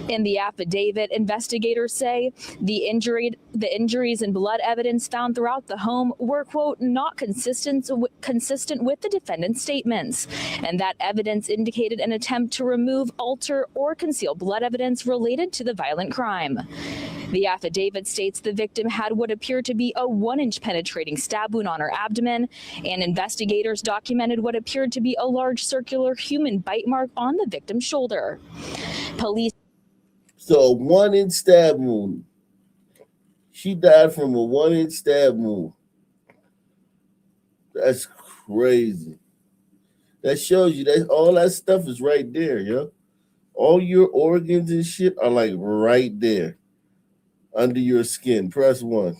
In the affidavit, investigators say the injuries and blood evidence found throughout the home were, quote, not consistent with the defendant's statements, and that evidence indicated an attempt to remove, alter, or conceal blood evidence related to the violent crime. The affidavit states the victim had what appeared to be a 1-inch penetrating stab wound on her abdomen, and investigators documented what appeared to be a large circular human bite mark on the victim's shoulder. Police. So a 1-inch stab wound. She died from a 1-inch stab wound. That's crazy. That shows you that all that stuff is right there, yo. All your organs and shit are like right there under your skin. Press 1.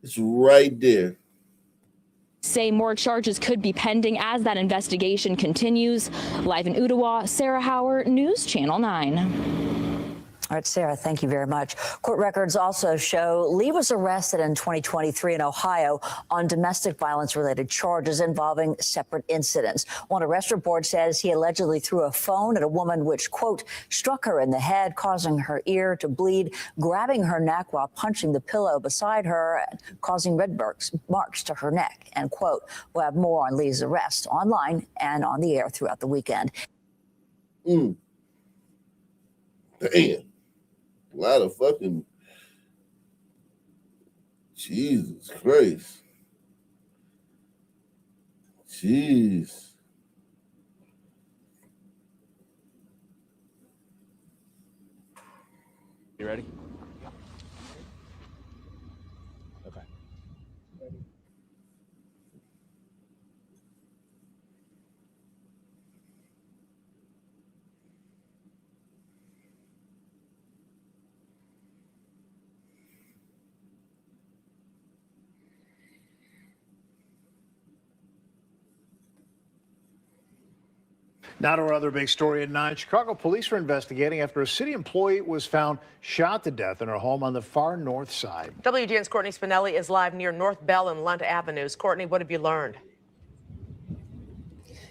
It's right there. Say more charges could be pending as that investigation continues. Live in Ottawa, Sarah Howard, News Channel 9. All right, Sarah, thank you very much. Court records also show Lee was arrested in 2023 in Ohio on domestic violence-related charges involving separate incidents. One arrest report says he allegedly threw a phone at a woman which, quote, struck her in the head, causing her ear to bleed, grabbing her neck while punching the pillow beside her, causing red marks to her neck, end quote. We'll have more on Lee's arrest online and on the air throughout the weekend. Damn. A lot of fucking Jesus Christ. Jeez. You ready? Okay. Now to our other big story at 9. Chicago police are investigating after a city employee was found shot to death in her home on the far north side. WGN's Courtney Spinelli is live near North Bell and Lunt Avenues. Courtney, what have you learned?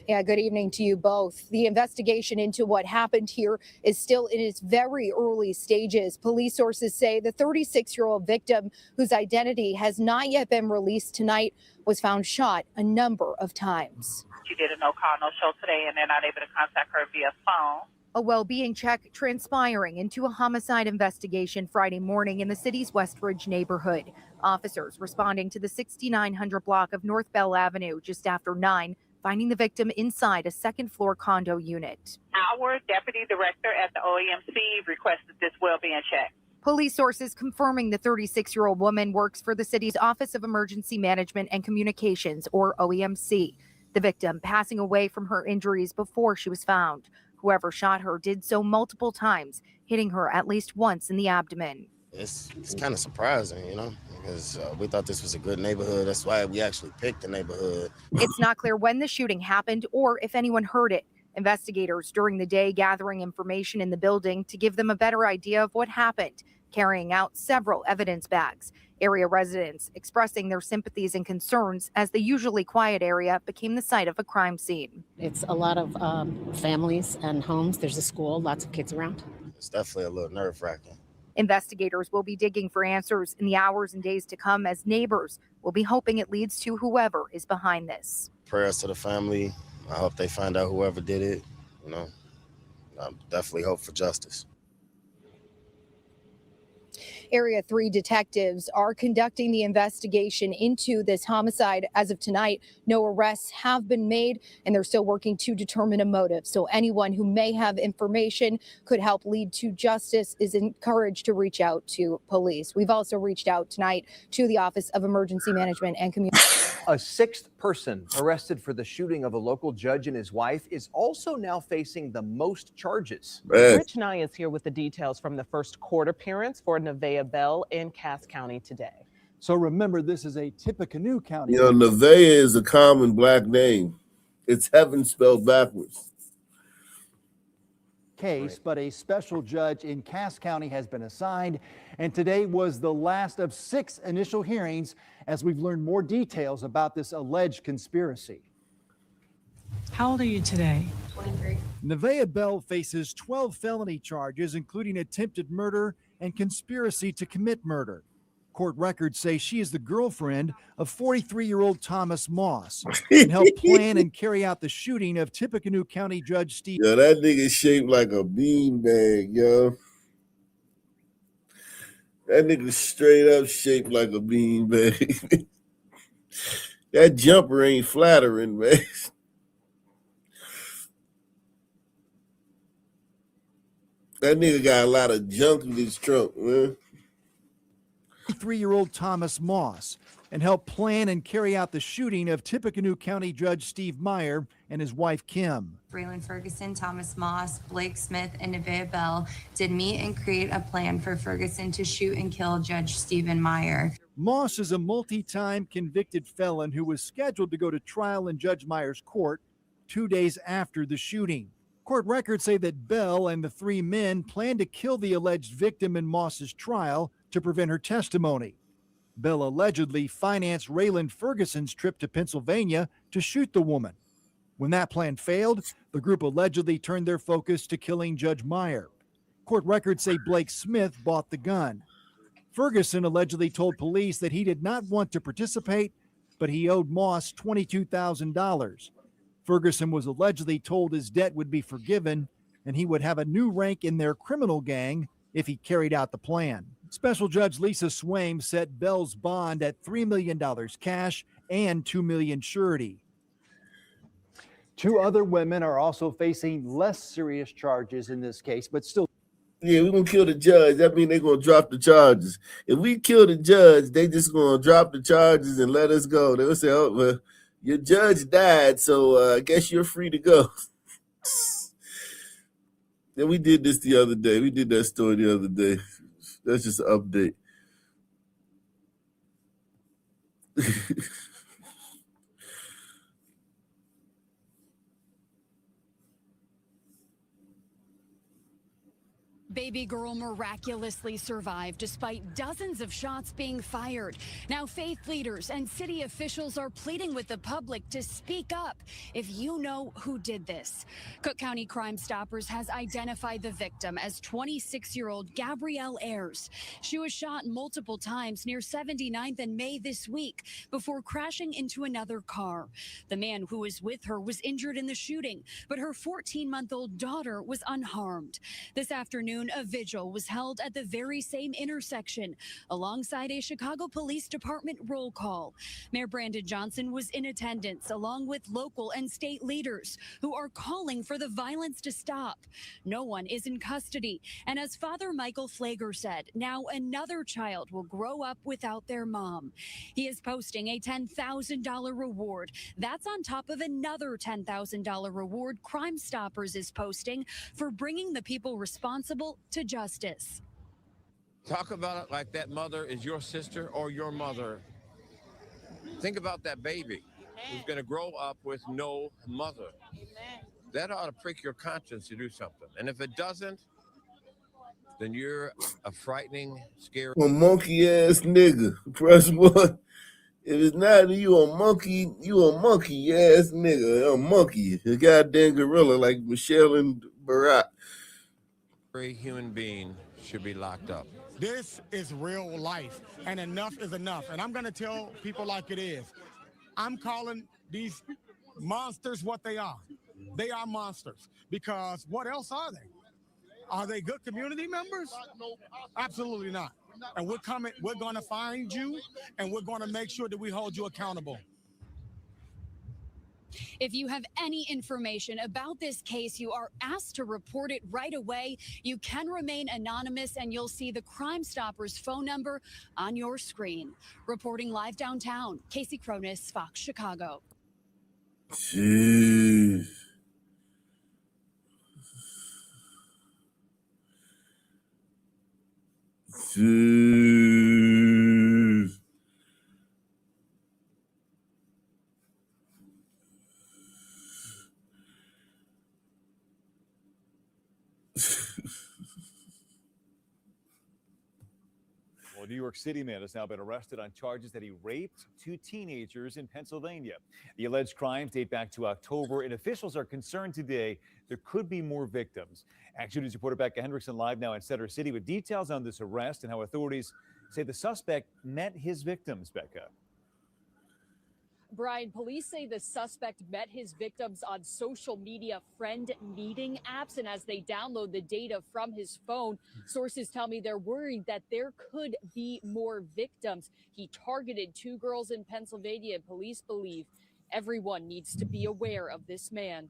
Yeah, good evening to you both. The investigation into what happened here is still in its very early stages. Police sources say the 36-year-old victim, whose identity has not yet been released tonight, was found shot a number of times. She did a no call, no show today, and they're not able to contact her via phone. A well-being check transpiring into a homicide investigation Friday morning in the city's Westridge neighborhood. Officers responding to the 6900 block of North Bell Avenue just after 9, finding the victim inside a second-floor condo unit. Our deputy director at the OEMC requested this well-being check. Police sources confirming the 36-year-old woman works for the city's Office of Emergency Management and Communications, or OEMC. The victim passing away from her injuries before she was found. Whoever shot her did so multiple times, hitting her at least once in the abdomen. It's kind of surprising, you know, because we thought this was a good neighborhood. That's why we actually picked the neighborhood. It's not clear when the shooting happened or if anyone heard it. Investigators during the day gathering information in the building to give them a better idea of what happened, carrying out several evidence bags. Area residents expressing their sympathies and concerns as the usually quiet area became the site of a crime scene. It's a lot of families and homes. There's a school, lots of kids around. It's definitely a little nerve-wracking. Investigators will be digging for answers in the hours and days to come as neighbors will be hoping it leads to whoever is behind this. Prayers to the family. I hope they find out whoever did it. You know, I definitely hope for justice. Area 3 detectives are conducting the investigation into this homicide. As of tonight, no arrests have been made, and they're still working to determine a motive. So anyone who may have information could help lead to justice is encouraged to reach out to police. We've also reached out tonight to the Office of Emergency Management and Communications. A sixth person arrested for the shooting of a local judge and his wife is also now facing the most charges. Rich Nye is here with the details from the first court appearance for Nevaeh Bell in Cass County today. So remember, this is a Tippecanoe County. You know, Nevaeh is a common black name. It's heaven spelled backwards. Case, but a special judge in Cass County has been assigned, and today was the last of 6 initial hearings as we've learned more details about this alleged conspiracy. How old are you today? 23. Nevaeh Bell faces 12 felony charges, including attempted murder and conspiracy to commit murder. Court records say she is the girlfriend of 43-year-old Thomas Moss and helped plan and carry out the shooting of Tippecanoe County Judge Steve. Yo, that nigga shaped like a beanbag, yo. That nigga straight up shaped like a beanbag. That jumper ain't flattering, man. That nigga got a lot of junk in his trunk, man. 3-year-old Thomas Moss, and helped plan and carry out the shooting of Tippecanoe County Judge Steve Meyer and his wife Kim. Braylon Ferguson, Thomas Moss, Blake Smith, and Nevaeh Bell did meet and create a plan for Ferguson to shoot and kill Judge Stephen Meyer. Moss is a multi-time convicted felon who was scheduled to go to trial in Judge Meyer's court 2 days after the shooting. Court records say that Bell and the 3 men planned to kill the alleged victim in Moss's trial to prevent her testimony. Bell allegedly financed Raylan Ferguson's trip to Pennsylvania to shoot the woman. When that plan failed, the group allegedly turned their focus to killing Judge Meyer. Court records say Blake Smith bought the gun. Ferguson allegedly told police that he did not want to participate, but he owed Moss $22,000. Ferguson was allegedly told his debt would be forgiven and he would have a new rank in their criminal gang if he carried out the plan. Special Judge Lisa Swaim set Bell's bond at $3 million cash and $2 million surety. 2 other women are also facing less serious charges in this case, but still. Yeah, we're going to kill the judge. That means they're going to drop the charges. If we kill the judge, they just going to drop the charges and let us go. They will say, oh, well, your judge died, so I guess you're free to go. Then we did this the other day. We did that story the other day. That's just an update. Baby girl miraculously survived despite dozens of shots being fired. Now faith leaders and city officials are pleading with the public to speak up if you know who did this. Cook County Crime Stoppers has identified the victim as 26-year-old Gabrielle Ayers. She was shot multiple times near 79th and May this week before crashing into another car. The man who was with her was injured in the shooting, but her 14-month-old daughter was unharmed. This afternoon, a vigil was held at the very same intersection alongside a Chicago Police Department roll call. Mayor Brandon Johnson was in attendance along with local and state leaders who are calling for the violence to stop. No one is in custody. And as Father Michael Flager said, now another child will grow up without their mom. He is posting a $10,000 reward. That's on top of another $10,000 reward Crime Stoppers is posting for bringing the people responsible to justice. Talk about it like that mother is your sister or your mother. Think about that baby who's going to grow up with no mother. That ought to prick your conscience to do something. And if it doesn't, then you're a frightening, scary... A monkey ass nigga. Press 1. If it's not you a monkey ass nigga. A monkey. A goddamn gorilla like Michelle and Barack. Every human being should be locked up. This is real life, and enough is enough. And I'm going to tell people like it is. I'm calling these monsters what they are. They are monsters, because what else are they? Are they good community members? Absolutely not. And we're going to find you, and we're going to make sure that we hold you accountable. If you have any information about this case, you are asked to report it right away. You can remain anonymous, and you'll see the Crime Stoppers phone number on your screen. Reporting live downtown, Casey Cronus, Fox Chicago. Jeez. Jeez. Well, a New York City man has now been arrested on charges that he raped 2 teenagers in Pennsylvania. The alleged crimes date back to October, and officials are concerned today there could be more victims. Action News reporter Becca Hendrickson live now in Center City with details on this arrest and how authorities say the suspect met his victims. Becca. Brian, police say the suspect met his victims on social media friend meeting apps, and as they download the data from his phone, sources tell me they're worried that there could be more victims. He targeted 2 girls in Pennsylvania, and police believe everyone needs to be aware of this man.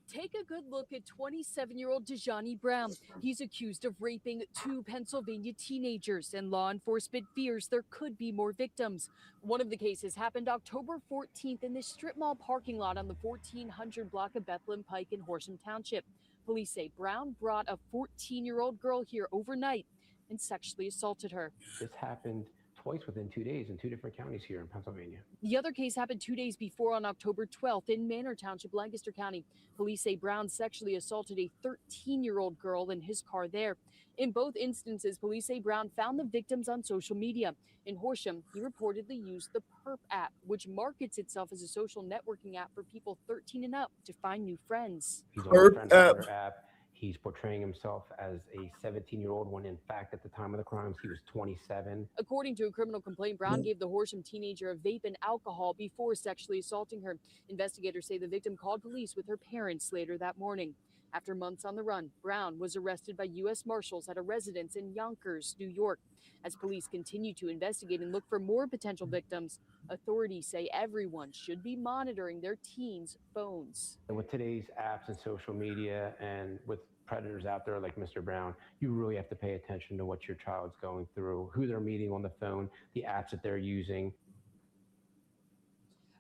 Take a good look at 27-year-old Dejani Brown. He's accused of raping 2 Pennsylvania teenagers, and law enforcement fears there could be more victims. One of the cases happened October 14th in this strip mall parking lot on the 1400 block of Bethlehem Pike in Horsham Township. Police say Brown brought a 14-year-old girl here overnight and sexually assaulted her. This happened twice within 2 days in 2 different counties here in Pennsylvania. The other case happened 2 days before on October 12th in Manor Township, Lancaster County. Police say Brown sexually assaulted a 13-year-old girl in his car there. In both instances, police say Brown found the victims on social media. In Horsham, he reportedly used the Perp app, which markets itself as a social networking app for people 13 and up to find new friends. He's on the Friend Finder app. He's portraying himself as a 17-year-old when, in fact, at the time of the crimes, he was 27. According to a criminal complaint, Brown gave the Horsham teenager a vape and alcohol before sexually assaulting her. Investigators say the victim called police with her parents later that morning. After months on the run, Brown was arrested by U.S. Marshals at a residence in Yonkers, New York. As police continue to investigate and look for more potential victims, authorities say everyone should be monitoring their teens' phones. And with today's apps and social media and with predators out there like Mr. Brown, you really have to pay attention to what your child's going through, who they're meeting on the phone, the apps that they're using.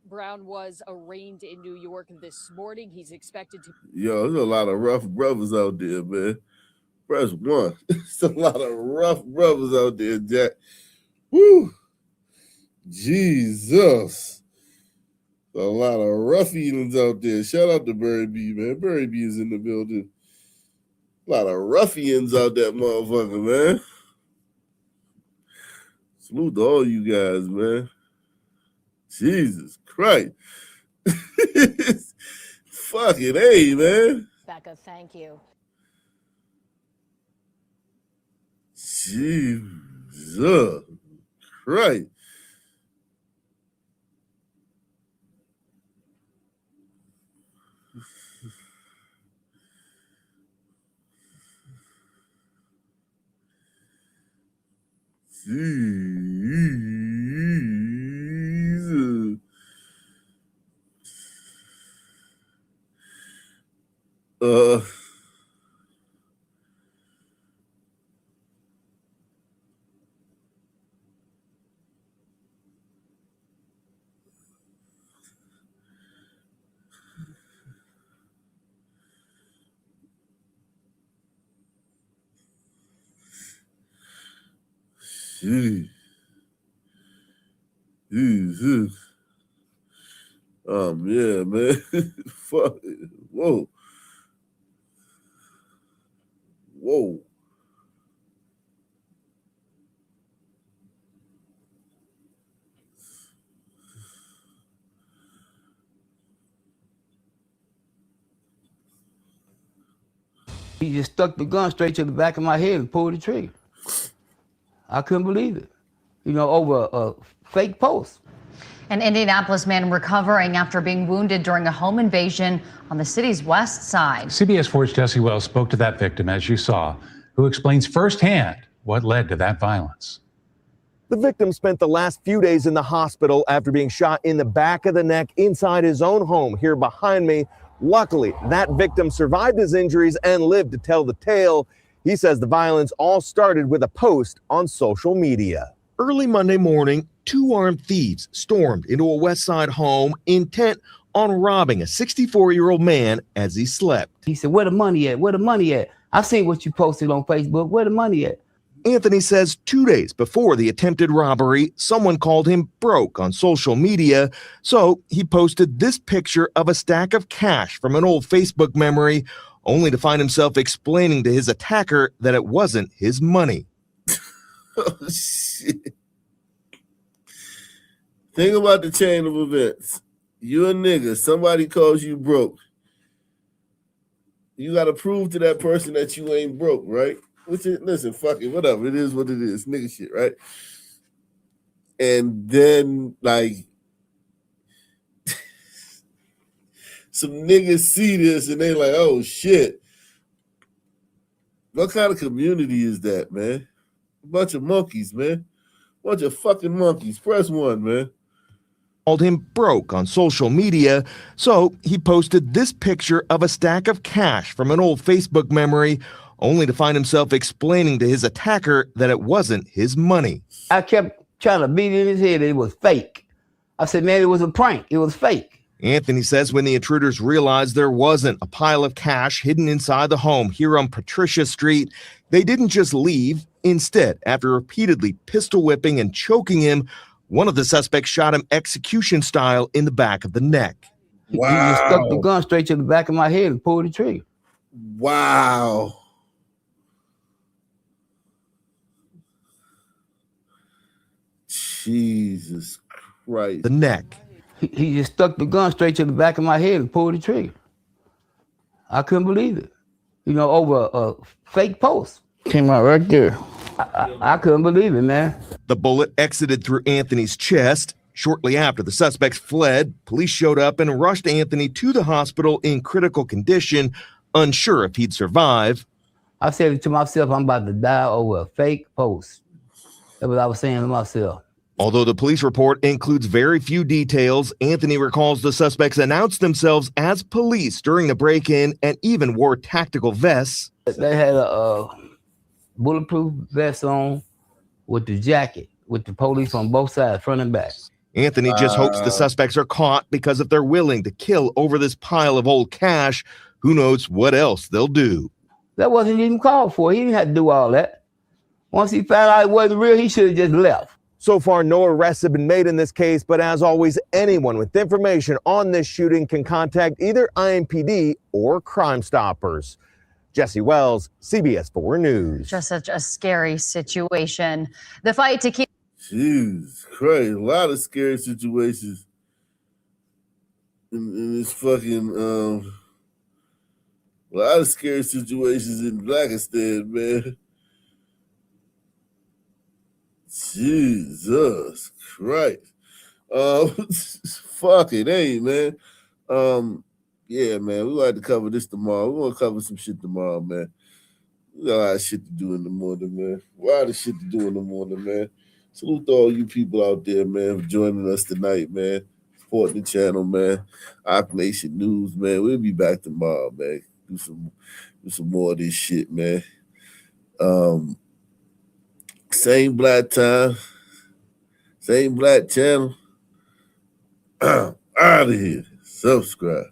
Brown was arraigned in New York this morning. He's expected to... Yo, there's a lot of rough brothers out there, man. Press 1. There's a lot of rough brothers out there, Jack. Woo! Jesus. A lot of ruffians out there. Shout out to Barry B, man. Barry B is in the building. A lot of ruffians out that motherfucker, man. Salute to all you guys, man. Jesus Christ. Fucking A, man. Becca, thank you. Jesus Christ. Jesus. Jesus. Yeah, man. Fuck it. Whoa. Whoa. He just stuck the gun straight to the back of my head and pulled the trigger. I couldn't believe it. You know, over a fake post. An Indianapolis man recovering after being wounded during a home invasion on the city's west side. CBS 4's Jesse Wells spoke to that victim, as you saw, who explains firsthand what led to that violence. The victim spent the last few days in the hospital after being shot in the back of the neck inside his own home here behind me. Luckily, that victim survived his injuries and lived to tell the tale. He says the violence all started with a post on social media. Early Monday morning, 2 armed thieves stormed into a West Side home intent on robbing a 64-year-old man as he slept. He said, "Where the money at? Where the money at? I've seen what you posted on Facebook. Where the money at?" Anthony says 2 days before the attempted robbery, someone called him broke on social media, so he posted this picture of a stack of cash from an old Facebook memory, only to find himself explaining to his attacker that it wasn't his money. Oh, shit. Think about the chain of events. You a nigga, somebody calls you broke. You got to prove to that person that you ain't broke, right? Which is, listen, fuck it, whatever. It is what it is. Nigga shit, right? And then, like, some niggas see this and they like, oh shit. What kind of community is that, man? A bunch of monkeys, man. Bunch of fucking monkeys. Press 1, man. Called him broke on social media, so he posted this picture of a stack of cash from an old Facebook memory, only to find himself explaining to his attacker that it wasn't his money. I kept trying to beat in his head that it was fake. I said, man, it was a prank. It was fake. Anthony says when the intruders realized there wasn't a pile of cash hidden inside the home here on Patricia Street, they didn't just leave. Instead, after repeatedly pistol whipping and choking him, one of the suspects shot him execution style in the back of the neck. Wow. He just stuck the gun straight to the back of my head and pulled the trigger. Wow. Jesus Christ. The neck. He just stuck the gun straight to the back of my head and pulled the trigger. I couldn't believe it. You know, over a fake post. Came out right there. I couldn't believe it, man. The bullet exited through Anthony's chest. Shortly after the suspects fled, police showed up and rushed Anthony to the hospital in critical condition, unsure if he'd survive. I said to myself, I'm about to die over a fake post. That's what I was saying to myself. Although the police report includes very few details, Anthony recalls the suspects announced themselves as police during the break-in and even wore tactical vests. They had a bulletproof vest on with the jacket, with the police on both sides, front and back. Anthony just hopes the suspects are caught because if they're willing to kill over this pile of old cash, who knows what else they'll do. That wasn't even called for. He didn't have to do all that. Once he found out it wasn't real, he should have just left. So far, no arrests have been made in this case, but as always, anyone with information on this shooting can contact either IMPD or Crime Stoppers. Jesse Wells, CBS 4 News. Just such a scary situation. The fight to keep. Jesus Christ, a lot of scary situations in this fucking a lot of scary situations in Blackistan, man. Jesus Christ. Fucking hey, man. Yeah, man, we like to cover this tomorrow. We're gonna cover some shit tomorrow, man. We got a lot of shit to do in the morning, man. A lot of shit to do in the morning, man. Salute to all you people out there, man, for joining us tonight, man. Supporting the channel, man. Ock Nation News, man. We'll be back tomorrow, man. Do some more of this shit, man. Same black time, same black channel. Out of here. Subscribe.